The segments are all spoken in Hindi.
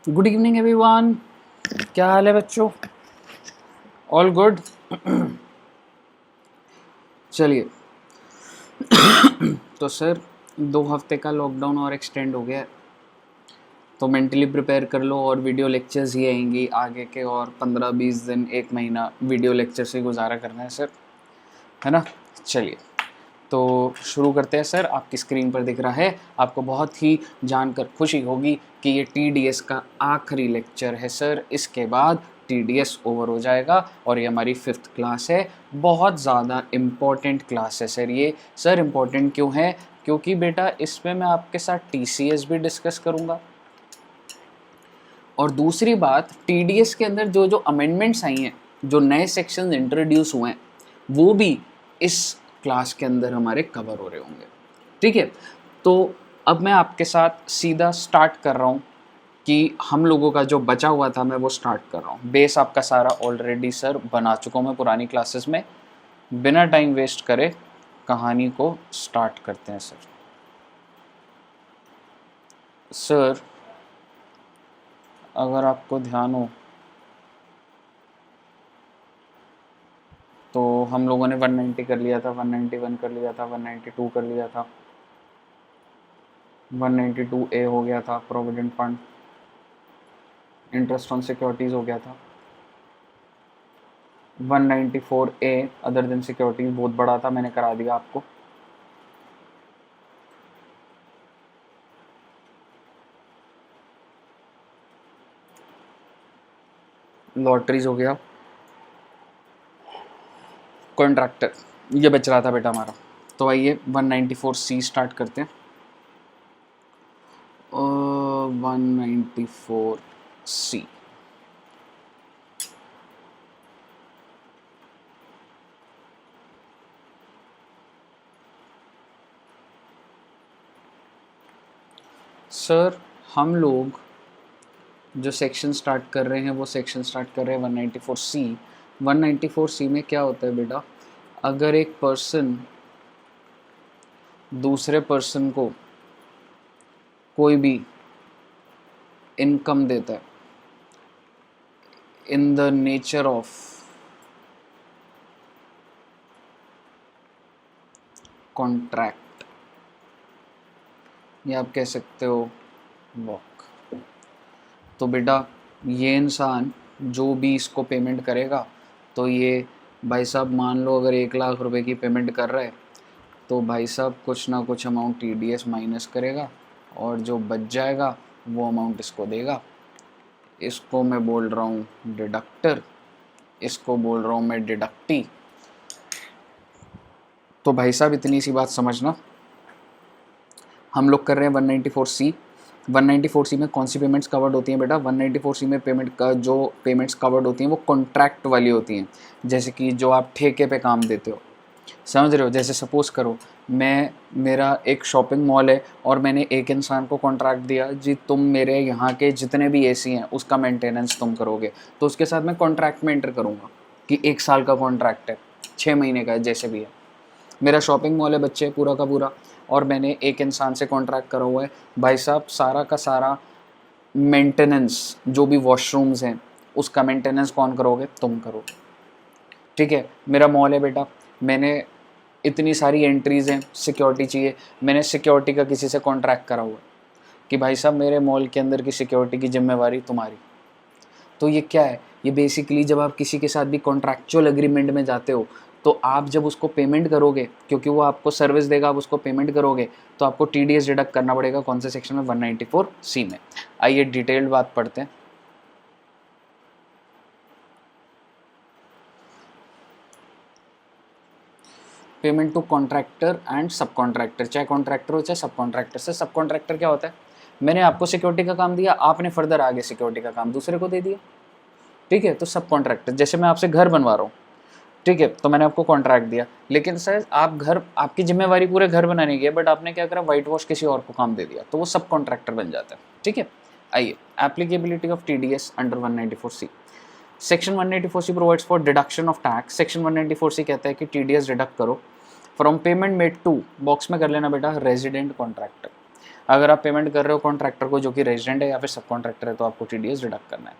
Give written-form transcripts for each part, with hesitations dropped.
Good evening everyone. क्या हाल है बच्चों? All good? चलिए, तो सर 2 हफ्ते का लॉकडाउन और एक्सटेंड हो गया है, तो मेंटली प्रिपेयर कर लो। और वीडियो लेक्चर्स ही आएंगी आगे के, और 15-20 दिन 1 महीना वीडियो लेक्चर से गुजारा करना है सर, है ना? चलिए, तो शुरू करते हैं सर। आपकी स्क्रीन पर दिख रहा है, आपको बहुत ही जानकर खुशी होगी कि ये TDS का आखिरी लेक्चर है सर। इसके बाद TDS ओवर हो जाएगा और ये हमारी 5th क्लास है। बहुत ज़्यादा इम्पॉर्टेंट क्लास है सर ये। सर इम्पॉर्टेंट क्यों है? क्योंकि बेटा इसमें मैं आपके साथ TCS भी डिस्कस करूँगा, और दूसरी बात, TDS के अंदर जो जो अमेंडमेंट्स आई हैं, जो नए सेक्शन इंट्रोड्यूस हुए हैं, वो भी इस क्लास के अंदर हमारे कवर हो रहे होंगे। ठीक है, तो अब मैं आपके साथ सीधा स्टार्ट कर रहा हूँ कि हम लोगों का जो बचा हुआ था मैं वो स्टार्ट कर रहा हूँ। बेस आपका सारा ऑलरेडी सर बना चुका हूँ मैं पुरानी क्लासेस में। बिना टाइम वेस्ट करे कहानी को स्टार्ट करते हैं सर। सर अगर आपको ध्यान हो तो हम लोगों ने 190 कर लिया था, 191 कर लिया था, 192 कर लिया था, 192A हो गया था, provident fund, interest on securities हो गया था, 194A अदर देन सिक्योरिटीज़ बहुत बड़ा था, मैंने करा दिया आपको। लॉटरीज हो गया, कॉन्ट्रैक्टर, ये बच रहा था बेटा हमारा। तो आइए 194C स्टार्ट करते हैं। 194C, सर हम लोग जो सेक्शन स्टार्ट कर रहे हैं वो सेक्शन स्टार्ट कर रहे हैं 194C। 194C में क्या होता है बेटा, अगर एक पर्सन दूसरे पर्सन को कोई भी इनकम देता है in the nature of contract, या आप कह सकते हो वर्क, तो बेटा ये इंसान जो भी इसको पेमेंट करेगा, तो ये भाई साहब मान लो अगर 1 लाख रुपए की पेमेंट कर रहा है, तो भाई साहब कुछ ना कुछ अमाउंट TDS माइनस करेगा और जो बच जाएगा वो अमाउंट इसको देगा। इसको मैं बोल रहा हूँ डिडक्टर, इसको बोल रहा हूँ मैं डिडक्टी। तो भाई साहब इतनी सी बात समझना, हम लोग कर रहे हैं 194C। 194C में कौन सी पेमेंट्स कवर्ड होती हैं बेटा? 194C में पेमेंट का जो पेमेंट्स कवर्ड होती हैं वो कॉन्ट्रैक्ट वाली होती हैं, जैसे कि जो आप ठेके पे काम देते हो, समझ रहे हो? जैसे सपोज करो मेरा एक शॉपिंग मॉल है और मैंने एक इंसान को कॉन्ट्रैक्ट दिया, जी तुम मेरे यहाँ के जितने भी AC हैं उसका मेंटेनेंस तुम करोगे, तो उसके साथ मैं कॉन्ट्रैक्ट में एंटर करूँगा कि 1 साल का कॉन्ट्रैक्ट है, 6 महीने का है, जैसे भी है। मेरा शॉपिंग मॉल है बच्चे पूरा का पूरा, और मैंने एक इंसान से कॉन्ट्रैक्ट करा हुआ है, भाई साहब सारा का सारा मेंटेनेंस, जो भी वॉशरूम्स हैं उसका मेंटेनेंस कौन करोगे? तुम करोगे। ठीक है, मेरा मॉल है बेटा, मैंने इतनी सारी एंट्रीज़ हैं, सिक्योरिटी चाहिए, मैंने सिक्योरिटी का किसी से कॉन्ट्रैक्ट करा हुआ है कि भाई साहब मेरे मॉल के अंदर की सिक्योरिटी की जिम्मेवारी तुम्हारी। तो ये क्या है? ये बेसिकली जब आप किसी के साथ भी कॉन्ट्रैक्चुअल एग्रीमेंट में जाते हो, तो आप जब उसको पेमेंट करोगे, क्योंकि वो आपको सर्विस देगा, आप उसको पेमेंट करोगे, तो आपको TDS डिडक्ट करना पड़ेगा। कौन से सेक्शन में? 194C में। आइए डिटेल्ड बात पढ़ते हैं। पेमेंट टू कॉन्ट्रैक्टर एंड सब कॉन्ट्रैक्टर, चाहे कॉन्ट्रैक्टर हो चाहे सब कॉन्ट्रैक्टर। से सब कॉन्ट्रैक्टर क्या होता है? मैंने आपको सिक्योरिटी का काम दिया, आपने फर्दर आगे सिक्योरिटी का काम दूसरे को दे दिया। ठीक है, तो सब कॉन्ट्रैक्टर, जैसे मैं आपसे घर बनवा रहा हूँ, ठीक है, तो मैंने आपको कॉन्ट्रैक्ट दिया, लेकिन सर आप घर, आपकी जिम्मेवारी पूरे घर बनाने की है, बट आपने क्या करा, वाइट वॉश किसी और को काम दे दिया, तो वो सब कॉन्ट्रैक्टर बन जाता है। ठीक है, आइए applicability of TDS under 194C। Section 194C provides for deduction of tax. Section 194C कहता है कि TDS डिडक्ट करो from payment made to, box में कर लेना बेटा, रेजिडेंट कॉन्ट्रैक्टर। अगर आप पेमेंट कर रहे हो कॉन्ट्रैक्टर को जो कि रेजिडेंट है या फिर सब कॉन्ट्रैक्टर है तो आपको TDS डिडक्ट करना है।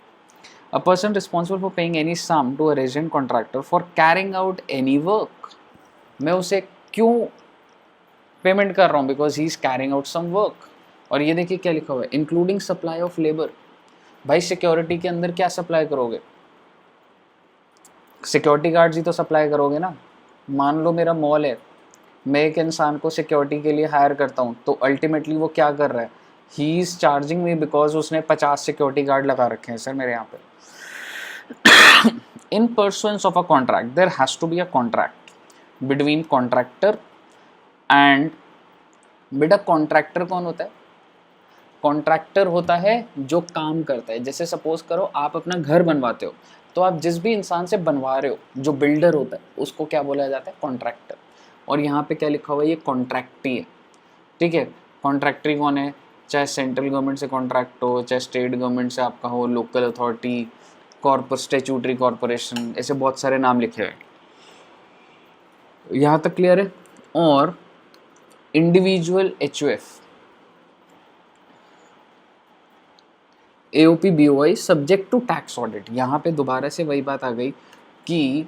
A person responsible for paying any sum to a resident contractor for carrying out any work, मैं उसे क्यों पेमेंट कर रहा हूँ, because he is carrying out some work. और ये देखिए क्या लिखा हुआ है, इंक्लूडिंग सप्लाई ऑफ लेबर। भाई सिक्योरिटी के अंदर क्या सप्लाई करोगे, सिक्योरिटी गार्ड्स ही तो सप्लाई करोगे ना। मान लो मेरा मॉल है, मैं एक इंसान को सिक्योरिटी के लिए हायर करता हूँ, तो अल्टीमेटली वो क्या कर रहा है, he is charging me because उसने 50 सिक्योरिटी गार्ड लगा रखे हैं सर मेरे यहाँ पे। In pursuance of a contract there has to be a contract between contractor and, बेटा कॉन्ट्रैक्टर कौन होता है, कॉन्ट्रैक्टर होता है जो काम करता है। जैसे सपोज करो आप अपना घर बनवाते हो, तो आप जिस भी इंसान से बनवा रहे हो, जो बिल्डर होता है उसको क्या बोला जाता है, कॉन्ट्रैक्टर। और यहाँ पे क्या लिखा हुआ है, ये कॉन्ट्रैक्टी है, ठीक है। कॉन्ट्रैक्टरी कौन है, चाहे सेंट्रल गवर्नमेंट से कॉन्ट्रैक्ट हो, चाहे स्टेट गवर्नमेंट से आपका हो, लोकल अथॉरिटी, स्टेचूटरी कॉरपोरेशन, ऐसे बहुत सारे नाम लिखे हुए। यहाँ तक क्लियर है। और individual HUF, AOP BOI subject to tax audit. यहाँ पे दोबारा से वही बात आ गई कि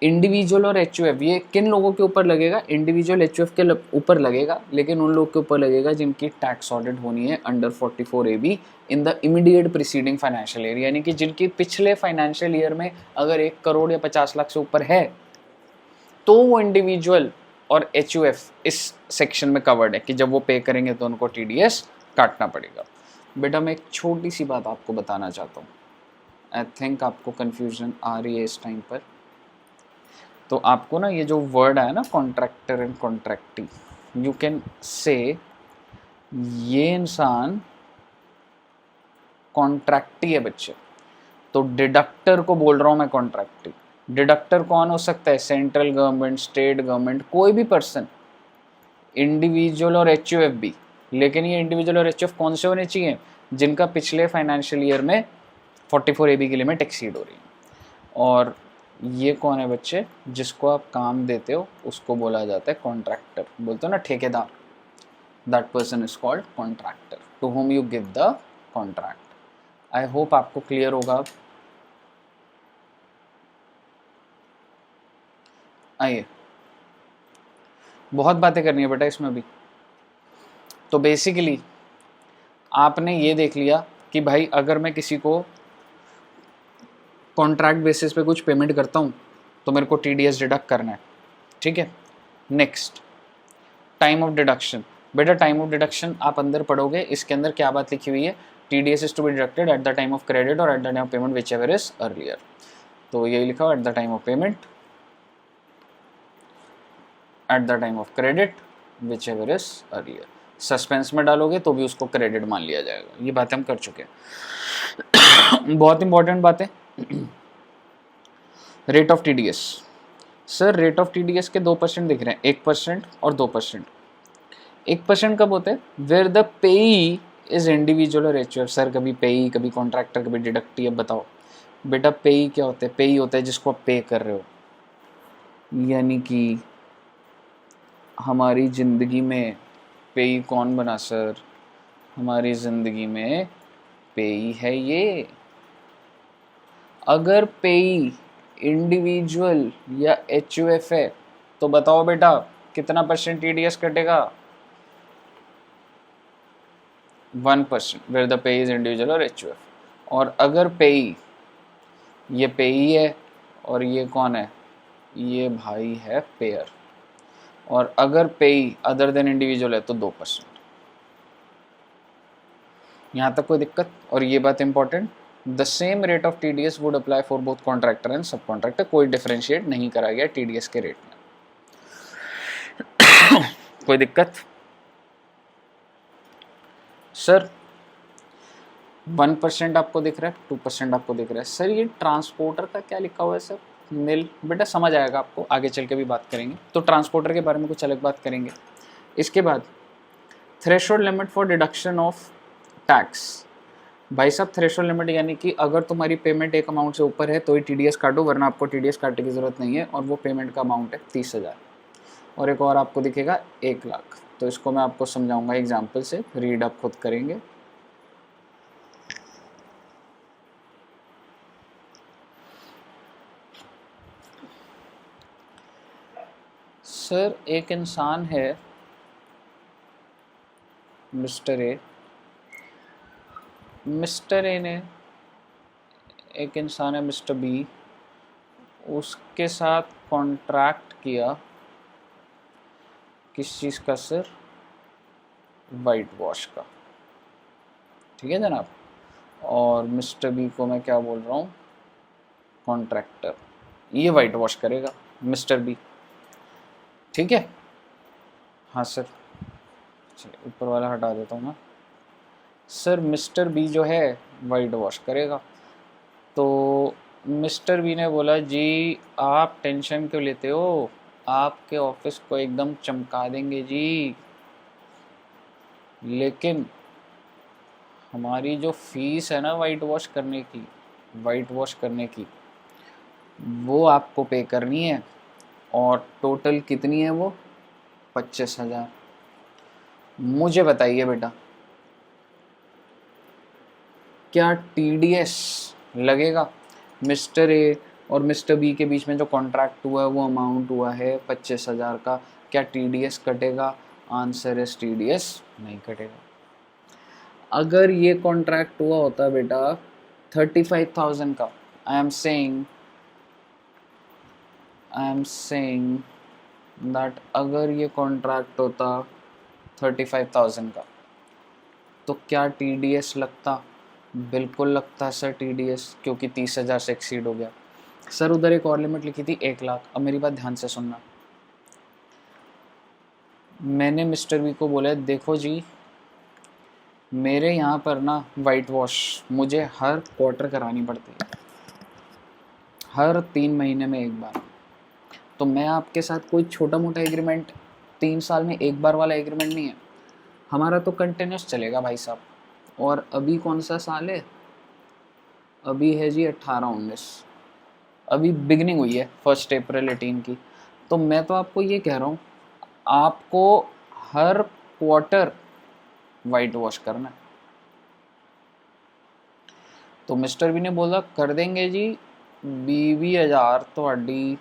इंडिविजुअल और HUF ये किन लोगों के ऊपर लगेगा, इंडिविजुअल HUF के ऊपर लगेगा, लेकिन उन लोग के ऊपर लगेगा जिनकी टैक्स ऑडिट होनी है under 44AB in the immediate preceding financial year, यानी कि जिनकी पिछले फाइनेंशियल ईयर में अगर 1 करोड़ या 50 लाख से ऊपर है तो वो इंडिविजुअल और HUF इस सेक्शन में कवर्ड है कि जब वो पे करेंगे तो उनको TDS काटना पड़ेगा। बेटा मैं एक छोटी सी बात आपको बताना चाहता हूँ, आई थिंक आपको कन्फ्यूजन आ रही है इस टाइम पर। तो आपको ना ये जो वर्ड आया ना contractor and contractee, you can say ये इंसान कॉन्ट्रैक्टी है बच्चे, तो डिडक्टर को बोल रहा हूँ मैं कॉन्ट्रैक्टी। डिडक्टर कौन हो सकता है, सेंट्रल गवर्नमेंट, स्टेट गवर्नमेंट, कोई भी पर्सन, इंडिविजुअल और HUF भी। लेकिन ये इंडिविजुअल और HUF कौन से होने चाहिए, जिनका पिछले फाइनेंशियल ईयर में 44AB की लिमिट एक्सीड हो रही है। और ये कौन है बच्चे, जिसको आप काम देते हो उसको बोला जाता है कॉन्ट्रैक्टर, बोलते हो ना ठेकेदार, that person is called contractor to whom you give the contract. I hope आपको क्लियर होगा। आइए, बहुत बातें करनी है बेटा इसमें भी। तो बेसिकली आपने ये देख लिया कि भाई अगर मैं किसी को कॉन्ट्रैक्ट बेसिस पे कुछ पेमेंट करता हूँ तो मेरे को TDS डिडक्ट करना है, ठीक है। Next, time of deduction. बेटा टाइम ऑफ डिडक्शन आप अंदर पढ़ोगे, इसके अंदर क्या बात लिखी हुई है, TDS is to be deducted at the time of credit और at the time of payment whichever is earlier. तो यही लिखा हुआ at the time of payment, at the time of credit whichever is earlier. Suspense में डालोगे तो भी उसको क्रेडिट मान लिया जाएगा। ये बातें हम कर चुके हैं। बहुत इंपॉर्टेंट बात है। Rate of TDS, sir rate of TDS के 2% दिख रहे हैं, 1% और 2%। 1% कब होते हैं, वेयर द पेई इज इंडिविजुअल और HUF। सर कभी पेई, कभी कॉन्ट्रैक्टर, कभी डिडक्टी। अब बताओ बेटा पेई क्या होता है, पेई होता है जिसको आप पे कर रहे हो, यानी कि हमारी ज़िंदगी में पेई कौन बना सर, हमारी ज़िंदगी में पेई है ये। अगर पेई इंडिविजुअल या HUF है तो बताओ बेटा कितना % TDS कटेगा, 1%, वेयर द पेई इज इंडिविजुअल और HUF। और अगर पेई, ये पेई है और ये कौन है, ये भाई है पेयर, और अगर पेई अदर देन इंडिविजुअल है तो 2%। यहाँ तक कोई दिक्कत। और ये बात important, the same rate of TDS would apply for both contractor and सब कॉन्ट्रैक्टर। कोई डिफरेंशिएट नहीं करा गया TDS के रेट में। कोई दिक्कत सर, 1% आपको दिख रहा है, 2% आपको दिख रहा है। सर ये ट्रांसपोर्टर का क्या लिखा हुआ है सर, नील। बेटा समझ आएगा आपको, आगे चल के भी बात करेंगे। तो ट्रांसपोर्टर के बारे में कुछ अलग बात करेंगे। इसके बाद threshold limit for deduction of tax. भाई साहब थ्रेशोल्ड लिमिट यानी कि अगर तुम्हारी पेमेंट एक अमाउंट से ऊपर है तो ही TDS काटो, वरना आपको TDS काटने की ज़रूरत नहीं है। और वो पेमेंट का अमाउंट है 30,000। और एक और आपको दिखेगा 1 लाख। तो इसको मैं आपको समझाऊंगा एग्जाम्पल से, रीड आप खुद करेंगे। सर एक इंसान है मिस्टर ए, मिस्टर ए ने, एक इंसान है मिस्टर बी, उसके साथ कॉन्ट्रैक्ट किया किस चीज़ का सर? वाइट वॉश का, ठीक है जनाब। और मिस्टर बी को मैं क्या बोल रहा हूँ? कॉन्ट्रैक्टर। ये वाइट वॉश करेगा मिस्टर बी, ठीक है। हाँ सर, चलिए ऊपर वाला हटा देता हूँ मैं। सर मिस्टर बी जो है वाइट वॉश करेगा, तो मिस्टर बी ने बोला जी आप टेंशन क्यों लेते हो, आपके ऑफिस को एकदम चमका देंगे जी, लेकिन हमारी जो फीस है ना वाइट वॉश करने की, वाइट वॉश करने की, वो आपको पे करनी है। और टोटल कितनी है वो? 25,000। मुझे बताइए बेटा, क्या टीडीएस लगेगा? मिस्टर ए और मिस्टर बी के बीच में जो कॉन्ट्रैक्ट हुआ है वो अमाउंट हुआ है 25,000 का, क्या टीडीएस कटेगा? आंसर इज टीडीएस नहीं कटेगा। अगर ये कॉन्ट्रैक्ट हुआ होता बेटा 35,000 का, आई एम सेइंग दैट अगर ये कॉन्ट्रैक्ट होता 35,000 का, तो क्या टीडीएस लगता? बिल्कुल लगता सर टीडीएस, क्योंकि 30,000 से एक्सीड हो गया। सर उधर एक और लिमिट लिखी थी 1,00,000। अब मेरी बात ध्यान से सुनना, मैंने मिस्टर बी को बोला देखो जी मेरे यहाँ पर ना वाइट वॉश मुझे हर क्वार्टर करानी पड़ती है, हर 3 महीने में एक बार। तो मैं आपके साथ कोई छोटा मोटा एग्रीमेंट 3 साल में एक बार वाला एग्रीमेंट नहीं है, हमारा तो कंटिन्यूस चलेगा भाई साहब। और अभी कौन सा साल है? अभी है जी 18-19, अभी बिगनिंग हुई है 1 अप्रैल 18 की। तो मैं तो आपको ये कह रहा हूँ आपको हर क्वार्टर वाइट वॉश करना है। तो मिस्टर बी ने बोला कर देंगे जी 20,000 ਤੁਹਾਡੀ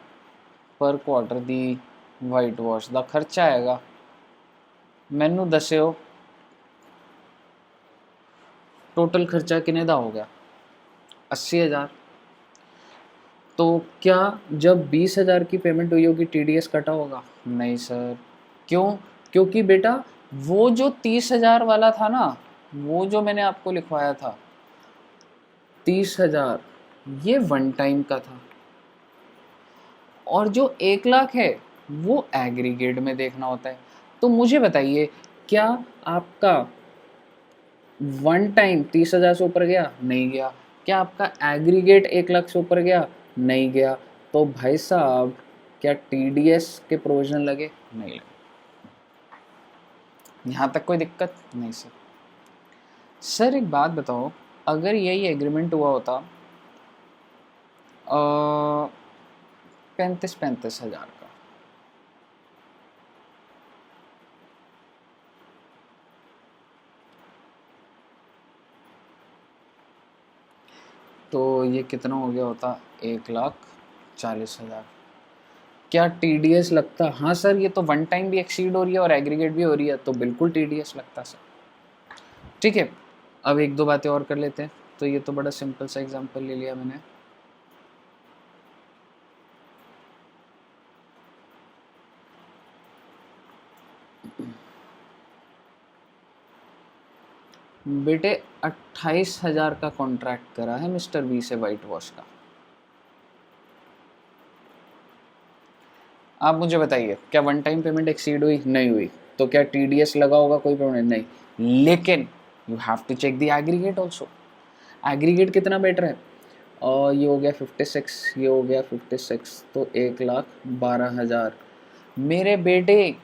पर क्वार्टर दी वाइट वॉश ਦਾ खर्चा आएगा। ਮੈਨੂੰ ਦੱਸਿਓ टोटल खर्चा किने दा हो गया? 80,000। तो क्या जब 20,000 की पेमेंट हुई होगी टीडीएस कटा होगा? नहीं सर। क्यों? क्योंकि बेटा वो जो 30,000 वाला था ना, वो जो मैंने आपको लिखवाया था 30,000, ये वन टाइम का था, और जो 1,00,000 है वो एग्रीगेट में देखना होता है। तो मुझे बताइए क्या आपका वन टाइम 30,000 से ऊपर गया? नहीं गया। क्या आपका एग्रीगेट 1,00,000 से ऊपर गया? नहीं गया। तो भाई साहब क्या टीडीएस के प्रोविजन लगे? नहीं लगे। यहाँ तक कोई दिक्कत नहीं सर। सर एक बात बताओ, अगर यही एग्रीमेंट हुआ होता 35,000 का, तो ये कितना हो गया होता? 1,40,000। क्या टीडीएस लगता? हाँ सर ये तो वन टाइम भी एक्सीड हो रही है और एग्रीगेट भी हो रही है, तो बिल्कुल टीडीएस लगता सर। ठीक है, अब एक दो बातें और कर लेते हैं। तो ये तो बड़ा सिंपल सा एग्जांपल ले लिया मैंने। बेटे 28,000 का कॉन्ट्रैक्ट करा है मिस्टर बी से वाइट वॉश का। आप मुझे बताइए क्या वन टाइम पेमेंट एक्सीड हुई? नहीं हुई। तो क्या टीडीएस लगा होगा? कोई पेमेंट नहीं। लेकिन you have to check the aggregate also. Aggregate कितना बेटर है? और ये हो गया 56, ये हो गया 56, तो 1,12,000। मेरे बेटे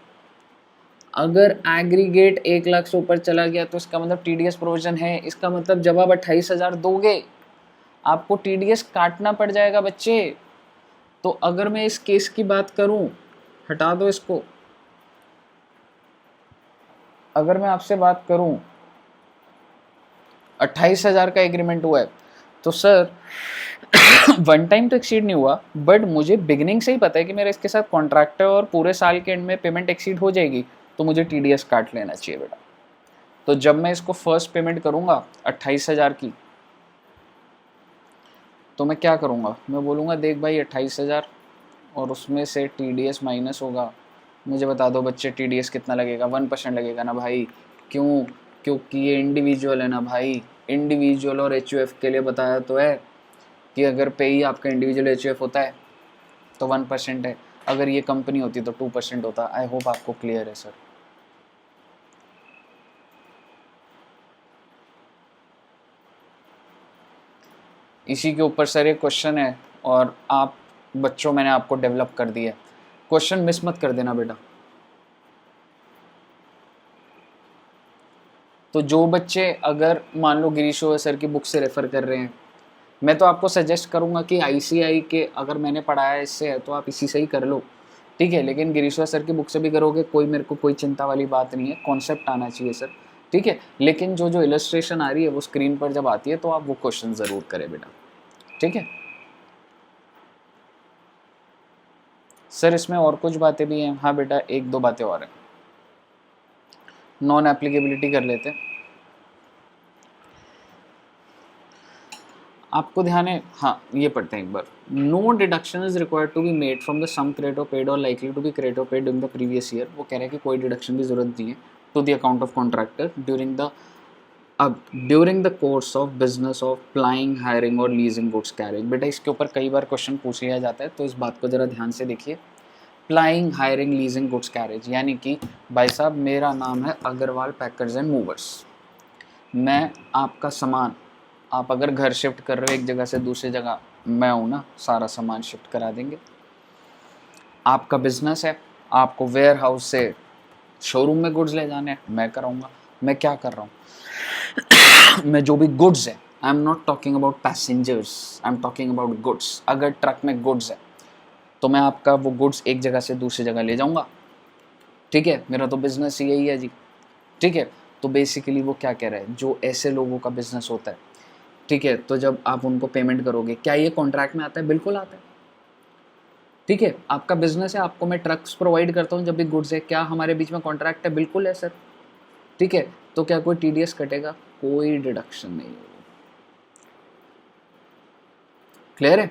अगर एग्रीगेट 1,00,000 से ऊपर चला गया तो इसका मतलब टीडीएस प्रोविजन है। इसका मतलब जब आप 28,000 दोगे आपको टीडीएस काटना पड़ जाएगा बच्चे। तो अगर मैं इस केस की बात करूं, हटा दो इसको, अगर मैं आपसे बात करूं 28,000 का एग्रीमेंट हुआ है तो सर वन टाइम तो एक्सीड नहीं हुआ, बट मुझे बिगिनिंग से ही पता है कि मेरा इसके साथ कॉन्ट्रैक्ट है और पूरे साल के एंड में पेमेंट एक्सीड हो जाएगी, तो मुझे टीडीएस काट लेना चाहिए बेटा। तो जब मैं इसको फर्स्ट पेमेंट करूंगा 28,000 की, तो मैं क्या करूंगा, मैं बोलूँगा देख भाई 28,000 और उसमें से टीडीएस माइनस होगा, मुझे बता दो बच्चे टीडीएस कितना लगेगा, 1% लगेगा ना भाई। क्यों? क्योंकि ये इंडिविजुअल है ना भाई, इंडिविजुअल और एचयूएफ के लिए बताया तो है कि अगर पे ही आपका इंडिविजुअल एचयूएफ होता है तो 1% है, अगर ये कंपनी होती तो 2% होता। आई होप आपको क्लियर है सर। इसी के ऊपर सर एक क्वेश्चन है और आप बच्चों मैंने आपको डेवलप कर दिया है, क्वेश्चन मिस मत कर देना बेटा। तो जो बच्चे अगर मान लो गिरीश सर की बुक से रेफ़र कर रहे हैं, मैं तो आपको सजेस्ट करूंगा कि आईसीआई के अगर मैंने पढ़ाया इससे है तो आप इसी से ही कर लो, ठीक है। लेकिन गिरीश सर की बुक से भी करोगे कोई मेरे को कोई चिंता वाली बात नहीं है, कॉन्सेप्ट आना चाहिए सर, ठीक है। लेकिन जो जो इलस्ट्रेशन आ रही है वो स्क्रीन पर जब आती है तो आप वो क्वेश्चन ज़रूर करें बेटा, ठीक है सर। इसमें और कुछ बातें भी हैं, हाँ बेटा एक दो बातें और हैं। नॉन एप्लीकेबिलिटी कर लेते हैं, आपको ध्यान है, हाँ ये पढ़ते हैं एक बार। No deduction is required to be made from the sum credit paid और likely to be credit paid in the previous year. वो कह रहे हैं कि कोई डिडक्शन की जरूरत नहीं है to the account of contractor during the course of business of plying hiring और लीजिंग गुड्स कैरेज। बेटा इसके ऊपर कई बार क्वेश्चन पूछ लिया जाता है, तो इस बात को जरा ध्यान से देखिए। Plying hiring leasing goods carriage यानी कि भाई साहब मेरा नाम है अग्रवाल पैकर्स एंड मूवर्स, मैं आपका सामान, आप अगर घर शिफ्ट कर रहे हो एक जगह से दूसरी जगह, मैं हूँ ना, सारा सामान शिफ्ट करा देंगे। आपका बिजनेस है, आपको वेयर हाउस से शोरूम में गुड्स ले जाने हैं, मैं कराऊंगा। मैं क्या कर रहा हूँ मैं जो भी गुड्स है, I am not talking about passengers, I am talking about goods. अगर ट्रक में गुड्स है तो मैं आपका वो गुड्स एक जगह से दूसरी जगह ले जाऊंगा, ठीक है। मेरा तो बिजनेस ही यही है जी, ठीक है। तो बेसिकली वो क्या कह रहा है, जो ऐसे लोगों का बिजनेस होता है, ठीक है, तो जब आप उनको पेमेंट करोगे, क्या ये कॉन्ट्रैक्ट में आता है? बिल्कुल आता है, ठीक है। आपका बिजनेस है, आपको मैं ट्रक्स प्रोवाइड करता हूँ जब भी गुड्स है, क्या हमारे बीच में कॉन्ट्रैक्ट है? बिल्कुल है सर, ठीक है। तो क्या कोई टीडीएस कटेगा? कोई डिडक्शन नहीं होगी, क्लियर है।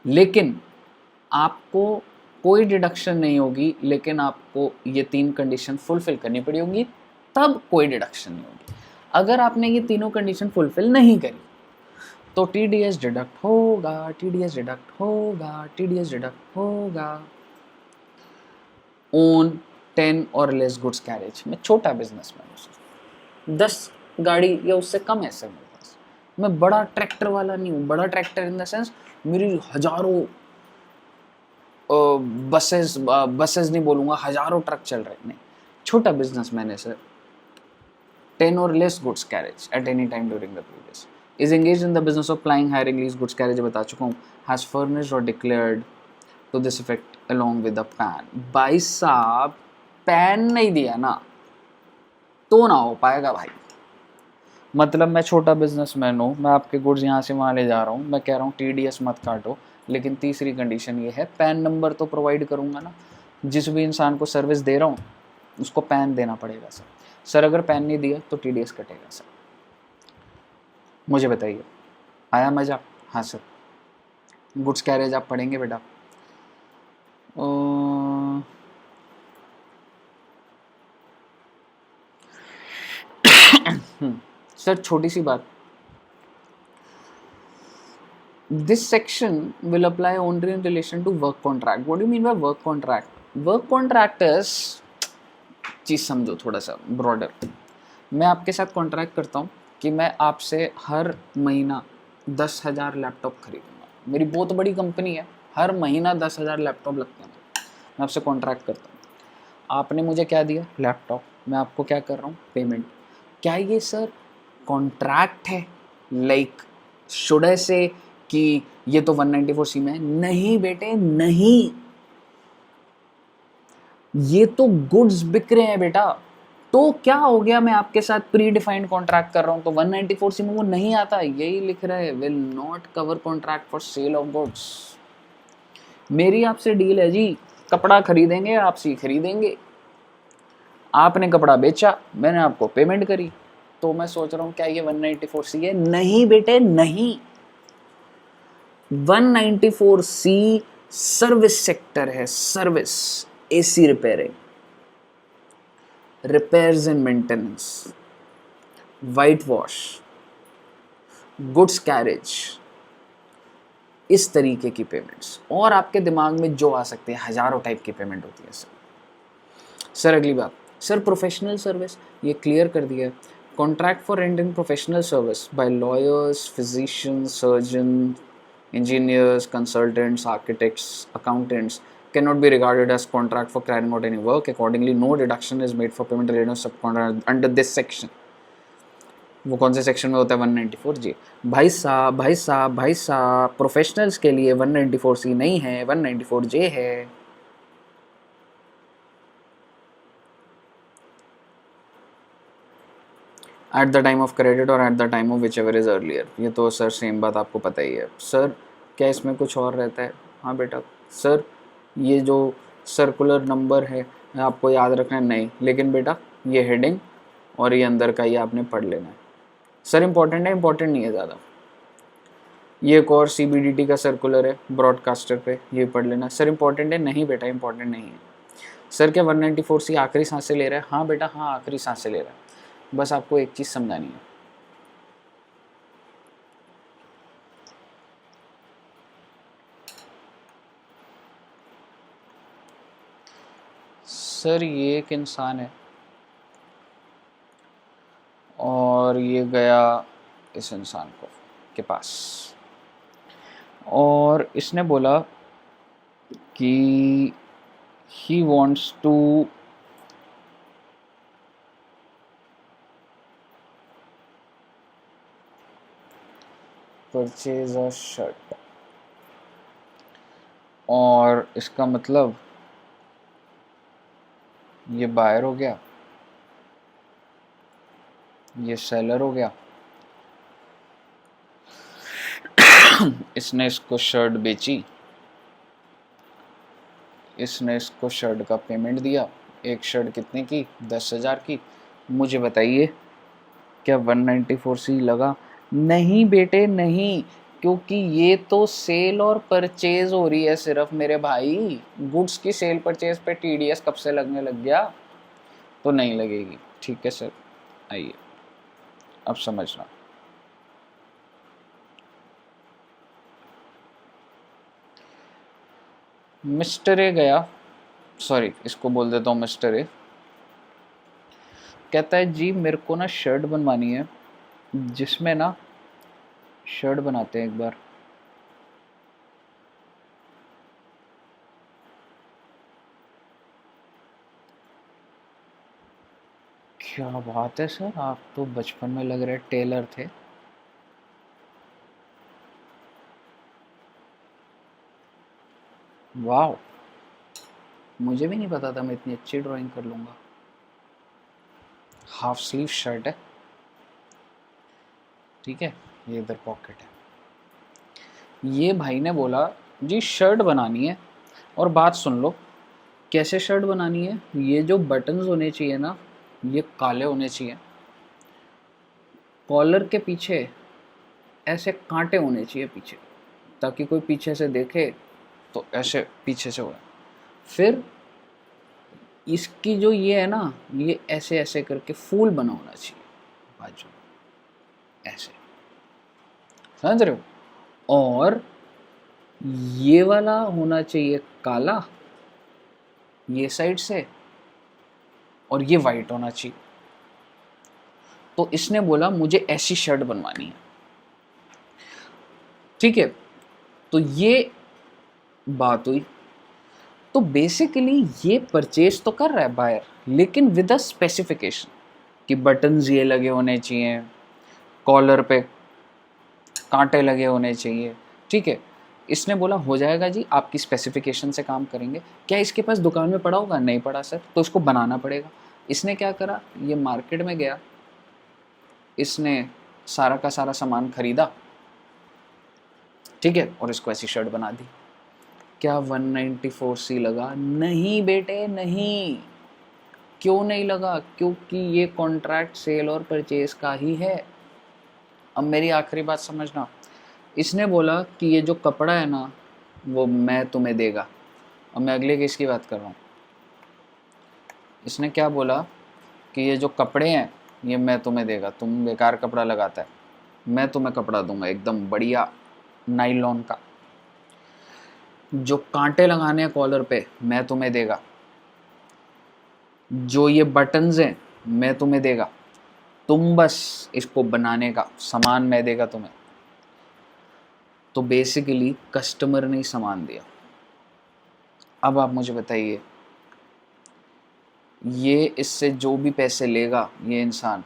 लेकिन आपको कोई डिडक्शन नहीं होगी, लेकिन आपको ये 3 कंडीशन फुलफिल करनी पड़ी होंगी, तब कोई डिडक्शन नहीं होगी। अगर आपने ये तीनों कंडीशन फुलफिल नहीं करी तो टीडीएस डिडक्ट होगा, टीडीएस डिडक्ट होगा, टीडीएस डिडक्ट होगा। ओन 10 और लेस गुड्स कैरेज, मैं छोटा बिजनेसमैन हूँ, 10 गाड़ी या उससे कम है सर मेरे पास, मैं बड़ा ट्रैक्टर वाला नहीं हूँ। बड़ा ट्रैक्टर इन द सेंस मेरी हजारों बसेस नहीं बोलूँगा, हजारों ट्रक चल रहे, नहीं, छोटा बिजनेसमैन है sir. 10 or less goods carriage at any time during the previous is engaged in the business of plying, hiring, lease, goods carriage बता चुका हूँ, has furnished or declared to this effect along with the PAN। भाई साहब पैन नहीं दिया ना तो ना हो पाएगा भाई। मतलब मैं छोटा बिजनेसमैन हूँ, मैं आपके गुड्स यहाँ से वहाँ ले जा रहा हूँ, मैं कह रहा हूँ टीडीएस मत काटो, लेकिन तीसरी कंडीशन ये है पैन नंबर तो प्रोवाइड करूँगा ना, जिस भी इंसान को सर्विस दे रहा हूँ उसको पैन देना पड़ेगा सर। सर अगर पैन नहीं दिया तो टीडीएस कटेगा सर, मुझे बताइए, आया मजा? हाँ सर। गुड्स कैरेज आप पढ़ेंगे बेटा। सर छोटी सी बात, this section will apply only in relation to work contract. What do you mean by work contract? Work contractors चीज़ समझो थोड़ा सा ब्रॉडर। मैं आपके साथ कॉन्ट्रैक्ट करता हूँ कि मैं आपसे हर महीना 10,000 लैपटॉप खरीदूंगा, मेरी बहुत बड़ी कंपनी है, हर महीना 10,000 लैपटॉप लगते हैं, मैं आपसे कॉन्ट्रैक्ट करता हूँ। आपने मुझे क्या दिया? लैपटॉप। मैं आपको क्या कर रहा हूँ? पेमेंट। क्या ये सर कॉन्ट्रैक्ट है? लाइक शुड आई से कि ये तो 194C में है? नहीं बेटे नहीं, ये तो गुड्स बिक रहे हैं बेटा, तो क्या हो गया, मैं आपके साथ प्री डिफाइंड कॉन्ट्रैक्ट कर रहा हूँ, तो 194C में वो नहीं आता, यही लिख रहा है, will not cover contract for sale of goods. मेरी आपसे डील है जी, कपड़ा खरीदेंगे, आपसे खरीदेंगे, आपने कपड़ा बेचा, मैंने आपको पेमेंट करी, तो मैं सोच रहा हूँ क्या ये 194C है? नहीं बेटे नहीं, 194C सर्विस सेक्टर है, service, AC repairing, repairs and maintenance, white wash, goods carriage, इस तरीके की पेमेंट्स। और आपके दिमाग में जो आ सकते हैं, हजारों टाइप की पेमेंट होती है सर। अगली बात, सर प्रोफेशनल सर्विस, ये क्लियर कर दिया है, contract for rendering professional service by lawyers, physicians, surgeon, engineers, consultants, architects, accountants cannot be regarded as contract for carrying out any work. Accordingly, no deduction is made for payment related to subcontract under this section. वो कौन से सेक्शन में होता है? 194J। भाई साहब भाई साहब भाई साहब, प्रोफेशनल्स के लिए 194C नहीं है, 194J है। At the time of credit और at the time of whichever is earlier. ये तो सर सेम बात आपको पता ही है। सर क्या इसमें कुछ और रहता है? हाँ बेटा। सर ये जो सर्कुलर नंबर है आपको याद रखना है? नहीं, लेकिन बेटा ये हेडिंग और ये अंदर का ये आपने पढ़ लेना है। सर इंपॉर्टेंट है? इंपॉर्टेंट नहीं है ज़्यादा। ये एक और CBDT का सर्कुलर है ब्रॉडकास्टर पे, ये पढ़ लेना। सर इंपॉर्टेंट है? नहीं बेटा इंपॉर्टेंट नहीं है। सर क्या 194C आखिरी सांसें ले रहा है? हाँ बेटा हाँ, आखिरी सांसें ले रहा है। बस आपको एक चीज़ समझानी है। सर ये एक इंसान है और ये गया इस इंसान को के पास और इसने बोला कि he wants to purchase a shirt, और इसका मतलब ये बायर हो गया, ये सेलर हो गया। इसने इसको शर्ट बेची, इसने इसको शर्ट का पेमेंट दिया। एक शर्ट कितने की? 10,000 की। मुझे बताइए क्या 194C लगा? नहीं बेटे नहीं, क्योंकि ये तो सेल और परचेज हो रही है सिर्फ मेरे भाई। गुड्स की सेल परचेज पे TDS कब से लगने लग गया? तो नहीं लगेगी। ठीक है सर, आइए अब समझना। मिस्टर ए गया, सॉरी इसको बोल देता हूँ मिस्टर ए, कहता है जी मेरे को ना शर्ट बनवानी है, जिसमें ना शर्ट बनाते हैं एक बार। क्या बात है सर, आप तो बचपन में लग रहे टेलर थे। वाह, मुझे भी नहीं पता था मैं इतनी अच्छी ड्राइंग कर लूँगा। हाफ स्लीव शर्ट है, ठीक है, ये इधर पॉकेट है। ये भाई ने बोला जी शर्ट बनानी है, और बात सुन लो कैसे शर्ट बनानी है। ये जो बटन्स होने चाहिए ना, ये काले होने चाहिए। कॉलर के पीछे ऐसे कांटे होने चाहिए पीछे, ताकि कोई पीछे से देखे तो ऐसे पीछे से हो। फिर इसकी जो ये है ना, ये ऐसे ऐसे करके फूल बना होना चाहिए बाजू, ऐसे, समझ रहे हो? और ये वाला होना चाहिए काला ये साइड से, और ये वाइट होना चाहिए। तो इसने बोला मुझे ऐसी शर्ट बनवानी है, ठीक है। तो ये बात हुई। तो बेसिकली ये परचेज तो कर रहा है बायर, लेकिन विद अ स्पेसिफिकेशन कि बटन्स ये लगे होने चाहिए, कॉलर पे कांटे लगे होने चाहिए, ठीक है। इसने बोला हो जाएगा जी, आपकी स्पेसिफिकेशन से काम करेंगे। क्या इसके पास दुकान में पड़ा होगा? नहीं पड़ा सर, तो इसको बनाना पड़ेगा। इसने क्या करा, ये मार्केट में गया, इसने सारा का सारा सामान खरीदा, ठीक है, और इसको ऐसी शर्ट बना दी। क्या 194C लगा? नहीं बेटे नहीं। क्यों नहीं लगा? क्योंकि ये कॉन्ट्रैक्ट सेल और परचेज का ही है। अब मेरी आखिरी बात समझना, इसने बोला कि ये जो कपड़ा है ना वो मैं तुम्हें देगा। अब मैं अगले केस की बात कर रहा हूँ। इसने क्या बोला कि ये जो कपड़े हैं ये मैं तुम्हें देगा, तुम बेकार कपड़ा लगाता है, मैं तुम्हें कपड़ा दूंगा एकदम बढ़िया नाइलॉन का, जो कांटे लगाने हैं कॉलर पे मैं तुम्हें देगा, जो ये बटन्स हैं मैं तुम्हें देगा, तुम बस इसको बनाने का सामान मैं देगा तुम्हें। तो बेसिकली कस्टमर ने सामान दिया। अब आप मुझे बताइए, ये इससे जो भी पैसे लेगा ये इंसान,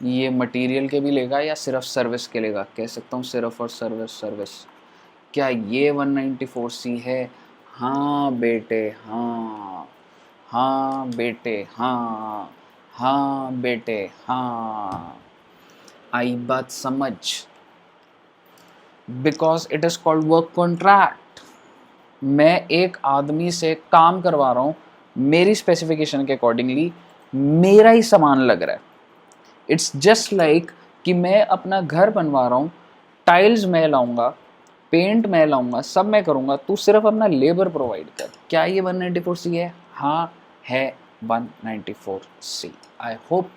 ये मटेरियल के भी लेगा या सिर्फ सर्विस के लेगा? कह सकता हूँ सिर्फ और सर्विस। क्या ये 194C है? हाँ बेटे हाँ, हाँ बेटे हाँ, हाँ बेटे हाँ। आई बात समझ? Because it is called work contract. मैं एक आदमी से काम करवा रहा हूँ, मेरी स्पेसिफिकेशन के अकॉर्डिंगली मेरा ही सामान लग रहा है। इट्स जस्ट लाइक कि मैं अपना घर बनवा रहा हूँ, टाइल्स मैं लाऊंगा, पेंट मैं लाऊंगा, सब मैं करूँगा, तू सिर्फ अपना लेबर प्रोवाइड कर। क्या ये 194C है? हाँ है 194C। आई होप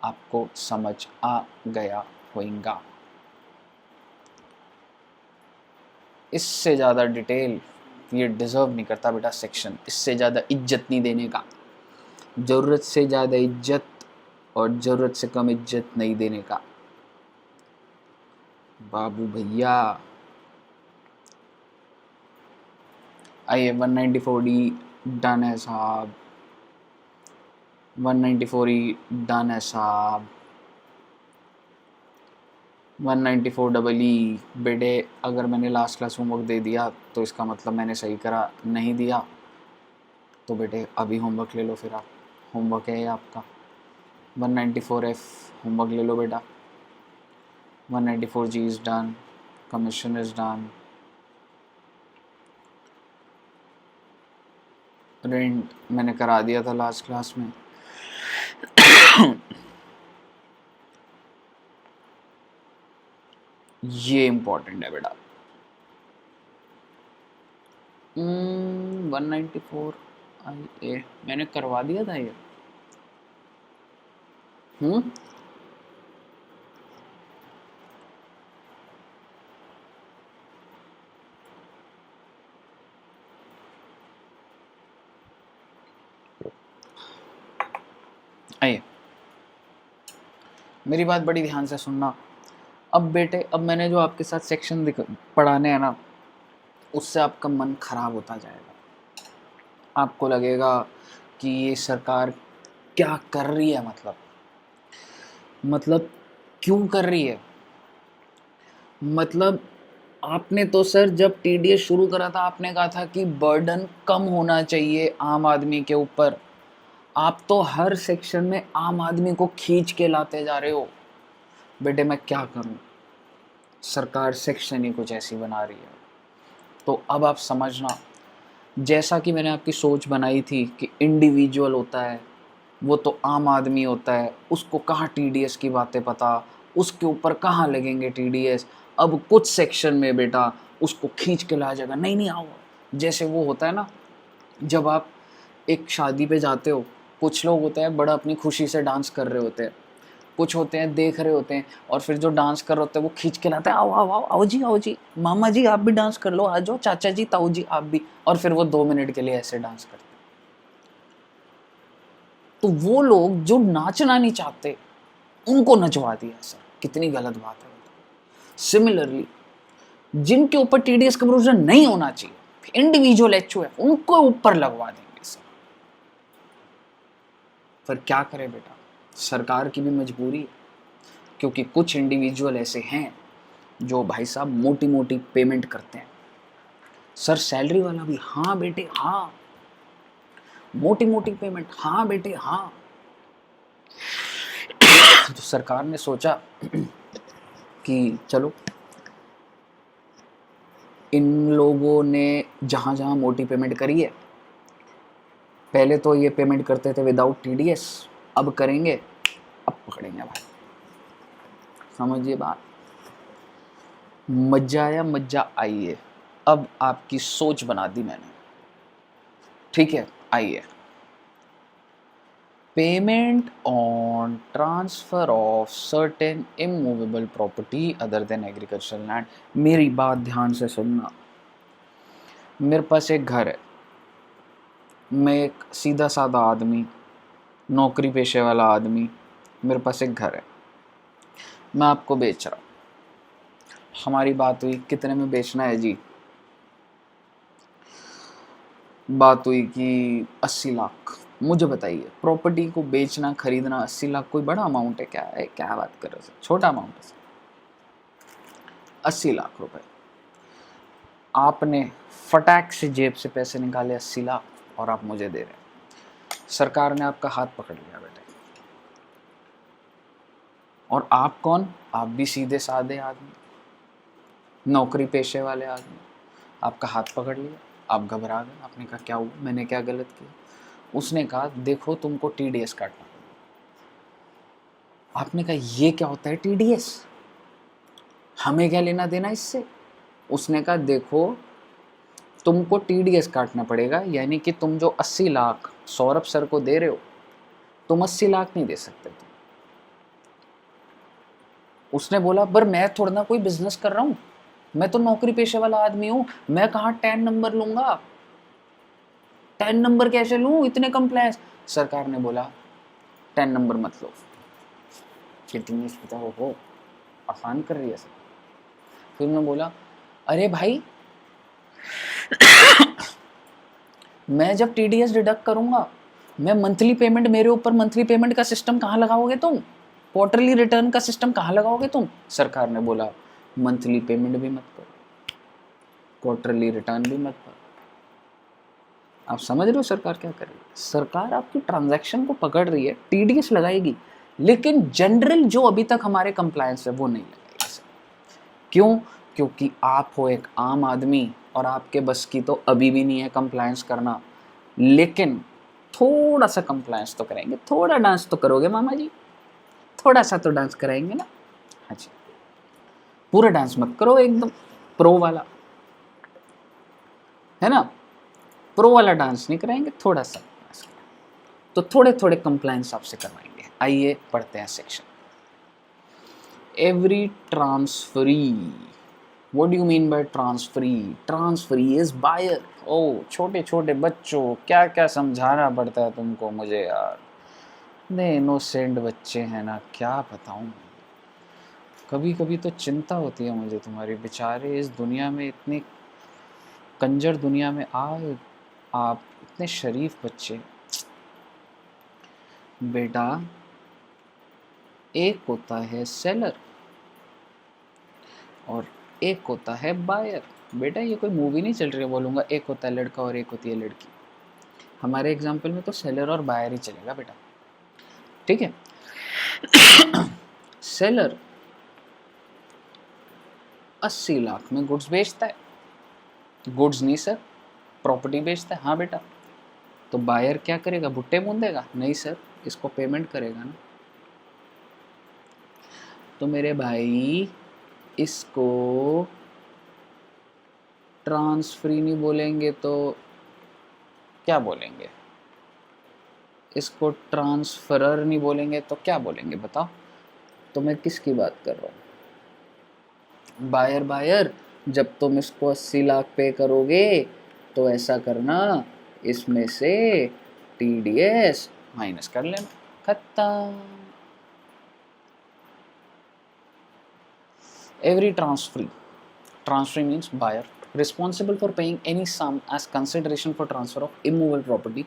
आपको समझ आ गया होगा। इससे ज़्यादा डिटेल ये डिज़र्व नहीं करता बेटा सेक्शन, इससे ज़्यादा इज्जत नहीं देने का, ज़रूरत से ज़्यादा इज्जत और ज़रूरत से कम इज्जत नहीं देने का बाबू भैया। आइए 194D डन है साहब, 194E डन है साहब, 194EE बेटे अगर मैंने लास्ट क्लास होमवर्क दे दिया तो इसका मतलब मैंने सही करा, नहीं दिया तो बेटे अभी होमवर्क ले लो, फिर आप होमवर्क है आपका। 194F होमवर्क ले लो बेटा। 194G is done, commission is done, rent मैंने करा दिया था लास्ट क्लास में। ये इम्पोर्टेंट है बेटा। 194IA मैंने करवा दिया था ये। आइए मेरी बात बड़ी ध्यान से सुनना। अब बेटे अब मैंने जो आपके साथ सेक्शन पढ़ाने हैं ना, उससे आपका मन खराब होता जाएगा। आपको लगेगा कि ये सरकार क्या कर रही है, मतलब क्यों कर रही है। मतलब आपने तो सर जब TDS शुरू करा था आपने कहा था कि बर्डन कम होना चाहिए आम आदमी के ऊपर। आप तो हर सेक्शन में आम आदमी को खींच के लाते जा रहे हो। बेटे मैं क्या करूं, सरकार सेक्शन ही कुछ ऐसी बना रही है। तो अब आप समझना, जैसा कि मैंने आपकी सोच बनाई थी कि इंडिविजुअल होता है वो तो आम आदमी होता है, उसको कहाँ TDS की बातें पता, उसके ऊपर कहाँ लगेंगे TDS। अब कुछ सेक्शन में बेटा उसको खींच के लाया जाएगा, नहीं नहीं आओ। जैसे वो होता है ना, जब आप एक शादी पे जाते हो, कुछ लोग होते हैं बड़ा अपनी खुशी से डांस कर रहे होते हैं, कुछ होते हैं देख रहे होते हैं, और फिर जो डांस कर रहे होते हैं वो खींच के लाते हैं, आओ आओ आओ आओ जी मामा जी आप भी डांस कर लो, आ जाओ चाचा जी ताऊ जी आप भी। और फिर वो 2 मिनट के लिए ऐसे डांस करते हैं। तो वो लोग जो नाचना नहीं चाहते उनको नचवा दिया सर, कितनी गलत बात है। सिमिलरली जिनके ऊपर TDS का भरोसा नहीं होना चाहिए, इंडिविजुअल HOF उनको ऊपर लगवा देंगे सर। पर क्या करें बेटा, सरकार की भी मजबूरी है, क्योंकि कुछ इंडिविजुअल ऐसे हैं जो भाई साहब मोटी मोटी पेमेंट करते हैं। सर सैलरी वाला भी हाँ बेटे हाँ, मोटी मोटी पेमेंट हाँ बेटे हाँ, तो सरकार ने सोचा कि चलो इन लोगों ने जहाँ जहाँ मोटी पेमेंट करी है, पहले तो ये पेमेंट करते थे विदाउट टीडीएस, अब करेंगे, अब पकड़ेंगे भाई। समझिए बात, मज्जा आया, मज्जा आई है। अब आपकी सोच बना दी मैंने, ठीक है। आइए, payment on transfer of certain immovable property other than agricultural land. मेरी बात ध्यान से सुनना। मेरे पास एक घर है, मैं एक सीधा साधा आदमी, नौकरी पेशे वाला आदमी, मेरे पास एक घर है, मैं आपको बेच रहा हूँ। हमारी बात हुई कितने में बेचना है जी, बात हुई कि 80 लाख। मुझे बताइए, प्रॉपर्टी को बेचना खरीदना 80 लाख कोई बड़ा अमाउंट है क्या? है क्या बात कर रहे हो, छोटा अमाउंट है। 80 लाख रुपए आपने फटाक से जेब से पैसे निकाले, 80 लाख, और आप मुझे दे रहे हैं। सरकार ने आपका हाथ पकड़ लिया बेटे, और आप कौन? आप भी सीधे साधे आदमी, नौकरी पेशे वाले आदमी। आपका हाथ पकड़ लिया, आप घबरा गए, आपने कहा क्या हुआ, मैंने क्या गलत किया? उसने कहा देखो तुमको टीडीएस काटना पड़ेगा। आपने कहा ये क्या होता है टीडीएस, हमें क्या लेना देना इससे? उसने कहा देखो तुमको टीडीएस काटना पड़ेगा, यानी कि तुम जो 80 लाख सौरभ सर को दे रहे हो, तुम 80 लाख नहीं दे सकते तुम। उसने बोला पर मैं थोड़ा ना कोई बिजनेस कर रहा हूं, मैं तो नौकरी पेशे वाला आदमी हूं, मैं कहाँ 10 नंबर लूंगा, 10 नंबर कैसे लूं, इतने कंप्लायंस। सरकार ने बोला 10 नंबर मत लो। कितनी पता हो आसान कर रही है सर। फिर मैं बोला अरे भाई मैं जब टीडीएस डिडक्ट करूंगा, मैं मंथली पेमेंट, मेरे ऊपर मंथली पेमेंट का सिस्टम कहाँ लगाओगे तुम, क्वार्टरली रिटर्न का सिस्टम कहाँ लगाओगे तुम? सरकार ने बोला मंथली पेमेंट भी मत करो, क्वार्टरली रिटर्न भी मत करो। आप समझ रहे हो सरकार क्या कर रही है? सरकार आपकी ट्रांजैक्शन को पकड़ रही है, टीडीएस लगाएगी, लेकिन जनरल जो अभी तक हमारे कंप्लायंस है वो नहीं लगाएगी सर। क्यों? क्योंकि आप हो एक आम आदमी और आपके बस की तो अभी भी नहीं है कंप्लायंस करना, लेकिन थोड़ा सा कंप्लायंस तो करेंगे, थोड़ा डांस तो करोगे मामा जी, थोड़ा सा तो डांस कराएंगे ना। हाँ जी, पूरा डांस मत करो, एकदम प्रो वाला, है ना, प्रो वाला डांस नहीं कराएंगे, थोड़ा सा डांस कराएंगे। तो थोड़े थोड़े कंप्लायंस आपसे करवाएंगे। आइए पढ़ते हैं section. Every transferee, what do you mean by transferee? Transferee is buyer. ओ छोटे छोटे बच्चों, क्या क्या समझाना पड़ता है तुमको मुझे यार, इतने इनोसेंट बच्चे हैं ना, क्या बताऊं। कभी कभी तो चिंता होती है मुझे तुम्हारी, बेचारे इस दुनिया में, इतनी कंजर दुनिया में आए आप, इतने शरीफ बच्चे। बेटा एक होता है सेलर और एक होता है बायर। बेटा ये कोई मूवी नहीं चल रही है बोलूँगा एक होता है लड़का और एक होती है लड़की। हमारे एग्जाम्पल में तो सेलर और बायर ही चलेगा बेटा, ठीक है। सेलर 80 लाख में गुड्स बेचता है, गुड्स नहीं सर, प्रॉपर्टी बेचता है। हाँ बेटा, तो बायर क्या करेगा, भुट्टे बूंदेगा? नहीं सर, इसको पेमेंट करेगा ना। तो मेरे भाई इसको ट्रांसफरी नहीं बोलेंगे तो क्या बोलेंगे? इसको ट्रांसफरर नहीं बोलेंगे तो क्या बोलेंगे बताओ? तो मैं किसकी बात कर रहा हूँ? बायर बायर, जब तुम इसको 80 लाख पे करोगे तो ऐसा करना, इसमें से टीडीएस माइनस कर लेना, खत्म। Every transferee means buyer, responsible for paying any sum as consideration for transfer of immovable property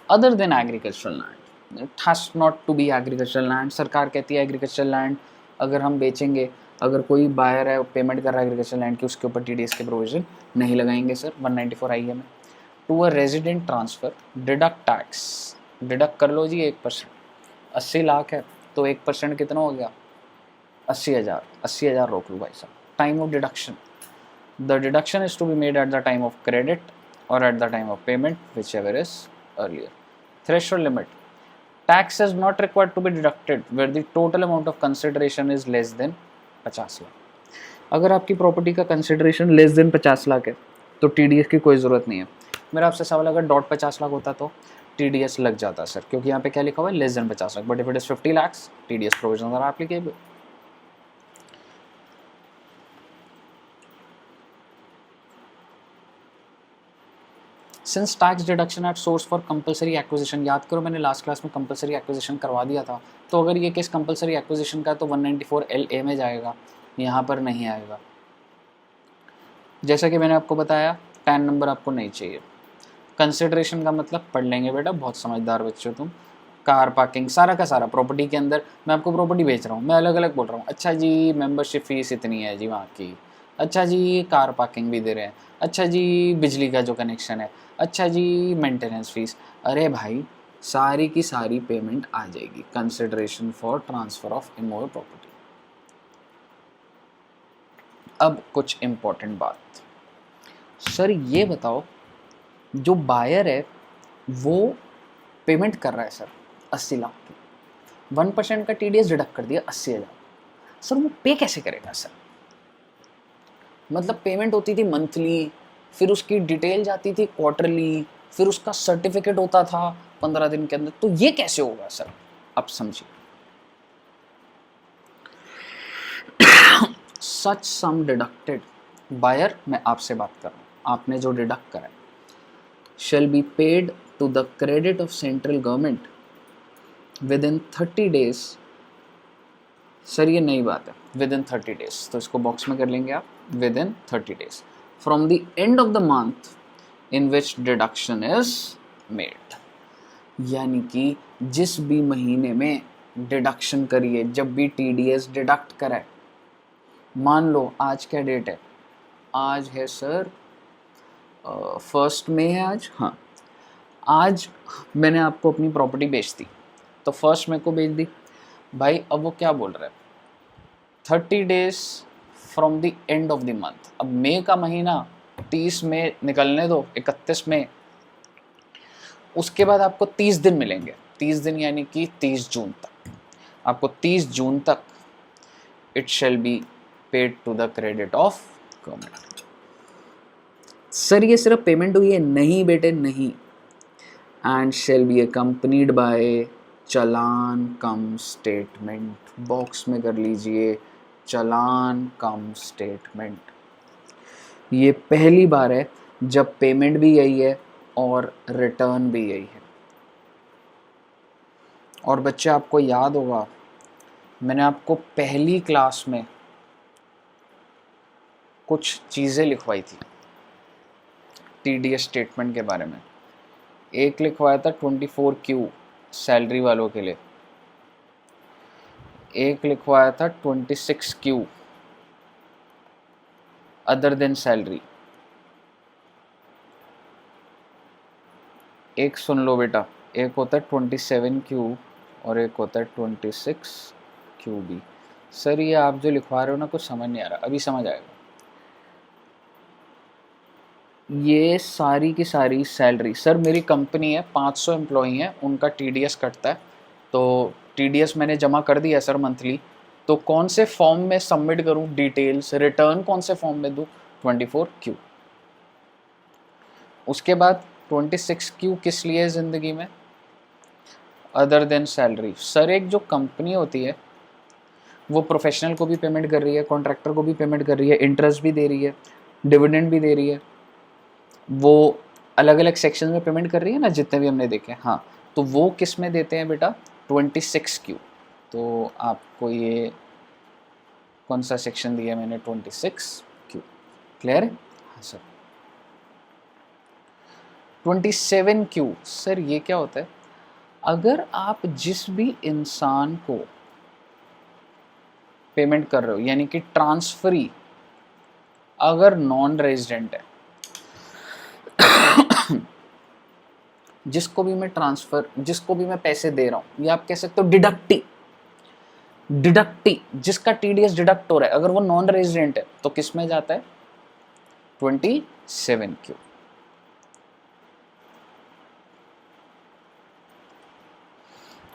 other than agricultural land. It has not to be agricultural land. सरकार कहती है एग्रीकल्चरल लैंड अगर हम बेचेंगे, अगर कोई बायर है पेमेंट कर रहा है एग्रीकल्चरल लैंड की, उसके ऊपर टीडीएस के प्रोविजन नहीं लगाएंगे सर। 194 आई है में। To a resident transfer deduct tax, deduct कर लो जी 1%, 80 लाख है तो 1% कितना हो गया, 80,000, 80,000 रोक लो भाई साहब. Time of deduction, the deduction is to be made at the time of credit और at the time of payment whichever is earlier. Threshold limit, tax is not required to be deducted where the total amount of consideration is less than 50 lakh. अगर आपकी प्रॉपर्टी का कंसिडरेशन लेस देन 50 लाख है तो टीडीएस की कोई ज़रूरत नहीं है. मेरा आपसे सवाल, अगर डॉट 50 लाख होता तो टीडीएस लग जाता सर, क्योंकि यहाँ पे क्या लिखा हुआ है, less than 50 lakh. But if it is 50 lakhs, TDS provision are applicable. Since tax deduction at source for compulsory acquisition, याद करो मैंने लास्ट क्लास में कंपलसरी एक्विजिशन करवा दिया था, तो अगर ये केस कंपलसरी एक्विजिशन का तो 194LA में जाएगा, यहाँ पर नहीं आएगा. जैसा कि मैंने आपको बताया, 10 नंबर आपको नहीं चाहिए. कंसिडरेशन का मतलब पढ़ लेंगे बेटा, बहुत समझदार बच्चे हो तुम. कार पार्किंग, सारा का सारा प्रॉपर्टी के अंदर, मैं आपको प्रॉपर्टी बेच रहा हूँ, मैं अलग अलग बोल रहा हूँ. अच्छा जी मेंबरशिप फीस इतनी है जी वहाँ की, अच्छा जी कार पार्किंग भी दे रहे हैं, अच्छा जी बिजली का जो कनेक्शन है, अच्छा जी मेंटेनेंस फीस. अरे भाई सारी की सारी पेमेंट आ जाएगी. Consideration for transfer of immovable property. अब कुछ इंपॉर्टेंट बात, सर ये बताओ, जो बायर है वो पेमेंट कर रहा है सर 80 लाख की, 1% का टीडीएस डिडक्ट कर दिया 80,000, सर वो पे कैसे करेगा सर? मतलब पेमेंट होती थी मंथली, फिर उसकी डिटेल जाती थी क्वार्टरली, फिर उसका सर्टिफिकेट होता था 15 दिन के अंदर, तो ये कैसे होगा सर? अब समझिए, सच सम डिडक्टेड, बायर मैं आपसे बात कर रहा हूँ, आपने जो डिडक्ट करा है, shall be paid to the credit of central government within 30 days. Sir ये नई बात है, within 30 days, तो इसको बॉक्स में कर लेंगे आप, within 30 days from the end of the month in which deduction is made. यानी कि जिस भी महीने में डिडक्शन करिए, जब भी टीडीएस डिडक्ट कराए, मान लो आज क्या डेट है, आज है सर 1 मई है आज, हाँ, आज मैंने आपको अपनी प्रॉपर्टी बेच दी, तो 1 मई को बेच दी भाई. अब वो क्या बोल रहा है, 30 days from the end of the month. अब मई का महीना 30 मई निकलने दो, 31 मई, उसके बाद आपको 30 दिन मिलेंगे. 30 दिन यानी कि 30 जून तक, आपको 30 जून तक it shall be paid to the credit of government. Sir ये सिर्फ पेमेंट हुई है? नहीं बेटे नहीं. And shall be accompanied by challan cum statement. Box में कर लीजिए, चालान कम स्टेटमेंट. ये पहली बार है जब पेमेंट भी यही है और रिटर्न भी यही है. और बच्चे आपको याद होगा, मैंने आपको पहली क्लास में कुछ चीज़ें लिखवाई थी टीडीएस स्टेटमेंट के बारे में. एक लिखवाया था 24Q सैलरी वालों के लिए, एक लिखवाया था 26Q अदर देन सैलरी. एक सुन लो बेटा, एक होता है 27Q और एक होता है 26QB. सर ये आप जो लिखवा रहे हो ना कुछ समझ नहीं आ रहा, अभी समझ आएगा. ये सारी की सारी सैलरी, सर मेरी कंपनी है, 500 एम्प्लॉई हैं, उनका टीडीएस कटता है, तो टीडीएस मैंने जमा कर दिया सर मंथली, तो कौन से फॉर्म में सबमिट करूं डिटेल्स, रिटर्न कौन से फॉर्म में दूं, 24Q. उसके बाद 26Q किस लिए ज़िंदगी में, अदर देन सैलरी. सर एक जो कंपनी होती है वो प्रोफेशनल को भी पेमेंट कर रही है, कॉन्ट्रैक्टर को भी पेमेंट कर रही है, इंटरेस्ट भी दे रही है, डिविडेंड भी दे रही है, वो अलग अलग सेक्शन में पेमेंट कर रही है ना, जितने भी हमने देखे. हाँ, तो वो किस में देते हैं बेटा, 26Q. तो आपको ये कौन सा सेक्शन दिया मैंने, 26Q. क्लियर है? हाँ सर. 27Q, सर ये क्या होता है, अगर आप जिस भी इंसान को पेमेंट कर रहे हो, यानी कि ट्रांसफरी अगर नॉन रेजिडेंट है, जिसको भी मैं ट्रांसफर, जिसको भी मैं पैसे दे रहा हूँ, या आप कह सकते हो डिडक्टी, डिडक्टी जिसका टीडीएस डिडक्ट हो रहा है, अगर वो नॉन रेजिडेंट है तो किस में जाता है, 27Q।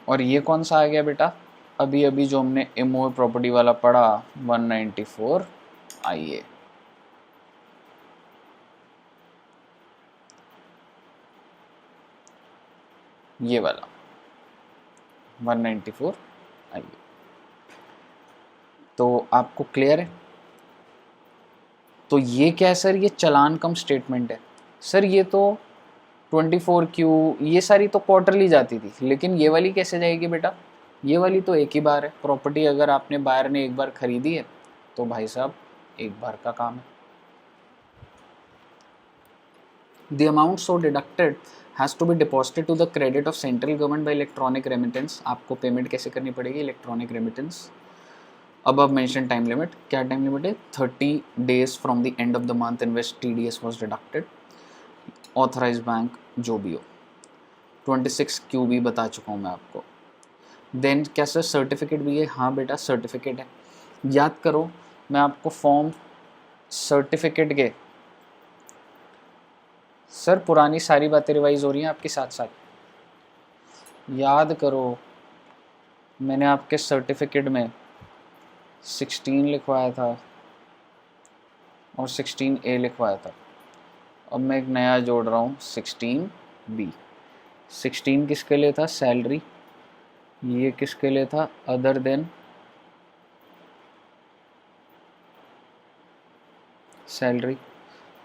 और ये कौन सा आ गया बेटा, अभी अभी जो हमने एमओ प्रॉपर्टी वाला पढ़ा, 194IA। ये वाला 194IA। तो आपको क्लियर है। तो ये क्या है सर, ये चालान कम स्टेटमेंट है सर। ये तो 24Q, ये सारी तो क्वार्टरली जाती थी, लेकिन ये वाली कैसे जाएगी बेटा, ये वाली तो एक ही बार है। प्रॉपर्टी अगर आपने बायर ने एक बार खरीदी है तो भाई साहब एक बार का काम है। The amount so deducted has to be deposited to the credit of central government by electronic remittance। आपको पेमेंट कैसे करनी पड़ेगी, electronic remittance. above mentioned time limit, क्या टाइम लिमिट है, 30 days from the end of the month in which TDS was deducted। Authorise bank जो भी हो, 26Q भी बता चुका हूँ मैं आपको। देन क्या सर सर्टिफिकेट भी है, हाँ बेटा सर्टिफिकेट है। याद करो, मैं आपको फॉर्म सर्टिफिकेट के, सर पुरानी सारी बातें रिवाइज हो रही हैं आपके साथ साथ, याद करो मैंने आपके सर्टिफिकेट में 16 लिखवाया था और 16A लिखवाया था। अब मैं एक नया जोड़ रहा हूँ 16B। 16 किसके लिए था, सैलरी। ये किसके लिए था, अदर देन सैलरी।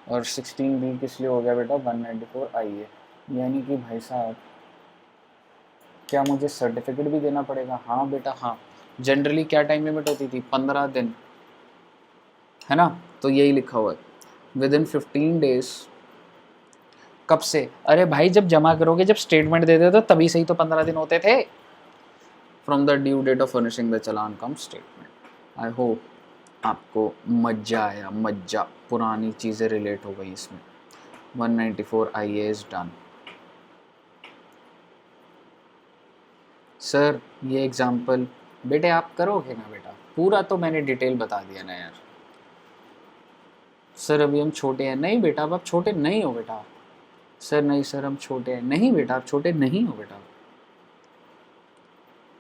और 16B किस लिए हो गया बेटा, 194IA। यानी कि भाई साहब क्या मुझे सर्टिफिकेट भी देना पड़ेगा, हाँ बेटा हाँ। जनरली क्या टाइम लिमिट होती थी, 15 दिन, है ना। तो यही लिखा हुआ है विद इन 15 डेज। कब से, अरे भाई जब जमा करोगे, जब स्टेटमेंट देते थे तो तभी से ही तो 15 दिन होते थे, from the due date of furnishing the challan cum statement. I hope आपको मजा आया, मजा, पुरानी चीज़ें रिलेट हो गई इसमें। 194IA is done. सर ये एग्जाम्पल बेटे आप करोगे ना बेटा, पूरा तो मैंने डिटेल बता दिया ना यार। सर अभी हम छोटे हैं, नहीं बेटा अब आप छोटे नहीं हो बेटा। सर नहीं सर हम छोटे हैं, नहीं बेटा आप छोटे नहीं हो बेटा।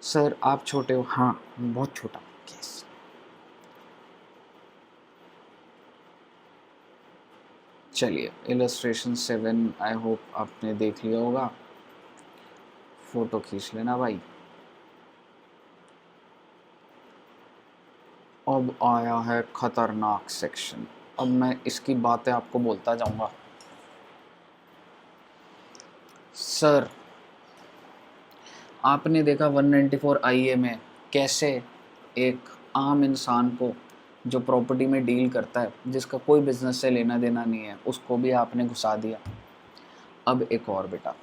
सर आप छोटे हो, हाँ बहुत छोटा। यस। चलिए इलस्ट्रेशन 7 आई होप आपने देख लिया होगा, फोटो खींच लेना भाई। अब आया है खतरनाक सेक्शन, अब मैं इसकी बातें आपको बोलता जाऊंगा। सर आपने देखा 194IA में कैसे एक आम इंसान को जो प्रॉपर्टी में डील करता है, जिसका कोई बिजनेस से लेना देना नहीं है, उसको भी आपने घुसा दिया। अब एक और बेटा,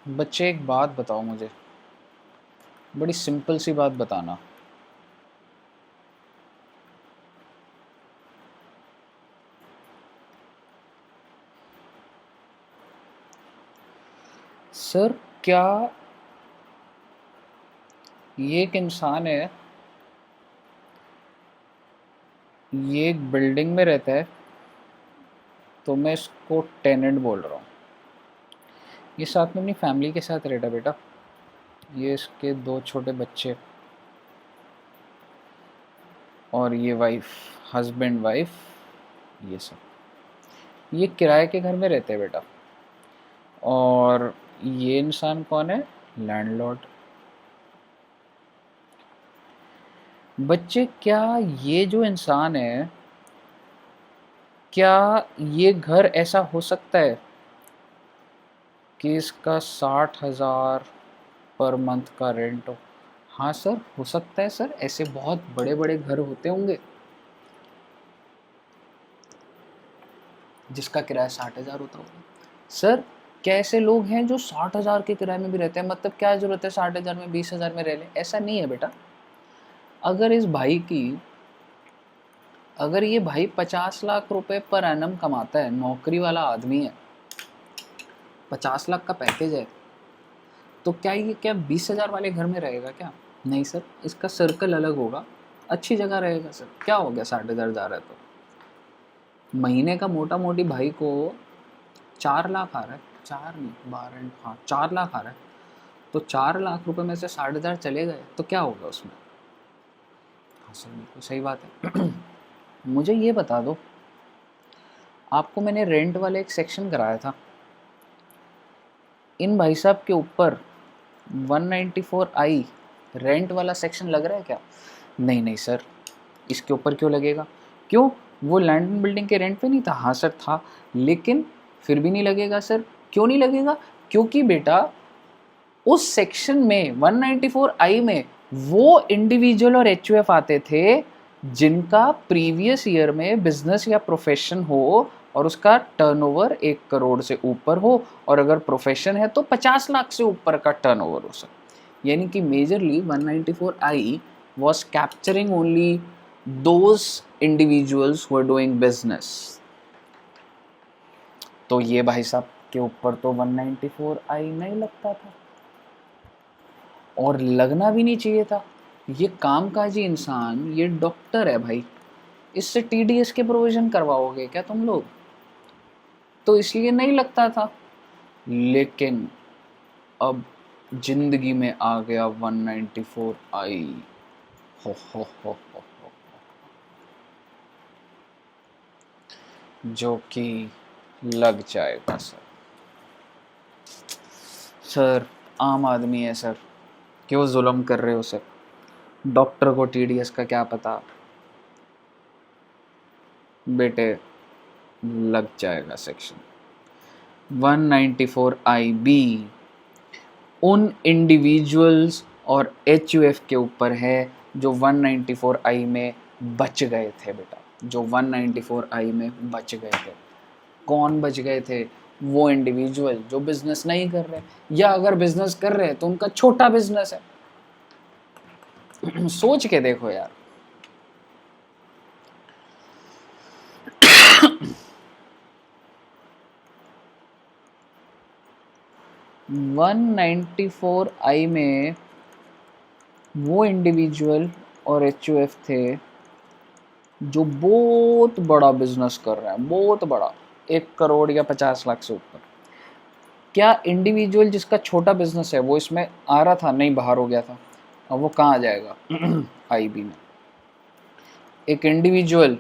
बच्चे एक बात बताओ मुझे, बड़ी सिंपल सी बात बताना। सर क्या ये एक इंसान है, ये एक बिल्डिंग में रहता है, तो मैं इसको टेनेंट बोल रहा हूँ, ये साथ में अपनी फैमिली के साथ रहता बेटा, ये इसके 2 छोटे बच्चे और ये वाइफ, हस्बैंड वाइफ, ये सब, ये किराए के घर में रहते हैं बेटा। और ये इंसान कौन है, लैंडलॉर्ड। बच्चे क्या ये जो इंसान है, क्या ये घर ऐसा हो सकता है कि इसका 60,000 पर मंथ का रेंट हो। हाँ सर, हो सकता है सर, ऐसे बहुत बड़े बड़े घर होते होंगे जिसका किराया 60,000 होता होगा। सर क्या ऐसे लोग हैं जो 60,000 के किराए में भी रहते हैं? मतलब क्या जरूरत है 60,000 में, 20,000 में रह लें? ऐसा नहीं है बेटा। अगर इस भाई की, अगर ये भाई 50 लाख रुपए पर एनम कमाता है, नौकरी वाला आदमी है, 50 लाख का पैकेज है, तो क्या ये क्या 20,000 वाले घर में रहेगा क्या? नहीं सर, इसका सर्कल अलग होगा, अच्छी जगह रहेगा सर। क्या हो गया 60,000 जा रहा है तो? महीने का मोटा मोटी भाई को 4 लाख आ रहा है, 4 नहीं 12, हाँ 4 लाख आ रहा है, तो 4 लाख रुपए में से 60,000 चले गए तो क्या होगा उसमें? हाँ सर बिल्कुल सही बात है। मुझे ये बता दो, आपको मैंने रेंट वाले एक सेक्शन कराया था, इन भाई साहब के ऊपर 194I रेंट वाला सेक्शन लग रहा है क्या? नहीं नहीं सर, इसके ऊपर क्यों लगेगा? क्यों, वो लैंड एंड बिल्डिंग के रेंट पे नहीं था? हाँ सर था, लेकिन फिर भी नहीं लगेगा सर। क्यों नहीं लगेगा? क्योंकि बेटा उस सेक्शन में 194I में वो इंडिविजुअल और एचयूएफ आते थे जिनका प्रीवियस ईयर में बिजनेस या प्रोफेशन हो और उसका टर्नओवर 1 करोड़ से ऊपर हो, और अगर प्रोफेशन है तो 50 लाख से ऊपर का टर्नओवर हो सके। यानी कि majorly 194I was capturing only those individuals who are doing business। तो ये भाई साहब के ऊपर तो 194I नहीं लगता था, और लगना भी नहीं चाहिए था। ये कामकाजी इंसान, ये डॉक्टर है भाई, इससे टीडीएस के प्रोविजन करवाओगे क्या तुम लोग? तो इसलिए नहीं लगता था। लेकिन अब जिंदगी में आ गया 194I। हो जो कि लग जाएगा सर। सर आम आदमी है सर, क्यों जुल्म कर रहे हो सर? डॉक्टर को टीडीएस का क्या पता? बेटे लग जाएगा सेक्शन 194IB उन इंडिविजुअल्स और एचयूएफ के ऊपर है जो 194I में बच गए थे बेटा, जो 194I में बच गए थे। कौन बच गए थे? वो इंडिविजुअल जो बिजनेस नहीं कर रहे, या अगर बिजनेस कर रहे हैं तो उनका छोटा बिजनेस है। सोच के देखो यार। वन 194I में वो इंडिविजुअल और एचयूएफ थे जो बहुत बड़ा बिजनेस कर रहे हैं, बहुत बड़ा, 1 करोड़ या 50 लाख से ऊपर। क्या इंडिविजुअल जिसका छोटा बिजनेस है वो इसमें आ रहा था? नहीं, बाहर हो गया था। अब वो कहाँ आ जाएगा? आईबी में। एक इंडिविजुअल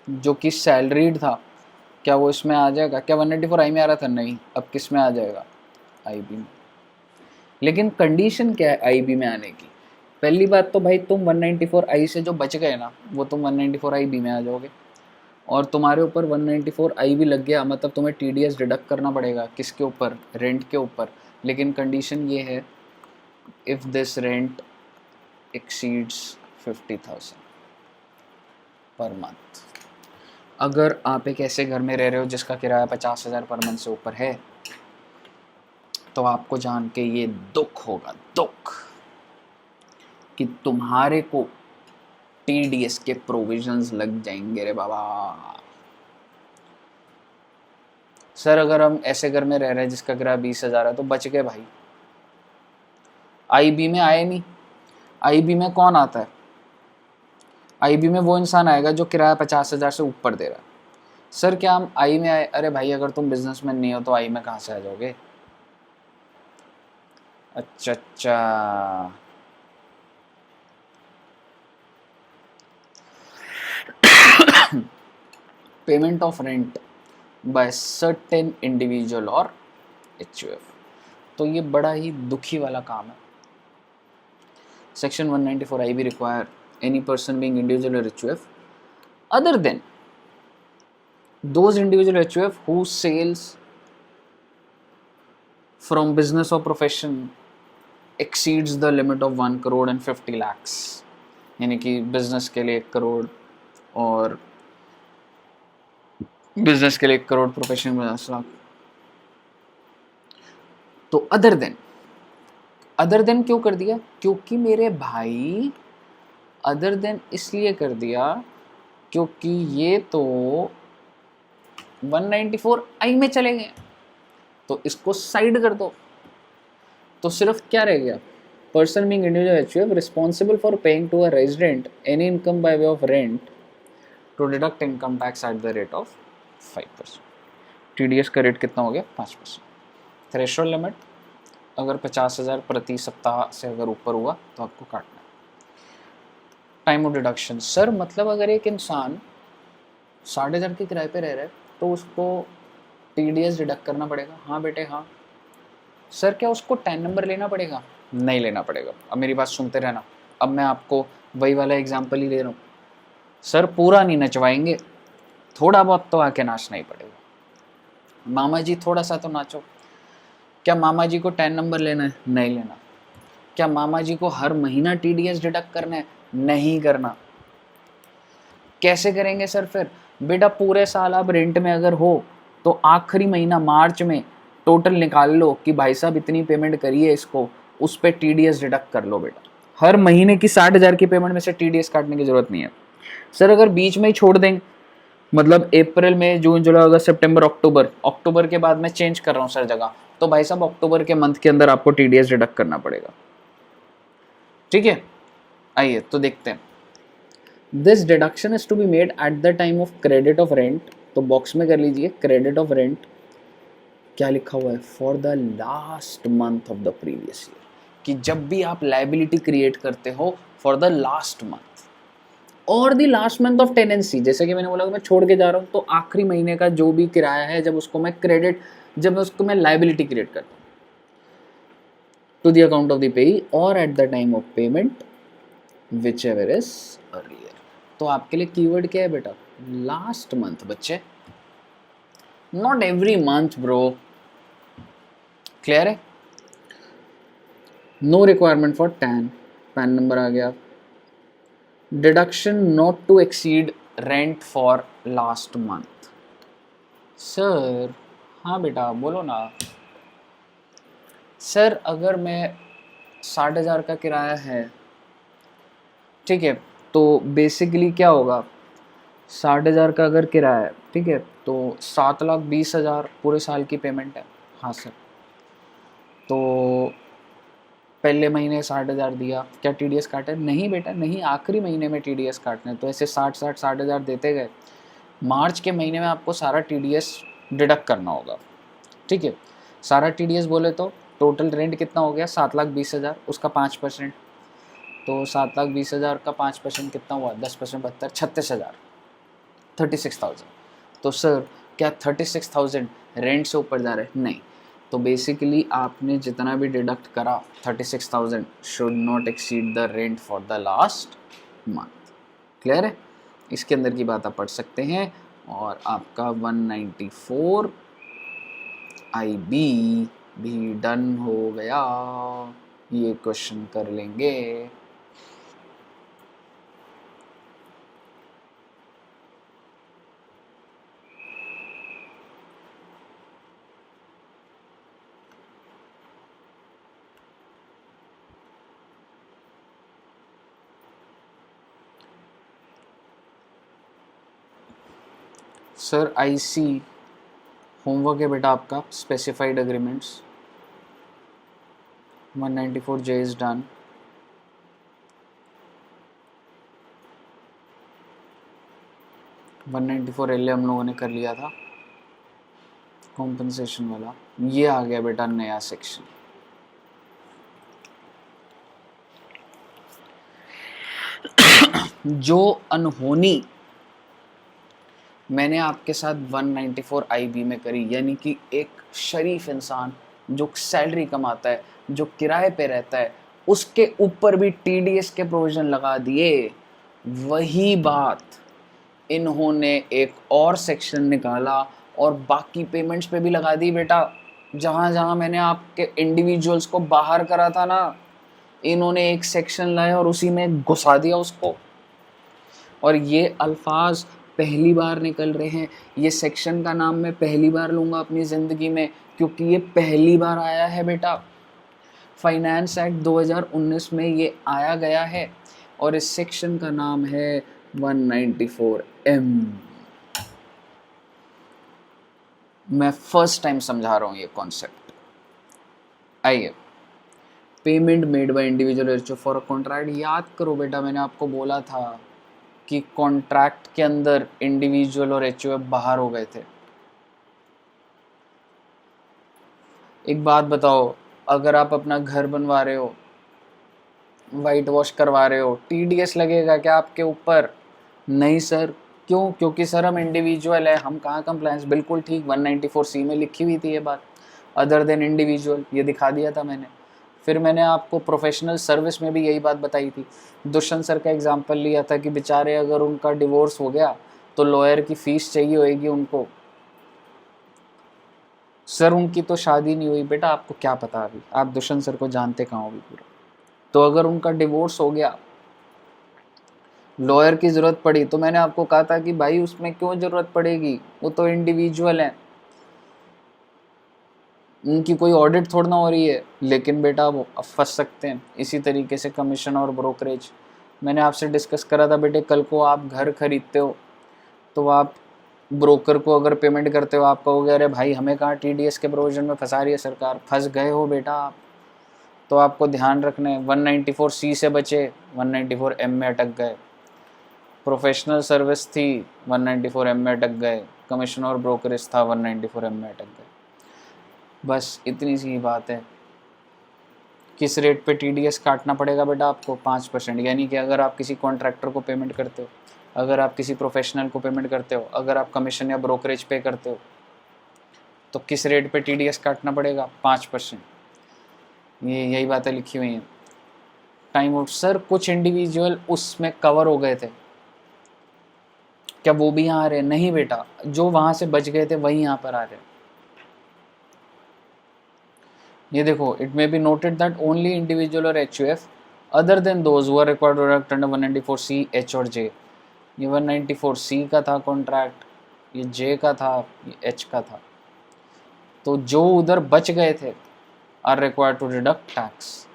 जो कि सैलरीड था, क्या वो इसमें आ जाएगा? क्या 194I में आ रहा था? नहीं। अब किस में आ जाएगा? आईबी में। लेकिन कंडीशन क्या है आईबी में आने की? पहली बात तो भाई तुम 194I से जो बच गए ना, वो तुम 194IB में आ जाओगे, और तुम्हारे ऊपर 194I भी लग गया, मतलब तुम्हें टीडीएस डिडक्ट करना पड़ेगा। किसके ऊपर? रेंट के ऊपर। लेकिन कंडीशन ये है, if this rent exceeds 50,000 per month. अगर आप एक ऐसे घर में रह रहे हो जिसका किराया 50,000 पर मंथ से ऊपर है, तो आपको जान के ये दुख होगा, दुख, कि तुम्हारे को टीडीएस के प्रोविजंस लग जाएंगे रे बाबा। सर अगर हम ऐसे घर में रह रहे हैं जिसका किराया 20,000 है तो बच गए भाई। आईबी में आए नहीं। आईबी में कौन आता है? आईबी में वो इंसान आएगा जो किराया 50,000 से ऊपर दे रहा है। सर क्या हम आई में आए? अरे भाई अगर तुम बिजनेसमैन नहीं हो तो आई में कहाँ से आ जाओगे? अच्छा अच्छा, payment of rent by certain individual और एचयूएफ, तो ये बड़ा ही दुखी वाला काम है। Section 194IB require any person being individual और HUF other than those individual HUF who sales from business or profession exceeds the limit of 1 crore and 50 lakhs, यानी कि बिजनेस के लिए 1 करोड़ और बिजनेस के लिए 1 करोड़, प्रोफेशन में 10 लाख। तो अदर देन क्यों कर दिया? क्योंकि मेरे भाई अदर देन इसलिए कर दिया क्योंकि ये तो 194I में चले गए, तो इसको साइड कर दो। तो सिर्फ क्या रह गया? Person being individual HUF responsible for paying to a resident any income by way of rent to deduct income tax at the rate of 5%। TDS का रेट कितना हो गया? 5%। थ्रेशोल्ड लिमिट अगर 50,000 प्रति सप्ताह से अगर ऊपर हुआ तो आपको काटना है। टाइम ऑफ डिडक्शन, सर मतलब अगर एक इंसान 60,000 के किराए पे रह रहा है तो उसको टीडीएस डिडक्ट करना पड़ेगा? हाँ बेटे हाँ। सर क्या उसको 10 नंबर लेना पड़ेगा? नहीं लेना पड़ेगा। अब मेरी बात सुनते रहना, अब मैं आपको वही वाला एग्जाम्पल ही ले रहा हूँ। सर पूरा नहीं नचवाएंगे, थोड़ा बहुत तो आके नाचना ही पड़ेगा। मामा जी थोड़ा सा तो नाचो। क्या मामा जी को 10 नंबर लेना है? नहीं लेना। क्या मामा जी को हर महीना टीडीएस डिडक्ट करना है? नहीं करना। कैसे करेंगे सर फिर? बेटा पूरे साल आप रेंट में अगर हो तो आखिरी महीना मार्च में टोटल निकाल लो कि भाई साहब इतनी पेमेंट करिए इसको, उस पर टीडीएस डिडक्ट कर लो बेटा। हर महीने की 60,000 की पेमेंट में से टीडीएस काटने की जरूरत नहीं है। सर अगर बीच में ही छोड़ देंगे, मतलब अप्रैल मई जून जुलाई अगस्त सितंबर अक्टूबर के बाद मैं चेंज कर रहा हूँ सर जगह, तो भाई साहब अक्टूबर के मंथ के अंदर आपको टीडीएस डिडक्ट करना पड़ेगा। ठीक है, आइए तो देखते हैं। This deduction is to be made at the time of credit of rent, तो बॉक्स में कर लीजिए क्रेडिट ऑफ रेंट, क्या लिखा हुआ है? For the last month of the previous year, कि जब भी आप लाइबिलिटी क्रिएट करते हो फॉर द लास्ट मंथ और the last month of tenancy. जैसे कि मैंने बोला मैं छोड़ के जा रहा हूँ तो आखिरी महीने का जो भी किराया है जब उसको मैं लाइबिलिटी क्रिएट करता हूँ to the account of the payee और at the time of payment whichever is earlier. तो आपके लिए कीवर्ड क्या है बेटा? लास्ट मंथ बच्चे, not every month bro. Clear है? No requirement for PAN number आ गया। Deduction not to exceed rent for last month. Sir हाँ बेटा बोलो ना। सर अगर मैं 60,000 का किराया है, ठीक है, तो बेसिकली क्या होगा? 60,000 का अगर किराया है, ठीक है, तो 7,20,000 पूरे साल की पेमेंट है। हाँ सर, तो पहले महीने 60,000 दिया, क्या टीडीएस काटे? नहीं बेटा नहीं, आखिरी महीने में टीडीएस काटने। तो ऐसे 60,000 देते गए, मार्च के महीने में आपको सारा टीडीएस डिडक्ट करना होगा। ठीक है, सारा टीडीएस बोले तो टोटल रेंट कितना हो गया? 7,20,000, उसका 5%, तो 7,20,000 का 5% कितना हुआ? 10%, 72, 36,000, 36,000। तो सर क्या 36,000 रेंट से ऊपर जा रहा है? नहीं। तो बेसिकली आपने जितना भी डिडक्ट करा 36,000 should not exceed the rent for the last month. Clear है? इसके अंदर की बात आप पढ़ सकते हैं। और आपका 194 IB भी डन हो गया। ये क्वेश्चन कर लेंगे। सर IC होमवर्क है बेटा आपका, specified agreements 194J is done. One 194 LA हम लोगों ने कर लिया था, कॉम्पनसेशन वाला। ये आ गया बेटा नया सेक्शन। जो अनहोनी मैंने आपके साथ 194 IB में करी, यानी कि एक शरीफ इंसान जो सैलरी कमाता है, जो किराए पे रहता है, उसके ऊपर भी टीडीएस के प्रोविजन लगा दिए, वही बात इन्होंने एक और सेक्शन निकाला और बाकी पेमेंट्स पे भी लगा दी बेटा। जहाँ जहाँ मैंने आपके इंडिविजुअल्स को बाहर करा था ना, इन्होंने एक सेक्शन लाया और उसी में घुसा दिया उसको, और ये अल्फाज पहली बार निकल रहे हैं। ये सेक्शन का नाम मैं पहली बार लूँगा अपनी ज़िंदगी में, क्योंकि ये पहली बार आया है बेटा। फाइनेंस एक्ट 2019 में ये आया गया है, और इस सेक्शन का नाम है 194M। मैं फर्स्ट टाइम समझा रहा हूँ ये कॉन्सेप्ट। आइए, payment made by individual HOF for a contract. याद करो बेटा, मैंने आपको बोला था कि कॉन्ट्रैक्ट के अंदर इंडिविजुअल और एचओएफ बाहर हो गए थे। एक बात बताओ, अगर आप अपना घर बनवा रहे हो, वाइट वॉश करवा रहे हो, टीडीएस लगेगा क्या आपके ऊपर? नहीं सर। क्यों? क्योंकि सर हम इंडिविजुअल है, हम कहाँ कंप्लायंस। बिल्कुल ठीक, 194C में लिखी हुई थी ये बात, अदर देन इंडिविजुअल, ये दिखा दिया था मैंने। फिर मैंने आपको प्रोफेशनल सर्विस में भी यही बात बताई थी। दुष्यंत सर का एग्जांपल लिया था कि बेचारे अगर उनका डिवोर्स हो गया तो लॉयर की फीस चाहिए होगी उनको। सर उनकी तो शादी नहीं हुई। बेटा आपको क्या पता, अभी आप दुष्यंत सर को जानते कहाँ हो भी पूरा। तो अगर उनका डिवोर्स हो गया, लॉयर की ज़रूरत पड़ी, तो मैंने आपको कहा था कि भाई उसमें क्यों ज़रूरत पड़ेगी, वो तो इंडिविजुअल है, उनकी कोई ऑडिट थोड़ा ना हो रही है। लेकिन बेटा वो फंस सकते हैं। इसी तरीके से कमीशन और ब्रोकरेज, मैंने आपसे डिस्कस करा था बेटे, कल को आप घर खरीदते हो तो आप ब्रोकर को अगर पेमेंट करते हो, आप कहोगे अरे भाई हमें कहाँ टीडीएस के प्रोविजन में फंसा रही है सरकार। फंस गए हो बेटा आप। तो आपको ध्यान रखना है, 194C से बचे, 194M में अटक गए। प्रोफेशनल सर्विस थी, 194M में अटक गए। कमीशन और ब्रोकरेज था, 194M में अटक गए। बस इतनी सी बात है। किस रेट पे टीडीएस काटना पड़ेगा बेटा आपको? 5%। यानी कि अगर आप किसी कॉन्ट्रैक्टर को पेमेंट करते हो, अगर आप किसी प्रोफेशनल को पेमेंट करते हो, अगर आप कमीशन या ब्रोकरेज पे करते हो, तो किस रेट पे टीडीएस काटना पड़ेगा? 5%। ये यही बातें लिखी हुई हैं। टाइम आउट सर, कुछ इंडिविजुअल उसमें कवर हो गए थे, क्या वो भी यहाँ आ रहे हैं? नहीं बेटा, जो वहाँ से बच गए थे वही यहाँ पर आ रहे हैं। ये देखो, it may be noted that only individual और HUF other than those who are required to act under 194C H और जे। ये 194C का था कॉन्ट्रैक्ट, ये जे का था, ये एच का था। तो जो उधर बच गए थे are required to deduct tax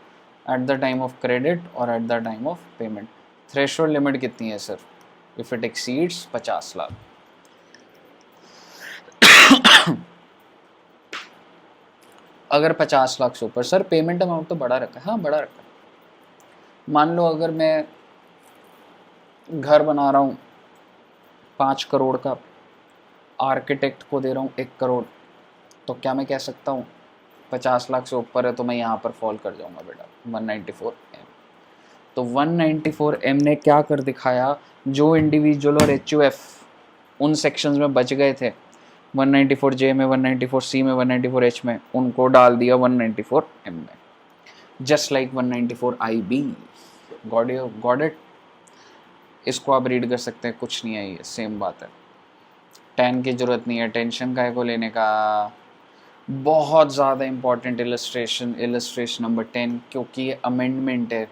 at the time of credit और at the time of payment. Threshold limit कितनी है sir? If it exceeds 50 lakh. अगर 50 लाख से ऊपर, सर पेमेंट अमाउंट तो बड़ा रखा है। हाँ बड़ा रखा है। मान लो अगर मैं घर बना रहा हूँ 5 करोड़ का, आर्किटेक्ट को दे रहा हूँ 1 करोड़, तो क्या मैं कह सकता हूँ 50 लाख से ऊपर है तो मैं यहाँ पर फॉल कर जाऊँगा बेटा, 194M। तो 194M ने क्या कर दिखाया, जो इंडिविजुअल और एचयूएफ उन सेक्शंस में बच गए थे 194J में, 194C में, 194H में, उनको डाल दिया 194M में, just like 194IB। Got it? इसको आप रीड कर सकते हैं, कुछ नहीं है, ये सेम बात है। 10 की ज़रूरत नहीं है, टेंशन काहे को लेने का। बहुत ज़्यादा इम्पॉर्टेंट इलस्ट्रेशन नंबर 10, क्योंकि ये अमेंडमेंट है,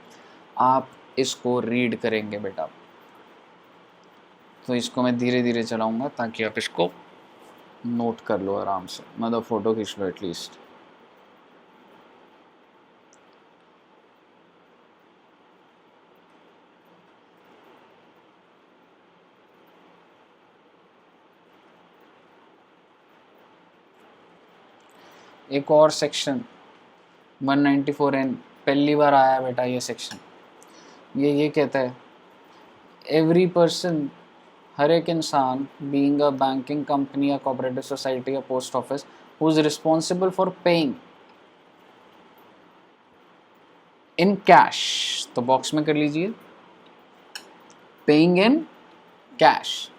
आप इसको रीड करेंगे बेटा। तो इसको मैं धीरे धीरे चलाऊंगा ताकि आप इसको नोट कर लो आराम से, मतलब फ़ोटो खींच लो एटलीस्ट। एक और सेक्शन 194N पहली बार आया बेटा ये सेक्शन। ये कहता है एवरी पर्सन, हर एक इंसान, बीइंग अ बैंकिंग कंपनी या कोऑपरेटिव सोसाइटी या post office, who is responsible for paying in cash, तो बॉक्स में कर लीजिए, paying in cash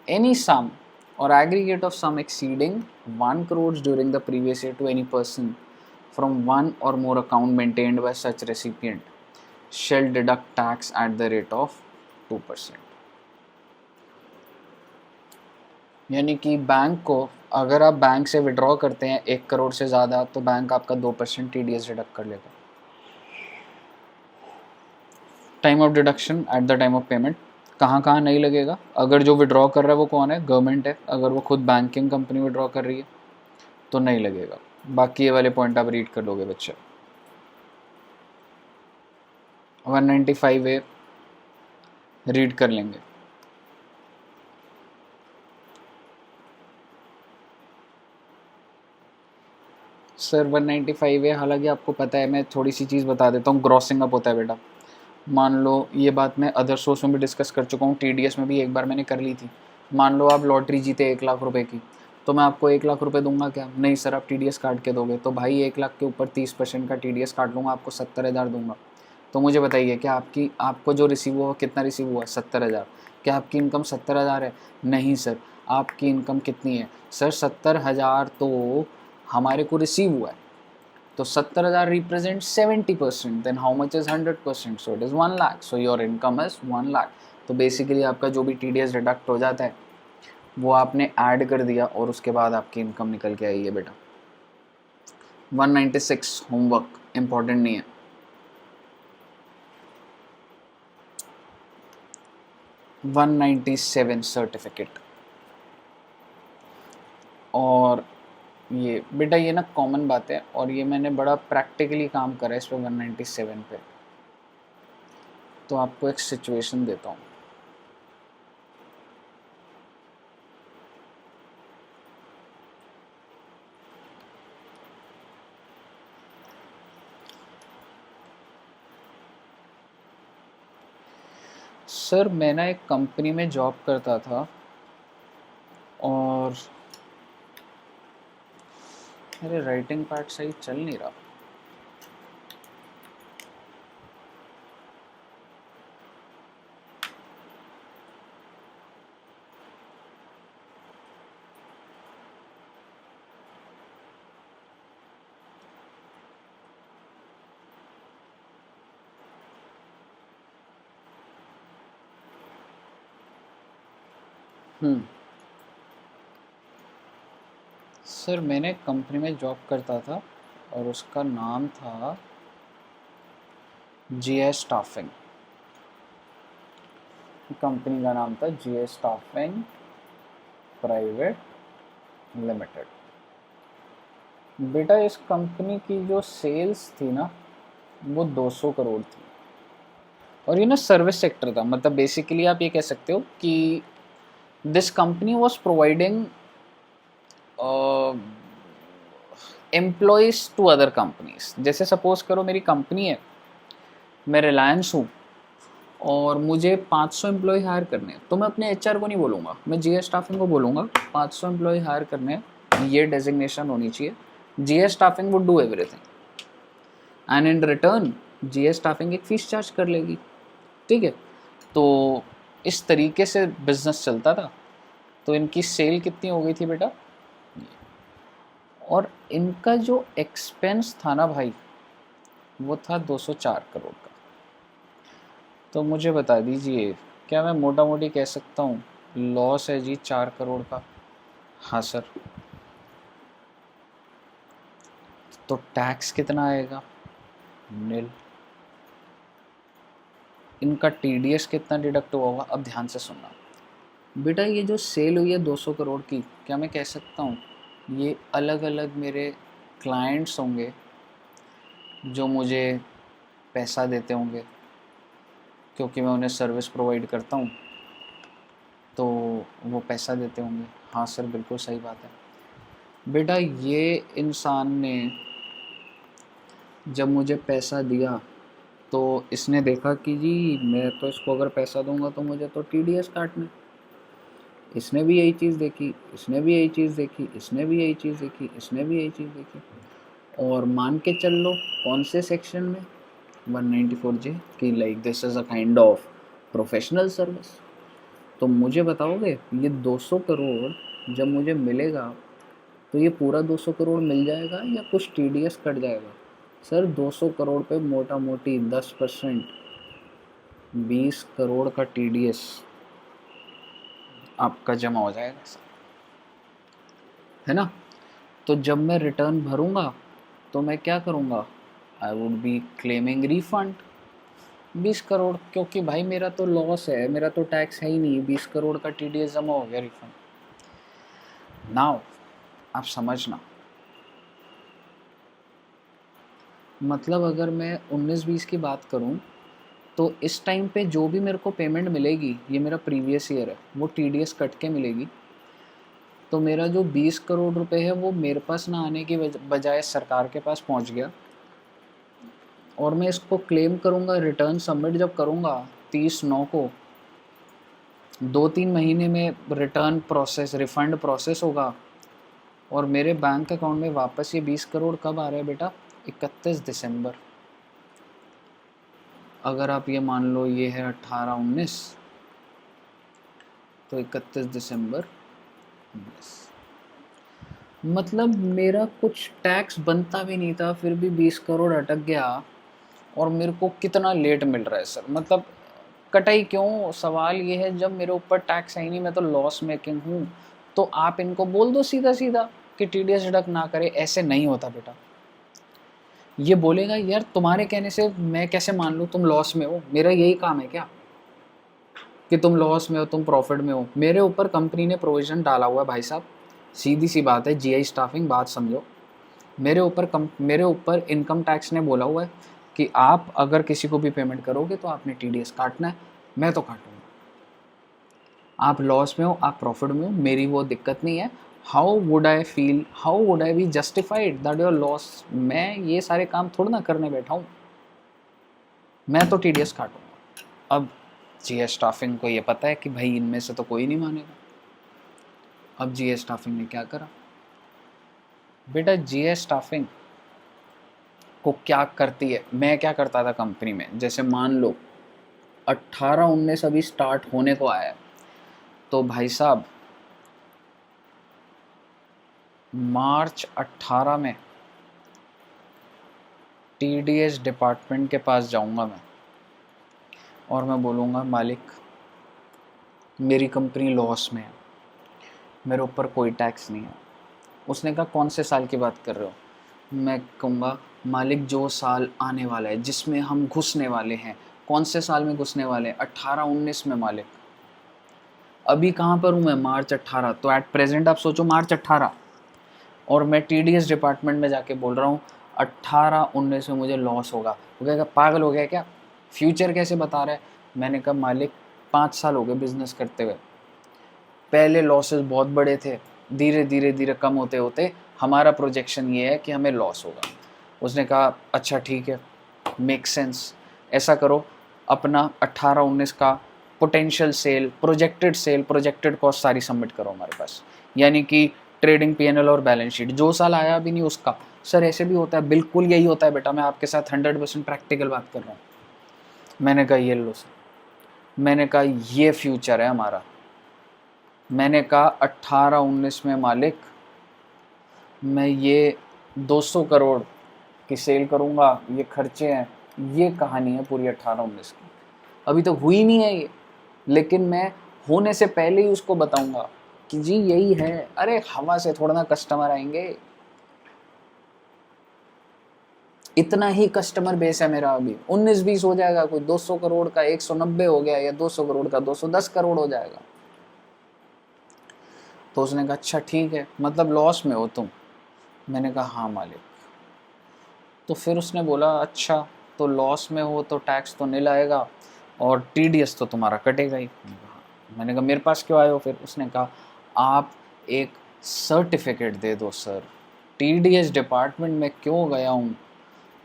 any sum or aggregate of sum exceeding 1 crore during the previous year to any person from one or more account maintained by such recipient shall deduct tax at the rate of 2%। यानी कि बैंक को, अगर आप बैंक से विड्रॉ करते हैं 1 करोड़ से ज़्यादा, तो बैंक आपका 2% TDS डिडक्ट कर लेगा। Time of deduction at the time of payment, कहाँ कहाँ नहीं लगेगा। अगर जो विड्रॉ कर रहा है वो कौन है, गवर्नमेंट है। अगर वो खुद बैंकिंग कंपनी विड्रॉ कर रही है तो नहीं लगेगा। बाकी ये वाले पॉइंट आप रीड कर लोगे बच्चे। 195A रीड कर लेंगे। सर 195A, हालांकि आपको पता है, मैं थोड़ी सी चीज़ बता देता हूँ। ग्रॉसिंग अप होता है बेटा। मान लो ये बात मैं अदर सोर्स में भी डिस्कस कर चुका हूँ, TDS में भी एक बार मैंने कर ली थी। मान लो आप लॉटरी जीते 1 लाख रुपए की, तो मैं आपको 1 लाख रुपए दूंगा क्या? नहीं सर, आप TDS काट के दोगे। तो भाई 1 लाख के ऊपर 30% का TDS काट लूँगा, आपको 70,000 दूंगा। तो मुझे बताइए, क्या आपको जो रिसीव हुआ कितना रिसीव हुआ? 70,000। क्या आपकी इनकम 70,000 है? नहीं सर। आपकी इनकम कितनी है? सर 70,000 तो हमारे को रिसीव हुआ है, तो 70,000 represent 70%, then how much is 100%? So it is 1 lakh, so your income is 1 lakh. तो बेसिकली आपका जो भी TDS डिडक्ट हो जाता है वो आपने ऐड कर दिया और उसके बाद आपकी इनकम निकल के आई है बेटा। 196 होमवर्क इंपॉर्टेंट नहीं है। 197 सर्टिफिकेट। और ये बेटा ये ना कॉमन बात है, और ये मैंने बड़ा प्रैक्टिकली काम करा है इस पर 197 पे। तो आपको एक सिचुएशन देता हूँ। सर मैं ना एक कंपनी में जॉब करता था, और मेरे राइटिंग पार्ट सही चल नहीं रहा। सर मैंने एक कंपनी में जॉब करता था और उसका नाम था GS स्टाफिंग। कंपनी का नाम था GS स्टाफिंग प्राइवेट लिमिटेड। बेटा इस कंपनी की जो सेल्स थी ना वो 200 करोड़ थी, और ये ना सर्विस सेक्टर था। मतलब बेसिकली आप ये कह सकते हो कि this company was providing employees to other companies. जैसे सपोज करो मेरी कंपनी है, मैं रिलायंस हूँ, और मुझे 500 एम्प्लॉय हायर करने हैं, तो मैं अपने HR को नहीं बोलूँगा, मैं GS स्टाफिंग को बोलूँगा 500 एम्प्लॉय हायर करने हैं, ये डेजिग्नेशन होनी चाहिए। GS staffing would do everything, and in return GS staffing एक फ़ीस चार्ज कर लेगी। ठीक है, तो इस तरीके से बिजनेस चलता था। तो इनकी सेल कितनी हो गई थी बेटा, और इनका जो एक्सपेंस था ना भाई वो था 204 करोड़ का। तो मुझे बता दीजिए, क्या मैं मोटा मोटी कह सकता हूँ लॉस है जी 4 करोड़ का? हाँ सर। तो टैक्स कितना आएगा? नील। इनका TDS कितना डिडक्ट हुआ होगा? अब ध्यान से सुनना बेटा, ये जो सेल हुई है 200 करोड़ की, क्या मैं कह सकता हूँ ये अलग अलग मेरे क्लाइंट्स होंगे जो मुझे पैसा देते होंगे, क्योंकि मैं उन्हें सर्विस प्रोवाइड करता हूँ, तो वो पैसा देते होंगे। हाँ सर, बिल्कुल सही बात है बेटा। ये इंसान ने जब मुझे पैसा दिया तो इसने देखा कि जी मैं तो इसको अगर पैसा दूंगा तो मुझे तो TDS काटना। इसने भी यही चीज़ देखी, इसने भी यही चीज़ देखी, इसने भी यही चीज़ देखी, इसने भी यही चीज़ देखी, और मान के चल लो कौन से सेक्शन में, 194J कि like this is a kind of professional service. तो मुझे बताओगे ये 200 करोड़ जब मुझे मिलेगा तो ये पूरा 200 करोड़ मिल जाएगा या कुछ TDS कट जाएगा? सर 200 करोड़ पे मोटा मोटी 10%, 20 करोड़ का TDS आपका जमा हो जाएगा सर, है ना। तो जब मैं रिटर्न भरूंगा तो मैं क्या करूंगा? I would be claiming refund. 20 crore, क्योंकि भाई मेरा तो लॉस है, मेरा तो टैक्स है ही नहीं, 20 करोड़ का TDS जमा हो गया रिफंड। नाउ आप समझना, मतलब अगर मैं 19-20 की बात करूं तो इस टाइम पे जो भी मेरे को पेमेंट मिलेगी, ये मेरा प्रीवियस ईयर है, वो TDS कट के मिलेगी। तो मेरा जो 20 करोड़ रुपए है वो मेरे पास ना आने की बजाय सरकार के पास पहुंच गया, और मैं इसको क्लेम करूंगा, रिटर्न सबमिट जब करूंगा 30/9 को, 2-3 महीने में रिटर्न प्रोसेस, रिफंड प्रोसेस होगा, और मेरे बैंक अकाउंट में वापस ये 20 करोड़ कब आ रहा है बेटा? 31 दिसंबर। अगर आप ये मान लो ये है 18-19, तो 31 दिसंबर 19, मतलब मेरा कुछ टैक्स बनता भी नहीं था, फिर भी 20 करोड़ अटक गया, और मेरे को कितना लेट मिल रहा है सर, मतलब कटाई क्यों? सवाल ये है, जब मेरे ऊपर टैक्स है ही नहीं, मैं तो लॉस मेकिंग हूँ, तो आप इनको बोल दो सीधा सीधा कि TDS डिडक्ट ना करे। ऐसे नहीं होता बेटा। ये बोलेगा यार तुम्हारे कहने से मैं कैसे मान लूँ तुम लॉस में हो, मेरा यही काम है क्या कि तुम लॉस में हो, तुम प्रॉफिट में हो? मेरे ऊपर कंपनी ने प्रोविजन डाला हुआ है भाई साहब, सीधी सी बात है, GI स्टाफिंग, बात समझो। मेरे ऊपर इनकम टैक्स ने बोला हुआ है कि आप अगर किसी को भी पेमेंट करोगे तो आपने TDS काटना है। मैं तो काटूंगा, आप लॉस में हो, आप प्रॉफिट में हो, मेरी वो दिक्कत नहीं है। How would I feel, how would I be justified that your loss? मैं ये सारे काम थोड़ा ना करने बैठा हूँ, मैं तो TDS काटूंगा। अब GI स्टाफिंग को ये पता है कि भाई इनमें से तो कोई नहीं मानेगा। अब GI स्टाफिंग ने क्या करा बेटा? GI स्टाफिंग को क्या करती है, मैं क्या करता था कंपनी में, जैसे मान लो 18-19 अभी स्टार्ट होने को आया है, तो भाई साहब मार्च 18 में TDS डिपार्टमेंट के पास जाऊंगा मैं, और मैं बोलूँगा मालिक मेरी कंपनी लॉस में है, मेरे ऊपर कोई टैक्स नहीं है। उसने कहा कौन से साल की बात कर रहे हो? मैं कहूँगा मालिक जो साल आने वाला है, जिसमें हम घुसने वाले हैं। कौन से साल में घुसने वाले हैं? 18-19 में मालिक। अभी कहाँ पर हूँ मैं? मार्च 18। तो एट प्रेजेंट आप सोचो मार्च 18, और मैं TDS डिपार्टमेंट में जाके बोल रहा हूँ 18-19 में मुझे लॉस होगा। वो कहेगा पागल हो गया क्या, फ्यूचर कैसे बता रहा है? मैंने कहा मालिक 5 साल हो गए बिजनेस करते हुए, पहले लॉसेस बहुत बड़े थे, धीरे धीरे धीरे कम होते होते हमारा प्रोजेक्शन ये है कि हमें लॉस होगा। उसने कहा अच्छा ठीक है, मेक सेंस। ऐसा करो, अपना 18-19 का पोटेंशियल सेल, प्रोजेक्टेड कॉस्ट सारी सबमिट करो हमारे पास, यानी कि ट्रेडिंग PNL और बैलेंस शीट, जो साल आया भी नहीं उसका। सर ऐसे भी होता है? बिल्कुल यही होता है बेटा, मैं आपके साथ 100% प्रैक्टिकल बात कर रहा हूँ। मैंने कहा ये लो सर, मैंने कहा ये फ्यूचर है हमारा। मैंने कहा 18-19 में मालिक मैं ये 200 करोड़ की सेल करूँगा, ये खर्चे हैं, ये कहानी है पूरी 18-19 की। अभी तक हुई नहीं है ये, लेकिन मैं होने से पहले ही उसको बताऊंगा कि जी यही है। अरे हवा से थोड़ा ना कस्टमर आएंगे, इतना ही कस्टमर बेस है मेरा। अभी 19-20 हो जाएगा, कोई 200 करोड़ का 190 हो गया, या 200 करोड़ का 210 करोड़ हो जाएगा। तो उसने कहा अच्छा ठीक है, मतलब लॉस में हो तुम? मैंने कहा हाँ मालिक। तो फिर उसने बोला अच्छा तो लॉस में हो तो टैक्स तो नहीं लाएगा, और TDS तो तुम्हारा कटेगा ही। मैंने कहा मेरे पास क्यों आए हो फिर? उसने कहा आप एक सर्टिफिकेट दे दो सर। TDS डिपार्टमेंट में क्यों गया हूँ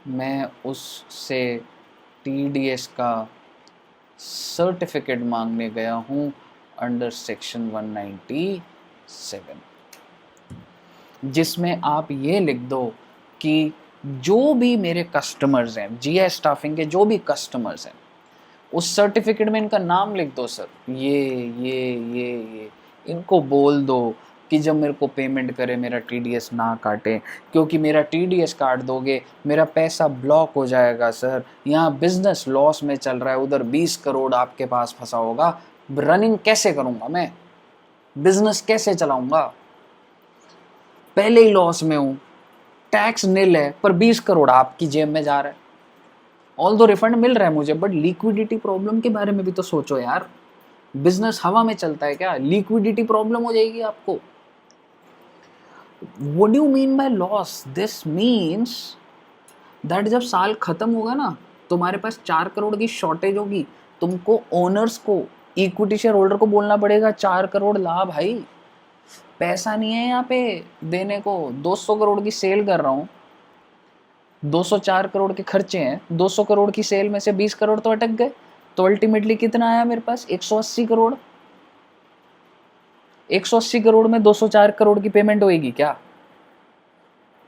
मैं? उससे TDS का सर्टिफिकेट मांगने गया हूँ अंडर सेक्शन 197, जिसमें आप ये लिख दो कि जो भी मेरे कस्टमर्स हैं, GI स्टाफिंग के जो भी कस्टमर्स हैं, उस सर्टिफिकेट में इनका नाम लिख दो सर, ये इनको बोल दो कि जब मेरे को पेमेंट करे मेरा TDS ना काटे, क्योंकि मेरा TDS काट दोगे मेरा पैसा ब्लॉक हो जाएगा सर। यहाँ बिजनेस लॉस में चल रहा है, उधर 20 करोड़ आपके पास फंसा होगा, रनिंग कैसे करूँगा मैं, बिजनेस कैसे चलाऊँगा? पहले ही लॉस में हूँ, टैक्स निल है, पर 20 करोड़ आपकी जेब में जा रहा है। ऑल दो रिफंड मिल रहा है मुझे, बट लिक्विडिटी प्रॉब्लम के बारे में भी तो सोचो यार। बिजनेस हवा में चलता है क्या? लिक्विडिटी प्रॉब्लम हो जाएगी आपको। What do you mean by loss? This means that जब साल खत्म होगा ना, तुम्हारे पास 4 करोड़ की शॉर्टेज होगी, तुमको ओनर्स को, इक्विटी शेयर होल्डर को बोलना पड़ेगा 4 करोड़ ला भाई, पैसा नहीं है यहाँ पे देने को। 200 करोड़ की सेल कर रहा हूँ, 204 करोड़ के खर्चे हैं, 200 करोड़ की सेल में से 20 करोड़ तो अटक गए, तो अल्टीमेटली कितना आया मेरे पास? 180 करोड़। 180 करोड़ में 204 करोड़ की पेमेंट होएगी क्या?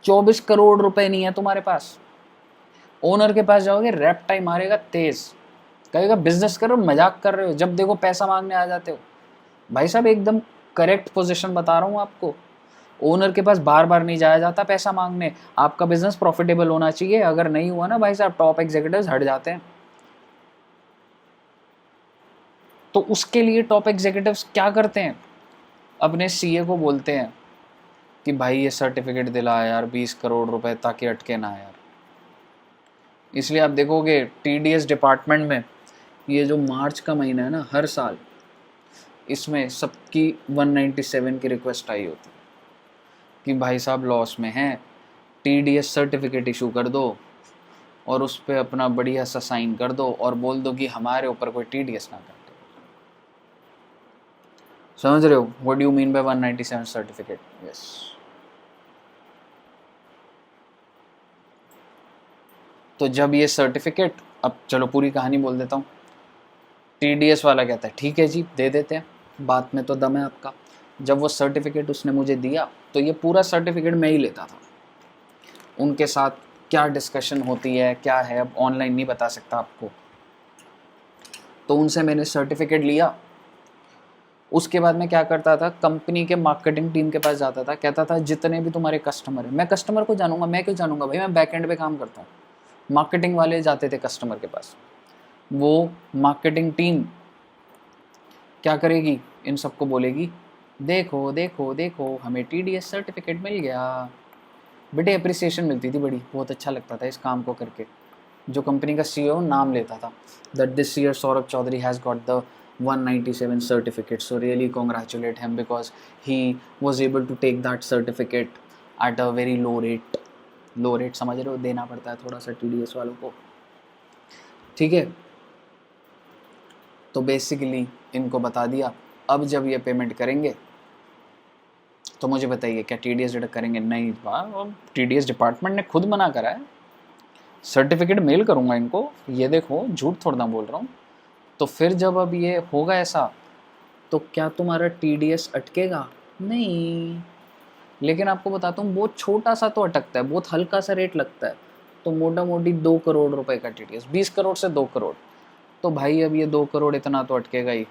24 करोड़ रुपए नहीं है तुम्हारे पास। ओनर के पास जाओगे, रैप टाइम मारेगा तेज, कहेगा बिजनेस कर रहे हो, मजाक कर रहे हो, जब देखो पैसा मांगने आ जाते हो। भाई साहब एकदम करेक्ट पोजीशन बता रहा हूँ आपको। ओनर के पास बार बार नहीं जाया जाता पैसा मांगने। आपका बिजनेस प्रॉफिटेबल होना चाहिए, अगर नहीं हुआ ना भाई साहब, टॉप एग्जीक्यूटिव्स हट जाते हैं। तो उसके लिए टॉप एग्जीक्यूटिव्स क्या करते हैं? अपने सीए को बोलते हैं कि भाई ये सर्टिफिकेट दिला यार 20 करोड़ रुपए, ताकि अटके ना यार। इसलिए आप देखोगे टीडीएस डिपार्टमेंट में ये जो मार्च का महीना है ना, हर साल इसमें सबकी 197 की रिक्वेस्ट आई होती है कि भाई साहब लॉस में हैं, टीडीएस सर्टिफिकेट इशू कर दो और उस पर अपना बढ़िया सा साइन कर दो और बोल दो कि हमारे ऊपर कोई टीडीएस ना कर दो। समझ रहे हो what do you mean bye 197 certificate? Yes. तो जब ये सर्टिफिकेट, अब चलो पूरी कहानी बोल देता हूँ। टीडीएस वाला कहता है ठीक है जी दे देते हैं, बात में तो दम है आपका। जब वो सर्टिफिकेट उसने मुझे दिया तो ये पूरा सर्टिफिकेट मैं ही लेता था। उनके साथ क्या डिस्कशन होती है क्या है, अब ऑनलाइन नहीं बता सकता आपको। तो उनसे मैंने सर्टिफिकेट लिया। उसके बाद मैं क्या करता था, कंपनी के मार्केटिंग टीम के पास जाता था, कहता था जितने भी तुम्हारे कस्टमर हैं, मैं कस्टमर को जानूंगा, मैं क्यों जानूंगा भाई, मैं बैक एंड पे काम करता हूँ। मार्केटिंग वाले जाते थे कस्टमर के पास, वो मार्केटिंग टीम क्या करेगी, इन सबको बोलेगी देखो देखो देखो हमें टीडीएस सर्टिफिकेट मिल गया। बेटे अप्रिसिएशन मिलती थी बड़ी, बहुत अच्छा लगता था इस काम को करके। जो कंपनी का सीईओ नाम लेता था that this year Saurabh Chaudhary has got the 197 certificate, so really congratulate him because he was able to take that certificate at a very low rate. Low rate समझ रहे हो, देना पड़ता है थोड़ा सा टीडीएस वालों को, ठीक है। तो बेसिकली इनको बता दिया। अब जब ये पेमेंट करेंगे तो मुझे बताइए क्या टीडीएस डिडक्ट करेंगे? नहीं, टीडीएस डिपार्टमेंट ने खुद मना करा है, सर्टिफिकेट मेल करूँगा इनको, ये देखो झूठ थोड़ा ना बोल रहा हूँ। तो फिर जब अब ये होगा ऐसा, तो क्या तुम्हारा टीडीएस अटकेगा? नहीं। लेकिन आपको बताता हूँ बहुत छोटा सा तो अटकता है, बहुत हल्का सा रेट लगता है। तो मोटा मोटी 2 करोड़ रुपए का टीडीएस, 20 करोड़ से 2 करोड़। तो भाई अब ये 2 करोड़ इतना तो अटकेगा ही,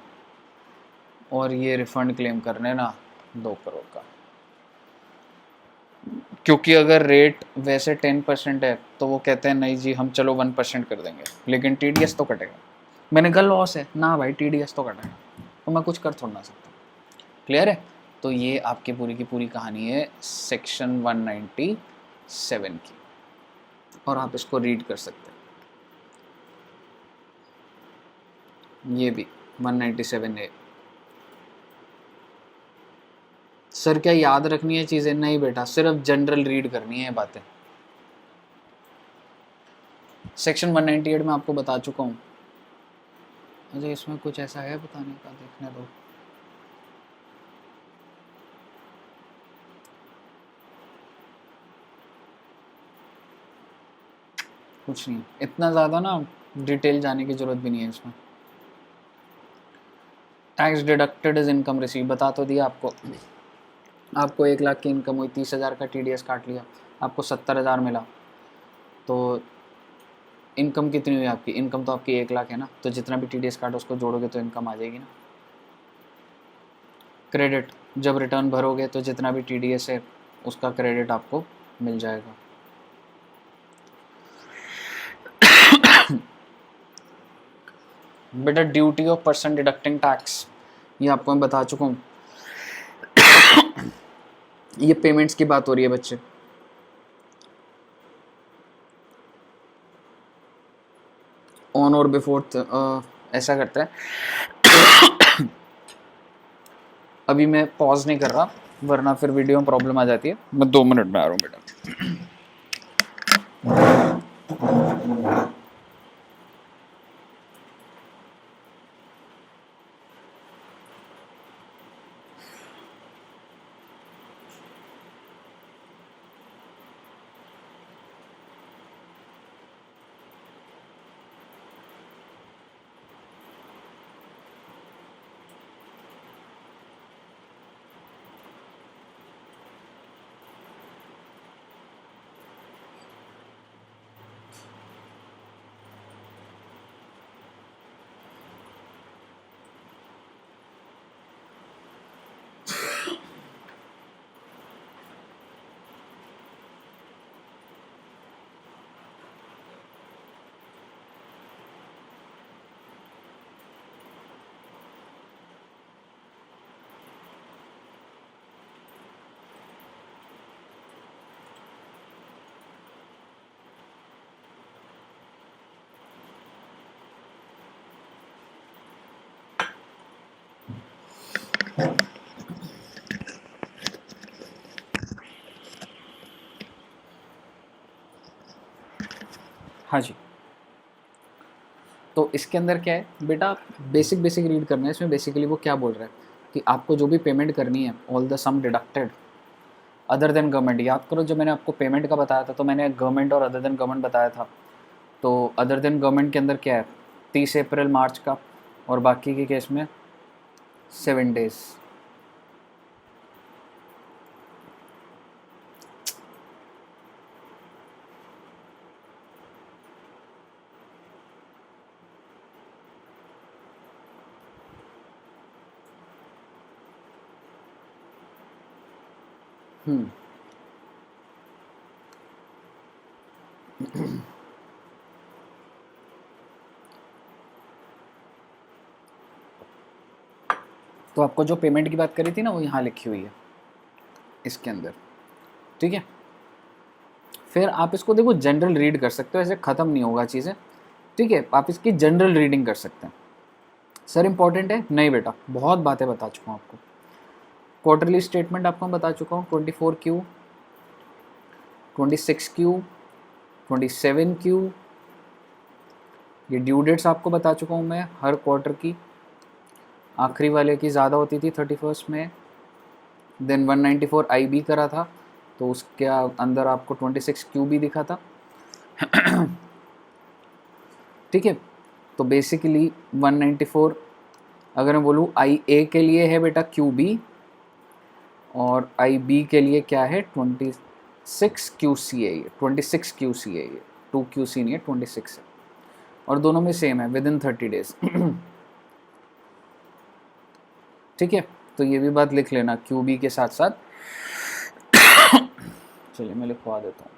और ये रिफंड क्लेम करने ना 2 करोड़ का। क्योंकि अगर रेट वैसे 10% है तो वो कहते हैं नहीं जी हम चलो 1% कर देंगे, लेकिन टीडीएस तो कटेगा। मैंने कहा लॉस है ना भाई, टीडीएस तो कटेगा, तो मैं कुछ कर थोड़ा ना सकता। क्लियर है? तो ये आपकी पूरी की पूरी कहानी है सेक्शन 197 की, और आप इसको रीड कर सकते हैं। ये भी 197 है। सर क्या याद रखनी है चीज़ें? नहीं बेटा, सिर्फ जनरल रीड करनी है बातें। सेक्शन 198 में आपको बता चुका हूँ। अच्छा इसमें कुछ ऐसा है बताने का, देखने दो। कुछ नहीं, इतना ज़्यादा ना डिटेल जाने की ज़रूरत भी नहीं है इसमें। Tax deducted is income receive, बता तो दिया आपको। आपको 1 लाख की इनकम हुई, 30,000 का टीडीएस काट लिया, आपको 70,000 मिला, तो इनकम कितनी हुई आपकी? इनकम तो आपकी 1 लाख है ना, तो जितना भी टीडीएस काटो उसको जोड़ोगे तो इनकम आ जाएगी ना। क्रेडिट, जब रिटर्न भरोगे तो जितना भी टीडीएस है उसका क्रेडिट आपको मिल जाएगा। बेटा duty of person deducting tax, ये आपको मैं बता चुका हूँ। ये पेमेंट्स की बात हो रही है बच्चे। ऑन और बिफोर ऐसा करता है। अभी मैं पॉज नहीं कर रहा वरना फिर वीडियो में प्रॉब्लम आ जाती है। मैं 2 मिनट में आ रहा हूँ बेटा। हाँ जी, तो इसके अंदर क्या है बेटा, बेसिक रीड करना है। इसमें बेसिकली वो क्या बोल रहा है कि आपको जो भी पेमेंट करनी है, all the sum deducted other than government. याद करो जब मैंने आपको पेमेंट का बताया था तो मैंने गवर्नमेंट और अदर देन गवर्नमेंट बताया था। तो अदर देन गवर्नमेंट के अंदर क्या है, 30 अप्रैल मार्च का, और बाकी के केस में 7 डेज। तो आपको जो पेमेंट की बात करी थी ना वो यहाँ लिखी हुई है इसके अंदर, ठीक है। फिर आप इसको देखो जनरल रीड कर सकते हो, ऐसे ख़त्म नहीं होगा चीज़ें, ठीक है। आप इसकी जनरल रीडिंग कर सकते हैं। सर इंपॉर्टेंट है नहीं बेटा, बहुत बातें बता चुका हूँ आपको। क्वार्टरली स्टेटमेंट आपको मैं बता चुका हूँ, 24Q, 26Q, 27Q, ये ड्यू डेट्स आपको बता चुका हूँ मैं हर क्वार्टर की। आखिरी वाले की ज़्यादा होती थी 31 में। देन 194 IB करा था तो उसके अंदर आपको 26Q भी दिखा था, ठीक है। तो बेसिकली 194 अगर मैं बोलूँ IA के लिए है बेटा QB, और IB के लिए क्या है 26QC है, ये 26QC है, ये 2QC नहीं है 26 है, और दोनों में सेम है विद इन 30 डेज, ठीक है। तो ये भी बात लिख लेना QB के साथ साथ। चलिए मैं लिखवा देता हूँ।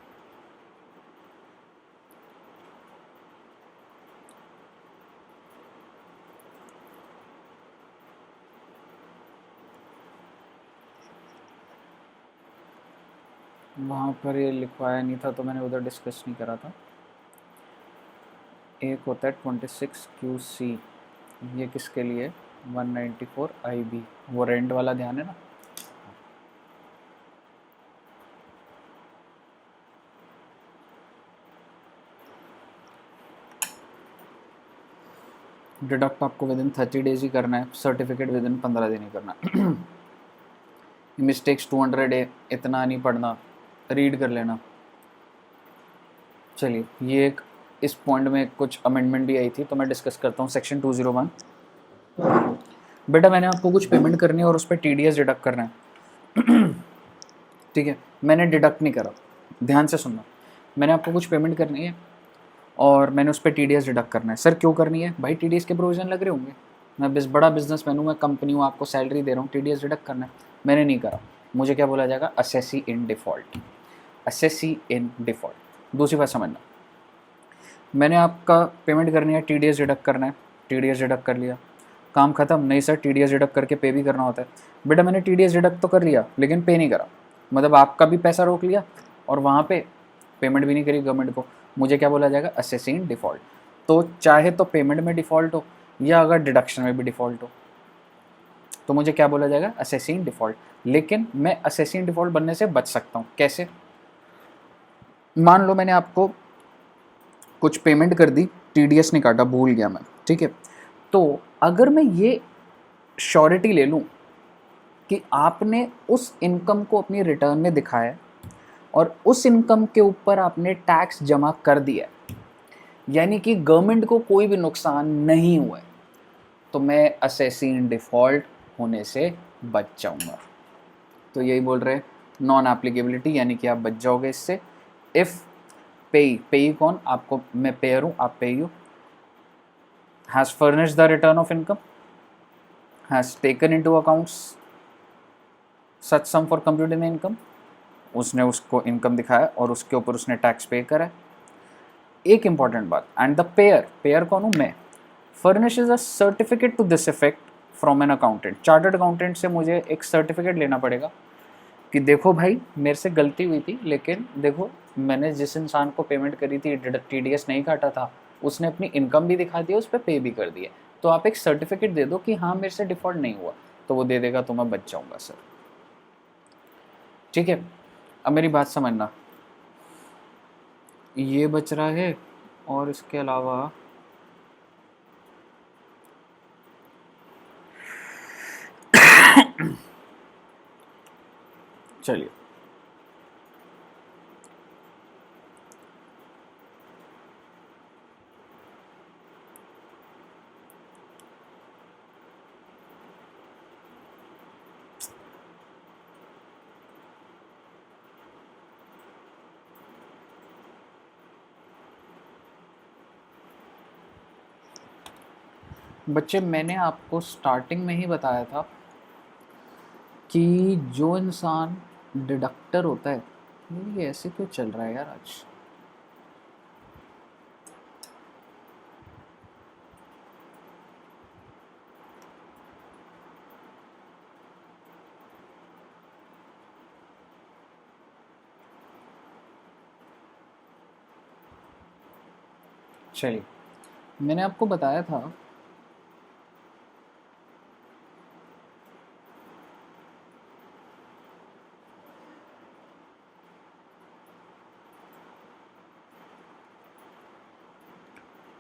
वहाँ पर ये लिखवाया नहीं था तो मैंने उधर डिस्कस नहीं करा था। एक होता है 26QC, ये किसके लिए 194 IB, वो रेंट वाला ध्यान है ना। डिडक्ट आपको विद इन 30 डेज ही करना है, सर्टिफिकेट विद इन 15 दिन ही करना है। मिस्टेक्स 200 है, इतना नहीं पढ़ना, रीड कर लेना। चलिए ये एक इस पॉइंट में कुछ अमेंडमेंट भी आई थी तो मैं डिस्कस करता हूँ। सेक्शन 201 बेटा, मैंने आपको कुछ पेमेंट करनी है और उस पर TDS डिडक्ट करना है, ठीक है। मैंने डिडक्ट नहीं करा, ध्यान से सुनना। मैंने आपको कुछ पेमेंट करनी है और मैंने उस पर TDS डिडक्ट करना है। सर क्यों करनी है भाई, TDS के प्रोविजन लग रहे होंगे, मैं बड़ा बिजनेसमैन हूँ, मैं कंपनी हूँ, आपको सैलरी दे रहा हूँ, TDS डिडक्ट करना है। मैंने नहीं करा, मुझे क्या बोला जाएगा, assessee in default, assessee in default. दूसरी बात समझना, मैंने आपका पेमेंट करनी है, TDS डिडक्ट करना है, TDS डिडक्ट कर लिया, काम खत्म। नहीं सर TDS डिडक्ट करके पे भी करना होता है। बेटा मैंने TDS डिडक्ट तो कर लिया लेकिन पे नहीं करा, मतलब आपका भी पैसा रोक लिया और वहाँ पे पेमेंट भी नहीं करी गवर्नमेंट को, मुझे क्या बोला जाएगा, असेसी इन डिफ़ॉल्ट। तो चाहे तो पेमेंट में डिफ़ॉल्ट हो या अगर डिडक्शन में भी डिफ़ॉल्ट हो तो मुझे क्या बोला जाएगा, असेसिंग डिफ़ॉल्ट। लेकिन मैं असेसिंग डिफ़ॉल्ट बनने से बच सकता हूँ। कैसे? मान लो मैंने आपको कुछ पेमेंट कर दी, टीडीएस नहीं काटा, भूल गया मैं, ठीक है। तो अगर मैं ये श्योरिटी ले लूँ कि आपने उस इनकम को अपनी रिटर्न में दिखाया और उस इनकम के ऊपर आपने टैक्स जमा कर दिया, यानी कि गवर्नमेंट को कोई भी नुकसान नहीं हुआ है, तो मैं असेसिंग डिफ़ॉल्ट होने से बच जाऊंगा। तो यही बोल रहे नॉन एप्लीकेबिलिटी, यानी कि आप बच जाओगे इससे। इफ़ पेई कौन, आपको, मैं पेयर हूँ, आप पेई हो, has furnished the return of income, has taken into accounts such sum for computing income, उसने उसको इनकम दिखाया और उसके ऊपर उसने टैक्स पे करा है। एक इंपॉर्टेंट बात, एंड द पेयर कौन हूँ मैं, furnishes a certificate to this effect from an accountant. Chartered accountant से मुझे एक सर्टिफिकेट लेना पड़ेगा कि देखो भाई मेरे से गलती हुई थी, लेकिन देखो मैंने जिस इंसान को पेमेंट करी थी, टीडीएस नहीं काटा था, उसने अपनी इनकम भी दिखा दी, उस पर पे भी कर दिया, तो आप एक सर्टिफिकेट दे दो कि हाँ मेरे से डिफॉल्ट नहीं हुआ, तो वो दे देगा, तो मैं बच जाऊंगा सर। ठीक है, अब मेरी बात समझना, ये बच रहा है और इसके अलावा चलिए बच्चे, मैंने आपको स्टार्टिंग में ही बताया था कि जो इंसान डिडक्टर होता है, ये ऐसे क्यों चल रहा है यार आज। चलिए, मैंने आपको बताया था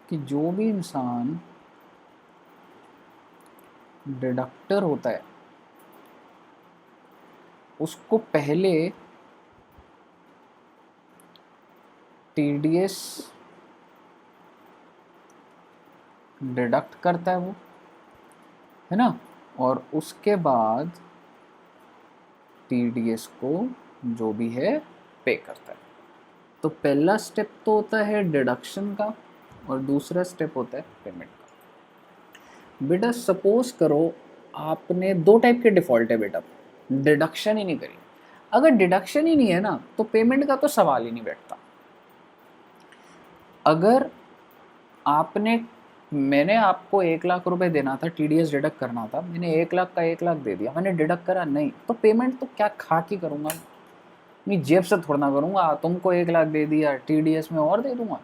कि जो भी इंसान डिडक्टर होता है उसको पहले टीडीएस डिडक्ट करता है वो, है ना, और उसके बाद टीडीएस को जो भी है पे करता है। तो पहला स्टेप तो होता है डिडक्शन का और दूसरा स्टेप होता है पेमेंट का। बेटा सपोज करो आपने दो टाइप के डिफ़ॉल्ट है बेटा, डिडक्शन ही नहीं करी। अगर डिडक्शन ही नहीं है ना तो पेमेंट का तो सवाल ही नहीं बैठता। अगर मैंने आपको 1 लाख रुपए देना था, टीडीएस डिडक्ट करना था, मैंने 1 लाख का 1 लाख दे दिया, मैंने डिडक्ट करा नहीं, तो पेमेंट तो क्या खा के करूँगा, अपनी जेब से थोड़ा ना करूँगा। तुमको 1 लाख दे दिया, टीडीएस में और दे दूंगा।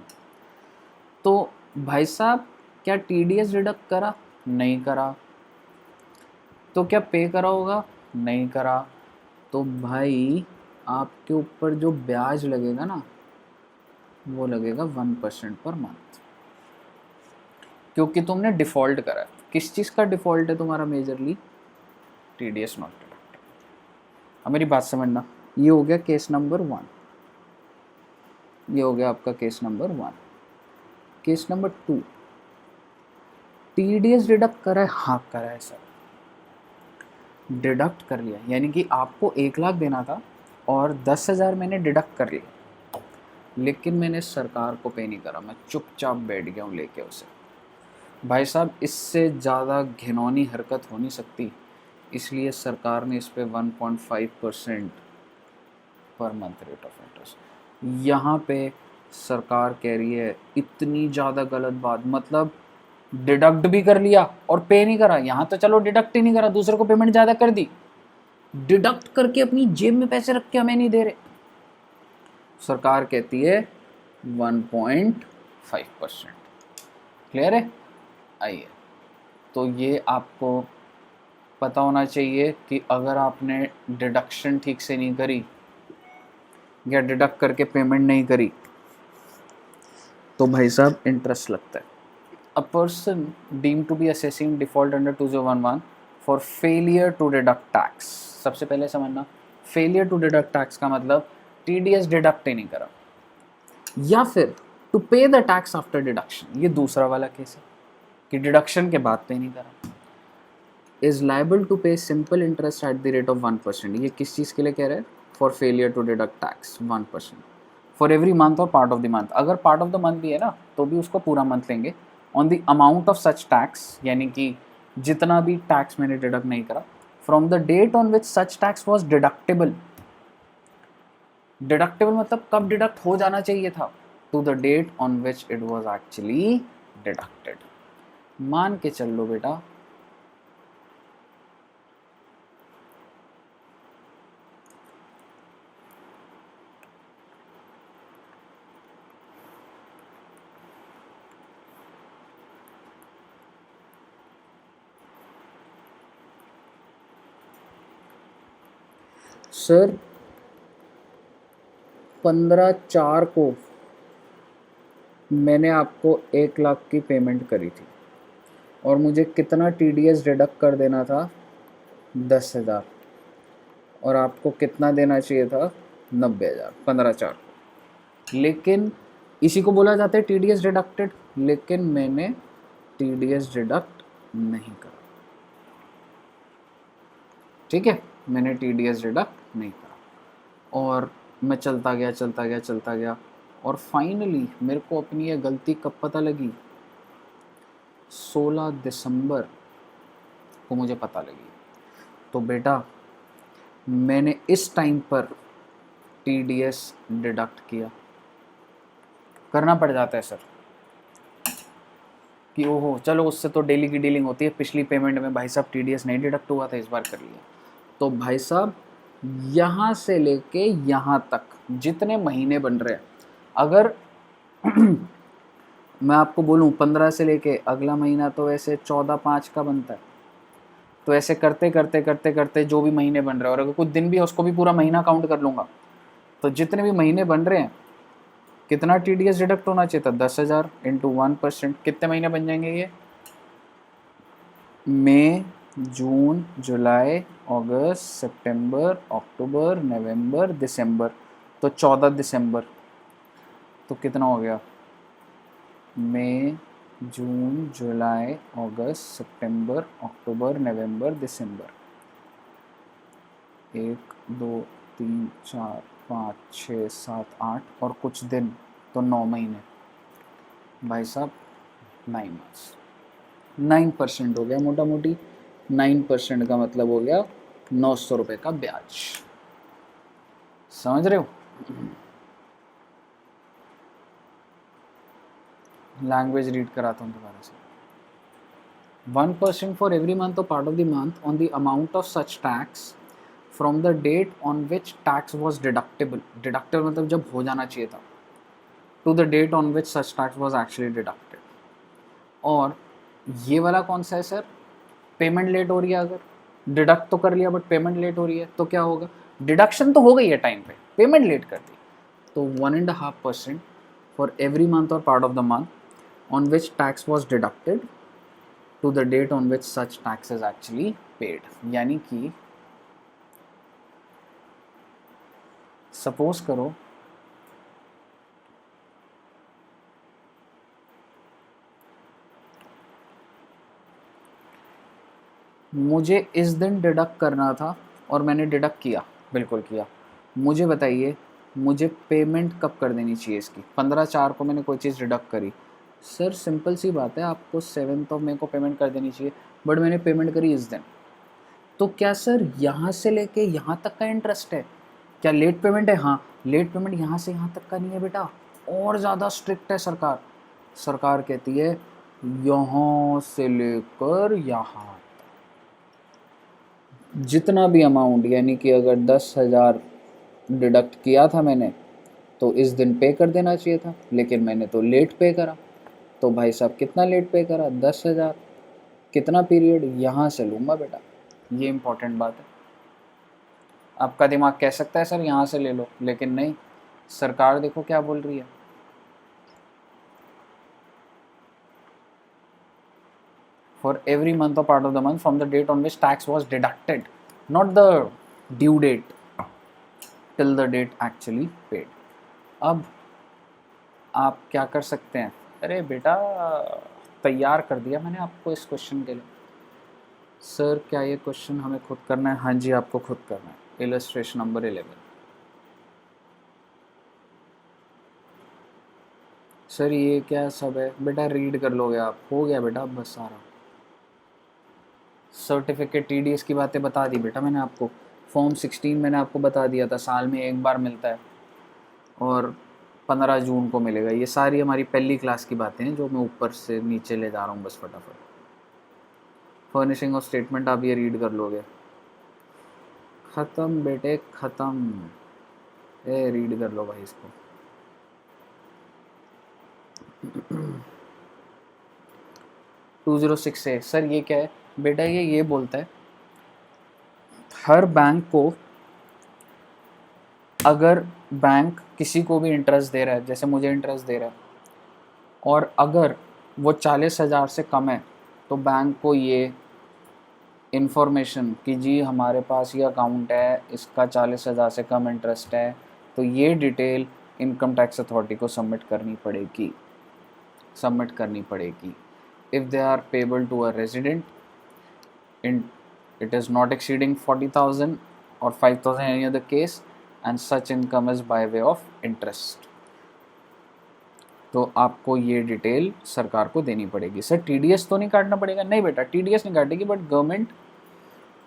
तो भाई साहब क्या टीडीएस डिडक्ट करा? नहीं करा। तो क्या पे करा होगा? नहीं करा। तो भाई आपके ऊपर जो ब्याज लगेगा ना वो लगेगा 1% पर मंथ, क्योंकि तुमने डिफ़ॉल्ट करा है। किस चीज़ का डिफ़ॉल्ट है तुम्हारा मेजरली? TDS not deducted. अब मेरी बात समझना, ये हो गया केस नंबर 1, ये हो गया आपका case number 1। Case number 2, TDS deduct करा है? हाँ करा है सर, डिडक्ट कर लिया, यानी कि आपको 1 लाख देना था और 10,000 मैंने डिडक्ट कर लिया, लेकिन मैंने सरकार को पे नहीं करा, मैं चुपचाप बैठ गया हूँ लेके उसे। भाई साहब इससे ज़्यादा घिनौनी हरकत हो नहीं सकती, इसलिए सरकार ने इस पे 1.5% per month rate of interest. यहाँ पे सरकार कह रही है इतनी ज़्यादा गलत बात, मतलब डिडक्ट भी कर लिया और पे नहीं करा। यहाँ तो चलो डिडक्ट ही नहीं करा, दूसरे को पेमेंट ज़्यादा कर दी, डिडक्ट करके अपनी जेब में पैसे रख के हमें नहीं दे रहे। सरकार कहती है 1.5%। क्लियर है? आइए, तो ये आपको पता होना चाहिए कि अगर आपने डिडक्शन ठीक से नहीं करी या डिडक्ट करके पेमेंट नहीं करी तो भाई साहब इंटरेस्ट लगता है। A person deem to be assessing default under 2011 for failure to deduct tax. सबसे पहले समझना, फेलियर टू डिडक्ट टैक्स का मतलब टीडीएस डिडक्ट ही नहीं करा, या फिर टू पे द टैक्स आफ्टर डिडक्शन, ये दूसरा वाला केस है कि डिडक्शन के बाद पे नहीं करा। Is liable to pay simple interest at the rate of 1%। ये किस चीज़ के लिए कह रहे हैं? For failure to deduct tax 1% for every month और पार्ट ऑफ द मंथ। अगर पार्ट ऑफ द मंथ भी है ना तो भी उसको पूरा मंथ लेंगे on the amount of such tax, यानी कि जितना भी टैक्स मैंने डिडक्ट नहीं करा, from the date on which such tax was deductible. Deductible मतलब कब डिडक्ट हो जाना चाहिए था, to the date on which it was actually deducted. मान के चल लो बेटा सर 15/4 को मैंने आपको 1 लाख की पेमेंट करी थी और मुझे कितना टीडीएस डिडक्ट कर देना था? 10,000। और आपको कितना देना चाहिए था? 90,000 15/4। लेकिन इसी को बोला जाता है टीडीएस डिडक्टेड, लेकिन मैंने टीडीएस डिडक्ट नहीं करा। ठीक है, मैंने टीडीएस डिडक्ट नहीं करा और मैं चलता गया और फाइनली मेरे को अपनी ये गलती कब पता लगी? 16 दिसंबर को मुझे पता लगी। तो बेटा मैंने इस टाइम पर टीडीएस डिडक्ट किया। करना पड़ जाता है सर कि ओहो चलो उससे तो डेली की डीलिंग होती है, पिछली पेमेंट में भाई साहब टीडीएस नहीं डिडक्ट हुआ था, इस बार कर लिया। तो भाई साहब यहाँ से लेके यहाँ तक जितने महीने बन रहे हैं, अगर मैं आपको बोलूँ 15 से लेके अगला महीना तो वैसे 14/5 का बनता है, तो ऐसे करते करते जो भी महीने बन रहे हैं, और अगर कुछ दिन भी है उसको भी पूरा महीना काउंट कर लूँगा, तो जितने भी महीने बन रहे हैं कितना टीडीएस डिडक्ट होना चाहिए था? 10,000 इंटू 1%। कितने महीने बन जाएंगे ये? मई, जून, जुलाई, अगस्त, सितंबर, अक्टूबर, नवंबर, दिसंबर। तो 14 दिसंबर। तो कितना हो गया? मई, जून, जुलाई, अगस्त, सितंबर, अक्टूबर, नवंबर, दिसंबर। 1 2 3 4 5 6 7 8 और कुछ दिन, तो 9 महीने भाई साहब, 9 मंथ्स। 9% हो गया मोटा मोटी। 9% का मतलब हो गया 900 रुपये का ब्याज। समझ रहे हो? लैंग्वेज रीड कराता हूँ दोबारा से। 1% फॉर एवरी मंथ और part of the month on the amount of such tax from the date on which tax was deductible. Deductible मतलब जब हो जाना चाहिए था, to the date on which such tax was actually deducted. और ये वाला कौन सा है सर? पेमेंट लेट हो रही है। अगर डिडक्ट तो कर लिया बट पेमेंट लेट हो रही है तो क्या होगा? डिडक्शन तो हो गई है टाइम पे, पेमेंट लेट कर दी, तो 1.5% फॉर एवरी मंथ और part of the month on which tax was deducted to the date on which such tax is actually paid. यानी कि सपोज करो मुझे इस दिन डिडक्ट करना था और मैंने डिडक्ट किया, बिल्कुल किया। मुझे बताइए मुझे पेमेंट कब कर देनी चाहिए इसकी? 15/4 को मैंने कोई चीज़ डिडक्ट करी, सर सिंपल सी बात है, आपको 7 मई को पेमेंट कर देनी चाहिए, बट मैंने पेमेंट करी इस दिन। तो क्या सर यहाँ से लेके यहाँ तक का इंटरेस्ट है? क्या लेट पेमेंट है? हाँ, लेट पेमेंट यहाँ से यहाँ तक का नहीं है बेटा, और ज़्यादा स्ट्रिक्ट है सरकार। सरकार कहती है यहाँ से लेकर यहाँ जितना भी अमाउंट, यानी कि अगर 10,000 डिडक्ट किया था मैंने तो इस दिन पे कर देना चाहिए था, लेकिन मैंने तो लेट पे करा। तो भाई साहब कितना लेट पे करा, 10,000। कितना पीरियड, यहाँ से लूँगा बेटा, ये इंपॉर्टेंट बात है। आपका दिमाग कह सकता है सर यहाँ से ले लो, लेकिन नहीं, सरकार देखो क्या बोल रही है। फॉर एवरी मंथ और part of the month from the date on which tax was deducted, not the due date, till the date actually paid. अब आप क्या कर सकते हैं, अरे बेटा तैयार कर दिया मैंने आपको इस क्वेश्चन के लिए। सर क्या ये क्वेश्चन हमें खुद करना है? हाँ जी, आपको खुद करना है। Illustration number 11। सर ये क्या सब है बेटा, रीड कर लोगे आप, हो गया बेटा अब बस सारा। सर्टिफिकेट टीडीएस की बातें बता दी बेटा मैंने आपको। फॉर्म 16 मैंने आपको बता दिया था, साल में एक बार मिलता है और 15 जून को मिलेगा। ये सारी हमारी पहली क्लास की बातें हैं जो मैं ऊपर से नीचे ले जा रहा हूँ बस फटाफट। फर्निशिंग ऑफ स्टेटमेंट आप ये रीड कर लोगे। ख़त्म बेटे ख़त्म, ए रीड कर लो भाई इसको। टू 206 है सर, ये क्या है बेटा? ये बोलता है हर बैंक को, अगर बैंक किसी को भी इंटरेस्ट दे रहा है, जैसे मुझे इंटरेस्ट दे रहा है, और अगर वो 40,000 से कम है, तो बैंक को ये इन्फॉर्मेशन कि जी हमारे पास ये अकाउंट है, इसका 40,000 से कम इंटरेस्ट है, तो ये डिटेल इनकम टैक्स अथॉरिटी को सबमिट करनी पड़ेगी। If they are payable to a resident in it is not exceeding 40,000 or 5,000 in any other case, and such income is by way of interest। तो आपको ये डिटेल सरकार को देनी पड़ेगी। सर टीडीएस तो नहीं काटना पड़ेगा? नहीं बेटा, टीडीएस नहीं काटेगी, बट गवर्नमेंट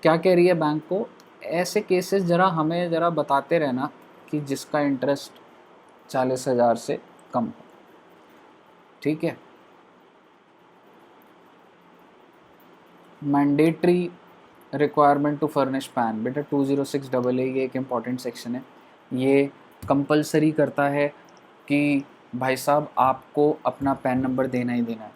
क्या कह रही है बैंक को, ऐसे केसेस हमें ज़रा बताते रहना कि जिसका इंटरेस्ट 40,000 से कम हो। ठीक है। Mandatory requirement to furnish PAN, बेटा 206AA ये एक इम्पॉर्टेंट सेक्शन है। ये कंपलसरी करता है कि भाई साहब आपको अपना पैन नंबर देना ही देना है।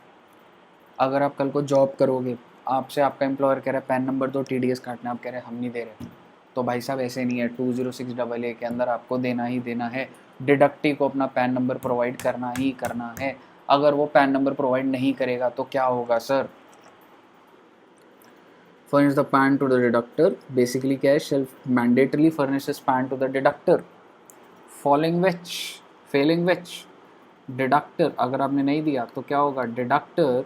अगर आप कल को जॉब करोगे, आपसे आपका एम्प्लॉयर कह रहा है पैन नंबर दो, टीडीएस काटना, आप कह रहे हैं हम नहीं दे रहे, तो भाई साहब ऐसे नहीं है, 206AA के अंदर आपको देना ही देना है। डिडक्टी को अपना पैन नंबर प्रोवाइड करना ही करना है। अगर वो पैन नंबर प्रोवाइड नहीं करेगा तो क्या होगा sir? furnish the PAN to the deductor, basically क्या है, shall mandatorily furnishes PAN to the deductor, failing which deductor, अगर आपने नहीं दिया तो क्या होगा, deductor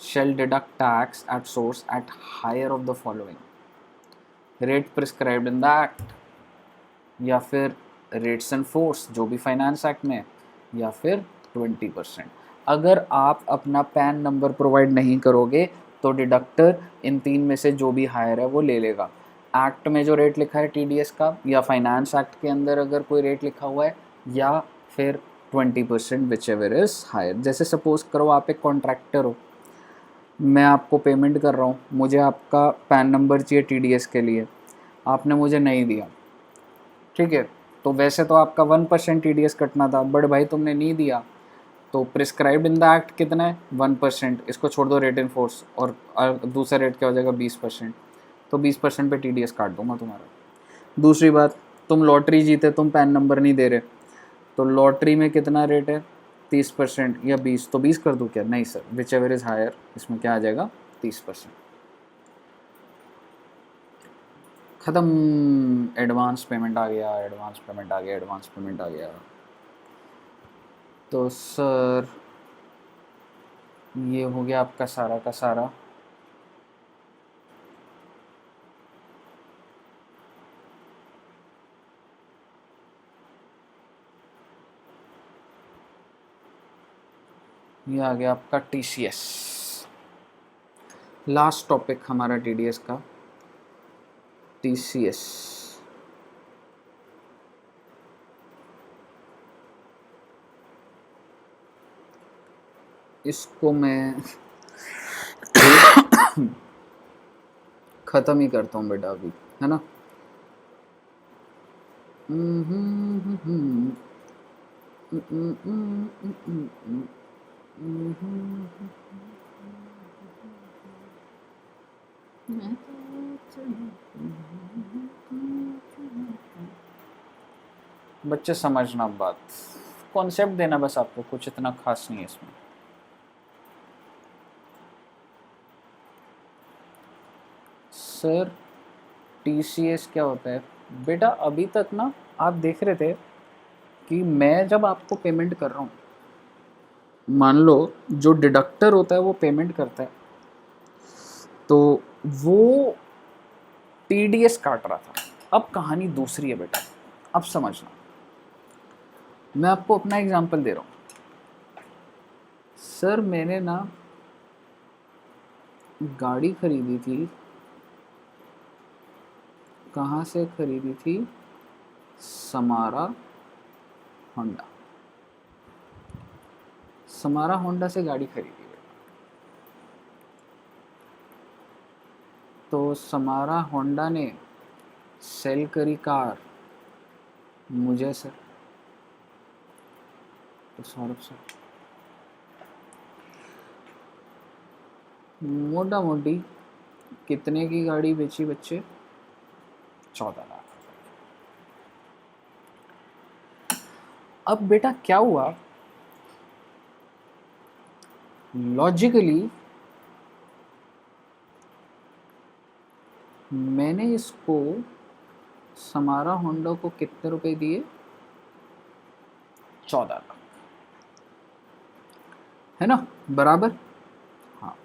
shall deduct tax at source at higher of the following rate prescribed in the act, या फिर rates and force जो भी फाइनेंस एक्ट में, या फिर 20%। अगर आप अपना पैन नंबर प्रोवाइड नहीं करोगे तो डिडक्टर इन तीन में से जो भी हायर है वो ले लेगा। एक्ट में जो रेट लिखा है टीडीएस का, या फाइनेंस एक्ट के अंदर अगर कोई रेट लिखा हुआ है, या फिर 20% विच एवर इज़ हायर। जैसे सपोज करो आप एक कॉन्ट्रैक्टर हो, मैं आपको पेमेंट कर रहा हूँ, मुझे आपका पैन नंबर चाहिए टीडीएस के लिए, आपने मुझे नहीं दिया, ठीक है, तो वैसे तो आपका 1% टीडीएस कटना था, बट भाई तुमने नहीं दिया, तो प्रिस्क्राइब्ड इन द एक्ट कितना है, 1%। इसको छोड़ दो रेट इन फोर्स, और दूसरा रेट क्या हो जाएगा, 20%। तो 20% पे टीडीएस काट दूंगा तुम्हारा। दूसरी बात, तुम लॉटरी जीते, तुम पैन नंबर नहीं दे रहे, तो लॉटरी में कितना रेट है, 30% या 20, तो 20 कर दूँ क्या? नहीं sir, whichever is higher, इसमें क्या आ जाएगा, 30%। ख़त्म। एडवांस पेमेंट आ गया। तो सर ये हो गया आपका सारा का सारा। ये आ गया आपका टीसीएस। लास्ट टॉपिक हमारा टीडीएस का, टीसीएस। इसको मैं ख़त्म ही करता हूँ बेटा अभी, है ना। बच्चे समझना बात, कॉन्सेप्ट देना बस आपको, कुछ इतना खास नहीं है इसमें। सर टीसीएस क्या होता है बेटा? अभी तक ना आप देख रहे थे कि मैं जब आपको पेमेंट कर रहा हूँ, मान लो जो डिडक्टर होता है वो पेमेंट करता है, तो वो टीडीएस काट रहा था। अब कहानी दूसरी है बेटा, अब समझना। मैं आपको अपना एग्जांपल दे रहा हूँ। सर मैंने ना गाड़ी खरीदी थी, कहाँ से खरीदी थी? Samara Honda. समारा होंडा से गाड़ी खरीदी है। तो समारा होंडा ने सेल करी कार मुझे सर, तो सौरभ सर मोटा मोटी कितने की गाड़ी बेची बच्चे? 14 लाख। अब बेटा क्या हुआ, लॉजिकली मैंने इसको समारा होंडा को कितने रुपए दिए? 14 लाख, है ना बराबर? हाँ।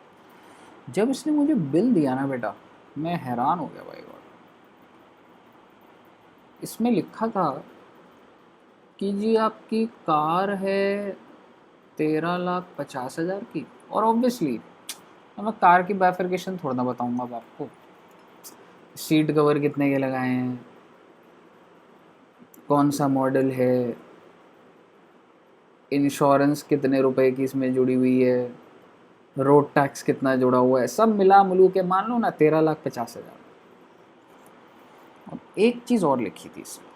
जब इसने मुझे बिल दिया ना बेटा, मैं हैरान हो गया भाई गॉड। इसमें लिखा था कि जी आपकी कार है 13,50,000 की, और ऑब्वियसली मैं कार की बाइफरकेशन थोड़ा ना बताऊंगा अब आपको। सीट कवर कितने के लगाए हैं, कौन सा मॉडल है, इंश्योरेंस कितने रुपए की इसमें जुड़ी हुई है, रोड टैक्स कितना जुड़ा हुआ है, सब मिला मिलू के मान लो ना 13,50,000। और एक चीज और लिखी थी इसमें,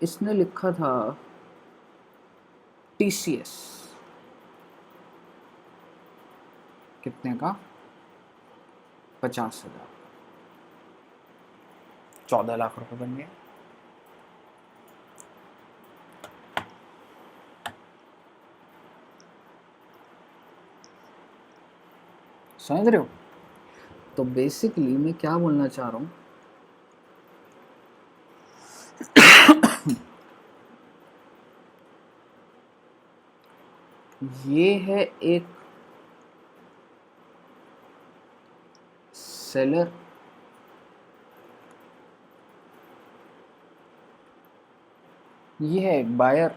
इसने लिखा था टीसीएस कितने का? 50,000। 14 लाख रुपए बन गए। समझ रहे हो? तो बेसिकली मैं क्या बोलना चाह रहा हूं, ये है एक सेलर, ये है एक बायर।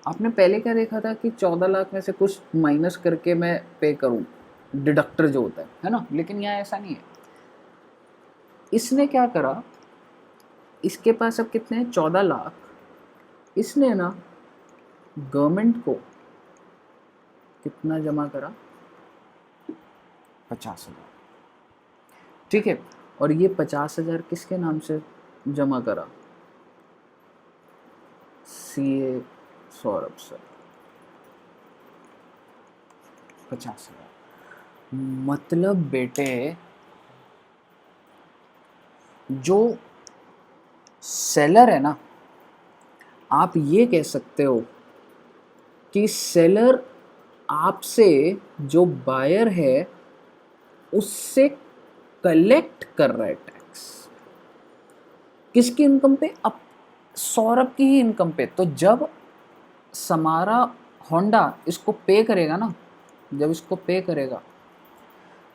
आपने पहले क्या देखा था कि 14 लाख में से कुछ माइनस करके मैं पे करूं, डिडक्टर जो होता है ना, लेकिन यहाँ ऐसा नहीं है। इसने क्या करा, इसके पास अब कितने हैं? 14 लाख। इसने ना गवर्नमेंट को कितना जमा करा? 50,000। ठीक है, और ये 50,000 किसके नाम से जमा करा? CA Saurabh sir. 50,000 मतलब बेटे जो सेलर है ना, आप ये कह सकते हो कि सेलर आपसे, जो बायर है उससे कलेक्ट कर रहा है टैक्स। किसकी इनकम पे? अब सौरभ की ही इनकम पे। तो जब समारा होंडा इसको पे करेगा ना, जब इसको पे करेगा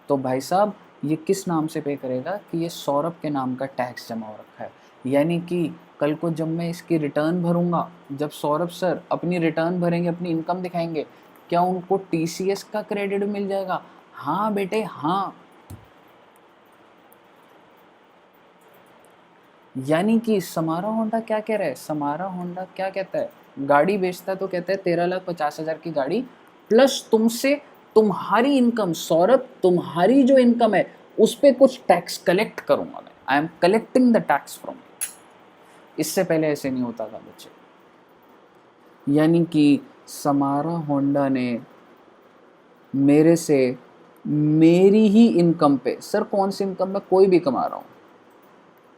तो भाई साहब ये किस नाम से पे करेगा कि ये सौरभ के नाम का टैक्स जमा हो रखा है। यानी कि कल को जब मैं इसकी रिटर्न भरूंगा, जब सौरभ सर अपनी रिटर्न भरेंगे, अपनी इनकम दिखाएंगे, क्या उनको टीसीएस का क्रेडिट मिल जाएगा? हाँ बेटे हाँ। यानी कि समारा होंडा क्या कह रहा है? समारा होंडा क्या कहता है? गाड़ी बेचता है तो कहता है 13,50,000 की गाड़ी प्लस तुमसे तुम्हारी इनकम, सौरभ तुम्हारी जो इनकम है उस पर कुछ टैक्स कलेक्ट करूंगा मैं। I am collecting the tax from. इससे पहले ऐसे नहीं होता था बच्चे। यानी कि समारा होंडा ने मेरे से मेरी ही इनकम पे, सर कौन सी इनकम में, कोई भी कमा रहा हूँ,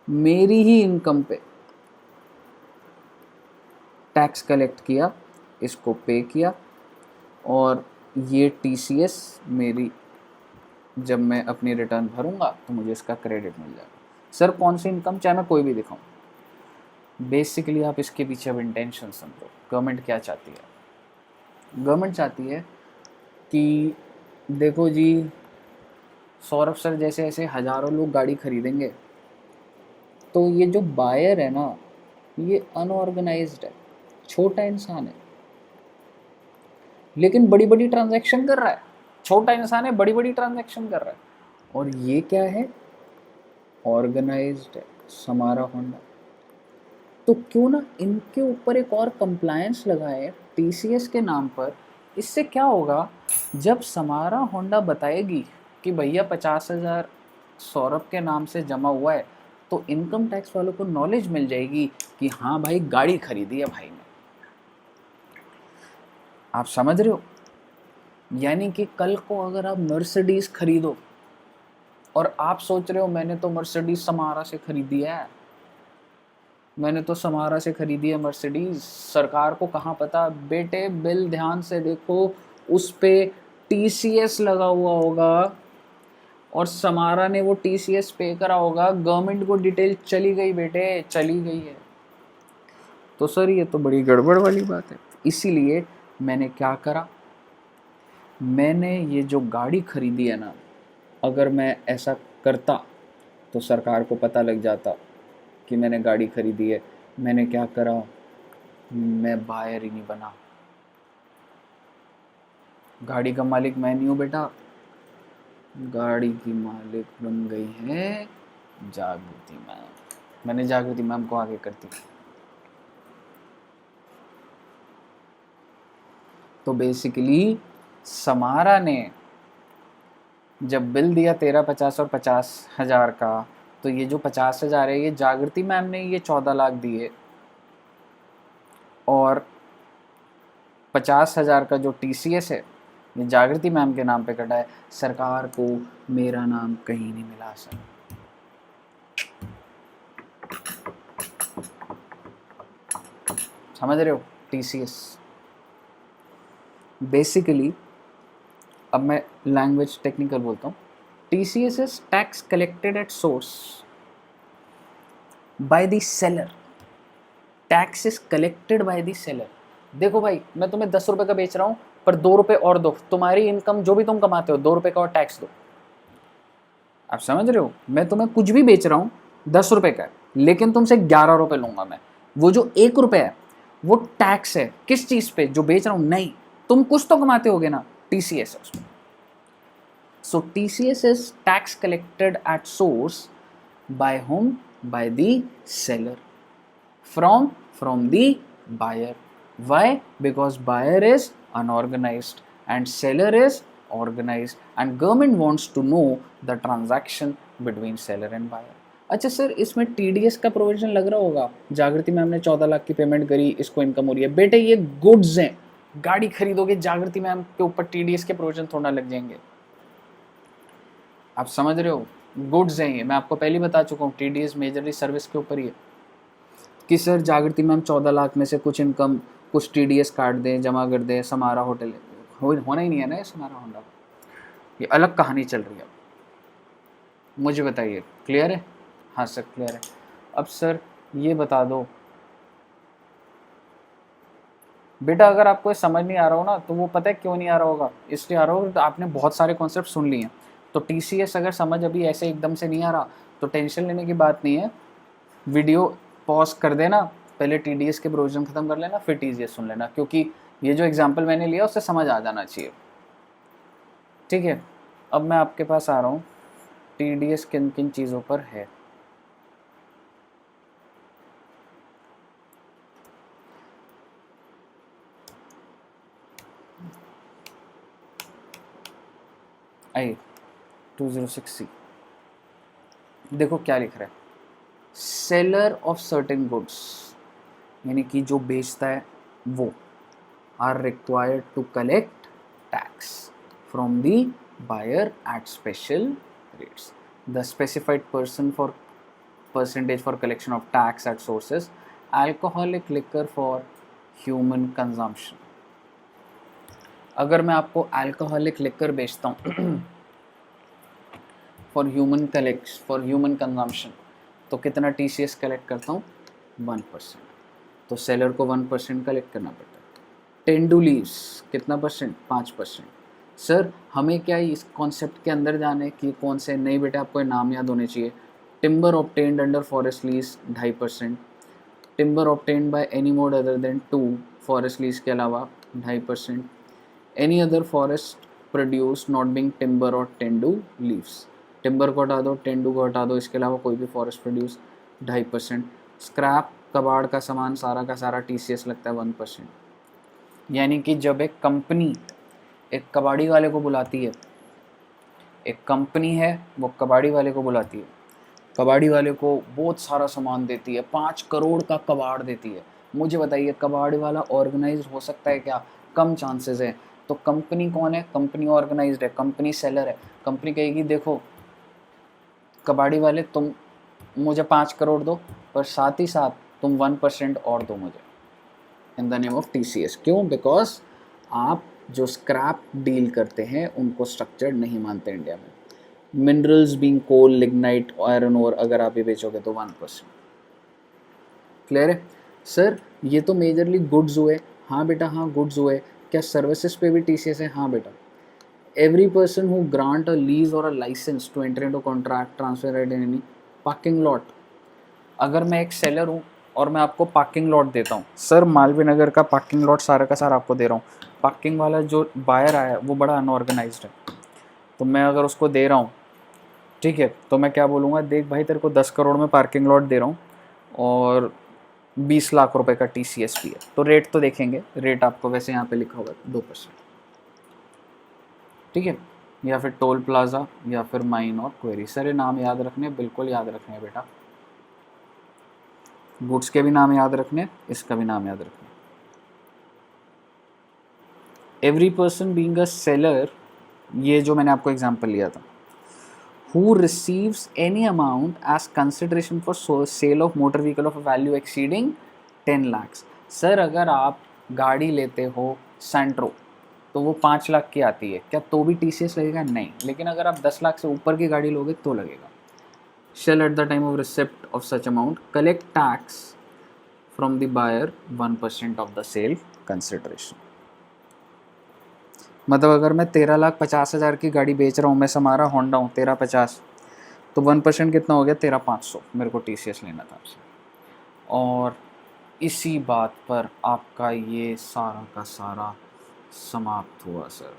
मेरी ही इनकम पे टैक्स कलेक्ट किया, इसको पे किया, और ये TCS मेरी, जब मैं अपनी रिटर्न भरूंगा तो मुझे इसका क्रेडिट मिल जाएगा। सर कौन सी इनकम, चाहे मैं कोई भी दिखाऊं। बेसिकली आप इसके पीछे अब इंटेंशन समझो, गवर्नमेंट क्या चाहती है। गवर्नमेंट चाहती है कि देखो जी, सौरभ सर जैसे ऐसे हजारों लोग गाड़ी खरीदेंगे, तो ये जो बायर है ना, ये अनऑर्गेनाइज्ड है, छोटा इंसान है, लेकिन बड़ी बड़ी ट्रांजैक्शन कर रहा है। छोटा इंसान है, बड़ी बड़ी ट्रांजैक्शन कर रहा है। और ये क्या है, ऑर्गेनाइज्ड है, समारा होंडा। तो क्यों ना इनके ऊपर एक और कंप्लायंस लगाए TCS के नाम पर। इससे क्या होगा, जब समारा होंडा बताएगी कि भैया 50,000 सौरभ के नाम से जमा हुआ है, तो इनकम टैक्स वालों को नॉलेज मिल जाएगी कि हाँ भाई गाड़ी खरीदी है भाई ने। आप समझ रहे हो। यानी कि कल को अगर आप मर्सिडीज खरीदो और आप सोच रहे हो मैंने तो मर्सिडीज समारा से खरीदी है, मैंने तो समारा से खरीदी है मर्सिडीज, सरकार को कहाँ पता। बेटे बिल ध्यान से देखो, उस पे TCS लगा हुआ होगा और समारा ने वो TCS पे करा होगा। गवर्नमेंट को डिटेल चली गई बेटे, चली गई है। तो सर ये तो बड़ी गड़बड़ वाली बात है। इसीलिए मैंने क्या करा, मैंने ये जो गाड़ी खरीदी है ना, अगर मैं ऐसा करता तो सरकार को पता लग जाता कि मैंने गाड़ी खरीदी है। मैंने क्या करा, मैं बायर ही नहीं बना। गाड़ी का मालिक मैं नहीं हूँ बेटा, गाड़ी की मालिक बन गई है जागृति मैम। मैंने जागृति मैम को आगे कर दी। तो बेसिकली समारा ने जब बिल दिया 13, 50 और 50,000 का, तो ये जो 50,000 है ये जागृति मैम ने ये 14 लाख दिए, और 50,000 का जो TCS है ये जागृति मैम के नाम पे कटा है। सरकार को मेरा नाम कहीं नहीं मिला सर। समझ रहे हो। TCS बेसिकली, अब मैं लैंग्वेज टेक्निकल बोलता हूँ, TCS is tax collected at source by the seller. Tax is collected by the seller. देखो भाई, मैं तुम्हें 10 रुपए का बेच रहा हूँ, पर 2 रुपए और दो, तुम्हारी इनकम जो भी तुम कमाते हो 2 रुपए का और टैक्स दो। आप समझ रहे हो। मैं तुम्हें कुछ भी बेच रहा हूँ 10 रुपए का, लेकिन तुमसे 11 रुपए लूंगा मैं। वो जो 1 रुपए है वो टैक्स है किस चीज पे, जो बेच रहा हूँ। नहीं, तुम कुछ तो कमाते होगे ना, TCS है उसमें। So TCS is tax collected at source by whom? By the seller. From the buyer. Why? Because buyer is unorganized and seller is organized, and government wants to know the transaction between seller and buyer. अच्छा सर, इसमें TDS का प्रोविजन लग रहा होगा। जागृति मैम ने 14 लाख की पेमेंट करी, इसको इनकम हो रही है। बेटे ये गुड्स हैं, गाड़ी खरीदोगे, जागृति मैम के ऊपर TDS के प्रोविजन थोड़ा लग जाएंगे। आप समझ रहे हो, गुड्स हैं ये। मैं आपको पहले बता चुका हूँ, TDS मेजरली सर्विस के ऊपर ही है। कि सर जागृति मैम 14 लाख में से कुछ इनकम, कुछ TDS काट दें, जमा कर दें, समारा होटल होना ही नहीं है ना ये समारा होंडा। ये अलग कहानी चल रही है। मुझे बताइए, क्लियर है। हाँ सर क्लियर है। अब सर ये बता दो बेटा, अगर आपको समझ नहीं आ रहा हो ना, तो वो पता है क्यों नहीं आ रहा होगा, इसलिए आ रहा होगा तो आपने बहुत सारे कॉन्सेप्ट सुन लिए हैं। तो TCS अगर समझ अभी ऐसे एकदम से नहीं आ रहा तो टेंशन लेने की बात नहीं है। वीडियो पॉज कर देना, पहले TDS के प्रोविजन खत्म कर लेना, फिर TCS सुन लेना, क्योंकि ये जो एग्जाम्पल मैंने लिया उससे समझ आ जाना चाहिए। ठीक है, अब मैं आपके पास आ रहा हूँ, TDS किन किन चीज़ों पर है। आइए 206C, देखो क्या लिख रहा है। सेलर ऑफ सर्टेन गुड्स, यानी कि जो बेचता है वो, are required to collect tax from the buyer at special rates. The specified person for percentage for collection of tax at sources, alcoholic liquor for human consumption. अगर मैं आपको अल्कोहलिक लिकर बेचता हूँ फॉर ह्यूमन कंजम्पशन, तो कितना TCS कलेक्ट करता हूँ? 1%. तो सेलर को 1% कलेक्ट करना पड़ता है. टेंडू लीव्स कितना परसेंट? 5%. सर हमें क्या इस कॉन्सेप्ट के अंदर जाने कि कौन से? नहीं बेटा, आपको नाम याद होने चाहिए. Timber obtained under forest lease 2.5%. Timber obtained by any mode other than 2 forest lease के अलावा 2.5%. Any other forest produce not being timber और टेंडू लीव्स. टिम्बर को हटा दो, टेंडू को हटा दो, इसके अलावा कोई भी फॉरेस्ट प्रोड्यूस 2.5%. स्क्रैप कबाड़ का सामान सारा का सारा TCS लगता है 1%. यानी कि जब एक कंपनी एक कबाड़ी वाले को बुलाती है, एक कंपनी है वो कबाड़ी वाले को बुलाती है, कबाड़ी वाले को बहुत सारा सामान देती है, 5 करोड़ का कबाड़ देती है. मुझे बताइए कबाड़ी वाला ऑर्गेनाइज हो सकता है क्या? कम चांसेस है. तो कंपनी कौन है? कंपनी ऑर्गेनाइज्ड है, कंपनी सेलर है. कंपनी कहेगी देखो कबाड़ी वाले तुम मुझे 5 करोड़ दो, पर साथ ही साथ तुम 1% और दो मुझे in the name of TCS. क्यों? बिकॉज आप जो स्क्रैप डील करते हैं उनको स्ट्रक्चर्ड नहीं मानते इंडिया में. मिनरल्स बीइंग कोल, लिग्नाइट, आयरन ओर, अगर आप ये बेचोगे तो 1%. क्लियर है? सर ये तो मेजरली गुड्स हुए. हाँ बेटा, हाँ गुड्स हुए. क्या सर्विसेज पे भी TCS है? हाँ बेटा. Every person who grant a lease और a license to enter into contract transfer right in any parking lot. अगर मैं एक सेलर हूँ और मैं आपको पार्किंग लॉट देता हूँ, सर मालवीय नगर का पार्किंग लॉट सारा का सारा आपको दे रहा हूँ. पार्किंग वाला जो बायर आया है वो बड़ा अनऑर्गेनाइज्ड है, तो मैं अगर उसको दे रहा हूँ, ठीक है, तो मैं क्या बोलूँगा? देख भाई तेरे को 10 करोड़ में पार्किंग लॉट दे रहा हूँ और 20 लाख रुपए का TCS भी है. तो रेट तो देखेंगे, रेट आपको वैसे यहाँ पे लिखा होगा 2%. ठीक है, या फिर टोल प्लाजा या फिर माइन और क्वेरी. सर ये नाम याद रखने, बिल्कुल याद रखने बेटा. गुड्स के भी नाम याद रखने, इसका भी नाम याद रखने. Every person being a seller, ये जो मैंने आपको एग्जांपल लिया था, who receives any amount as consideration for sale of motor vehicle of a value exceeding 10 lakhs. Sir अगर आप गाड़ी लेते हो सेंट्रो तो वो 5 लाख की आती है, क्या तो भी TCS लगेगा? नहीं. लेकिन अगर आप 10 लाख से ऊपर की गाड़ी लोगे तो लगेगा. Shall at the time of receipt of such amount collect tax from the buyer 1% of the sale consideration. मतलब अगर मैं 13,50,000 की गाड़ी बेच रहा हूँ, मैं समारा होंडा हूँ 13,50, तो 1% कितना हो गया? 13,500 मेरे को TCS लेना था आपसे. और इसी बात पर आपका ये सारा का सारा समाप्त हुआ सर.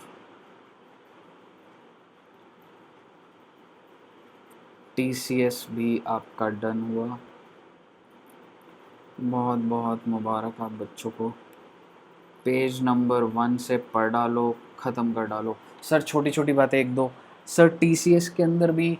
TCS भी आपका डन हुआ. बहुत बहुत मुबारक आप बच्चों को. पेज नंबर 1 से पढ़ डालो, ख़त्म कर डालो. सर छोटी छोटी बातें एक दो. सर TCS के अंदर भी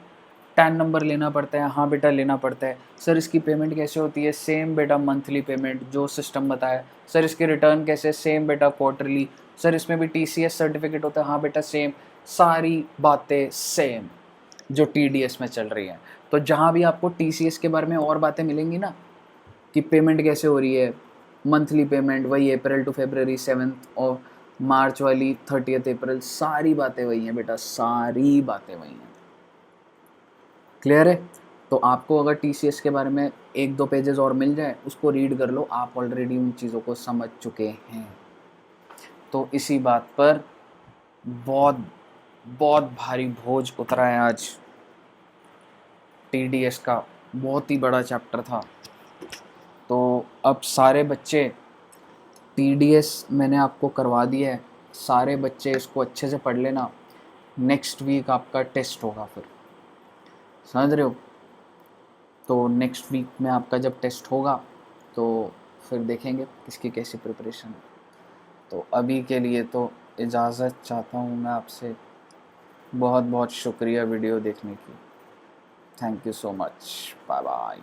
टैन नंबर लेना पड़ता है? हाँ बेटा लेना पड़ता है. सर इसकी पेमेंट कैसे होती है? सेम बेटा मंथली पेमेंट जो सिस्टम बताया. सर इसके रिटर्न कैसे? सेम बेटा क्वार्टरली. सर इसमें भी TCS सर्टिफिकेट होता है? हाँ बेटा सेम. सारी बातें सेम जो TDS में चल रही हैं. तो जहाँ भी आपको TCS के बारे में और बातें मिलेंगी ना, कि पेमेंट कैसे हो रही है, मंथली पेमेंट वही अप्रैल टू फरवरी 7th और मार्च वाली 30th अप्रैल, सारी बातें वही हैं बेटा, सारी बातें वही हैं. क्लियर है? तो आपको अगर TCS के बारे में 1-2 पेजेस और मिल जाए, उसको रीड कर लो, आप ऑलरेडी उन चीज़ों को समझ चुके हैं. तो इसी बात पर बहुत बहुत भारी भोज उतरा है आज. TDS का बहुत ही बड़ा चैप्टर था. तो अब सारे बच्चे, TDS मैंने आपको करवा दिया है, सारे बच्चे इसको अच्छे से पढ़ लेना. नेक्स्ट वीक आपका टेस्ट होगा, फिर समझ रहे हो? तो नेक्स्ट वीक में आपका जब टेस्ट होगा तो फिर देखेंगे किसकी कैसी प्रिपरेशन है. तो अभी के लिए तो इजाज़त चाहता हूँ मैं आपसे. बहुत बहुत शुक्रिया वीडियो देखने की. Thank you so much. Bye bye.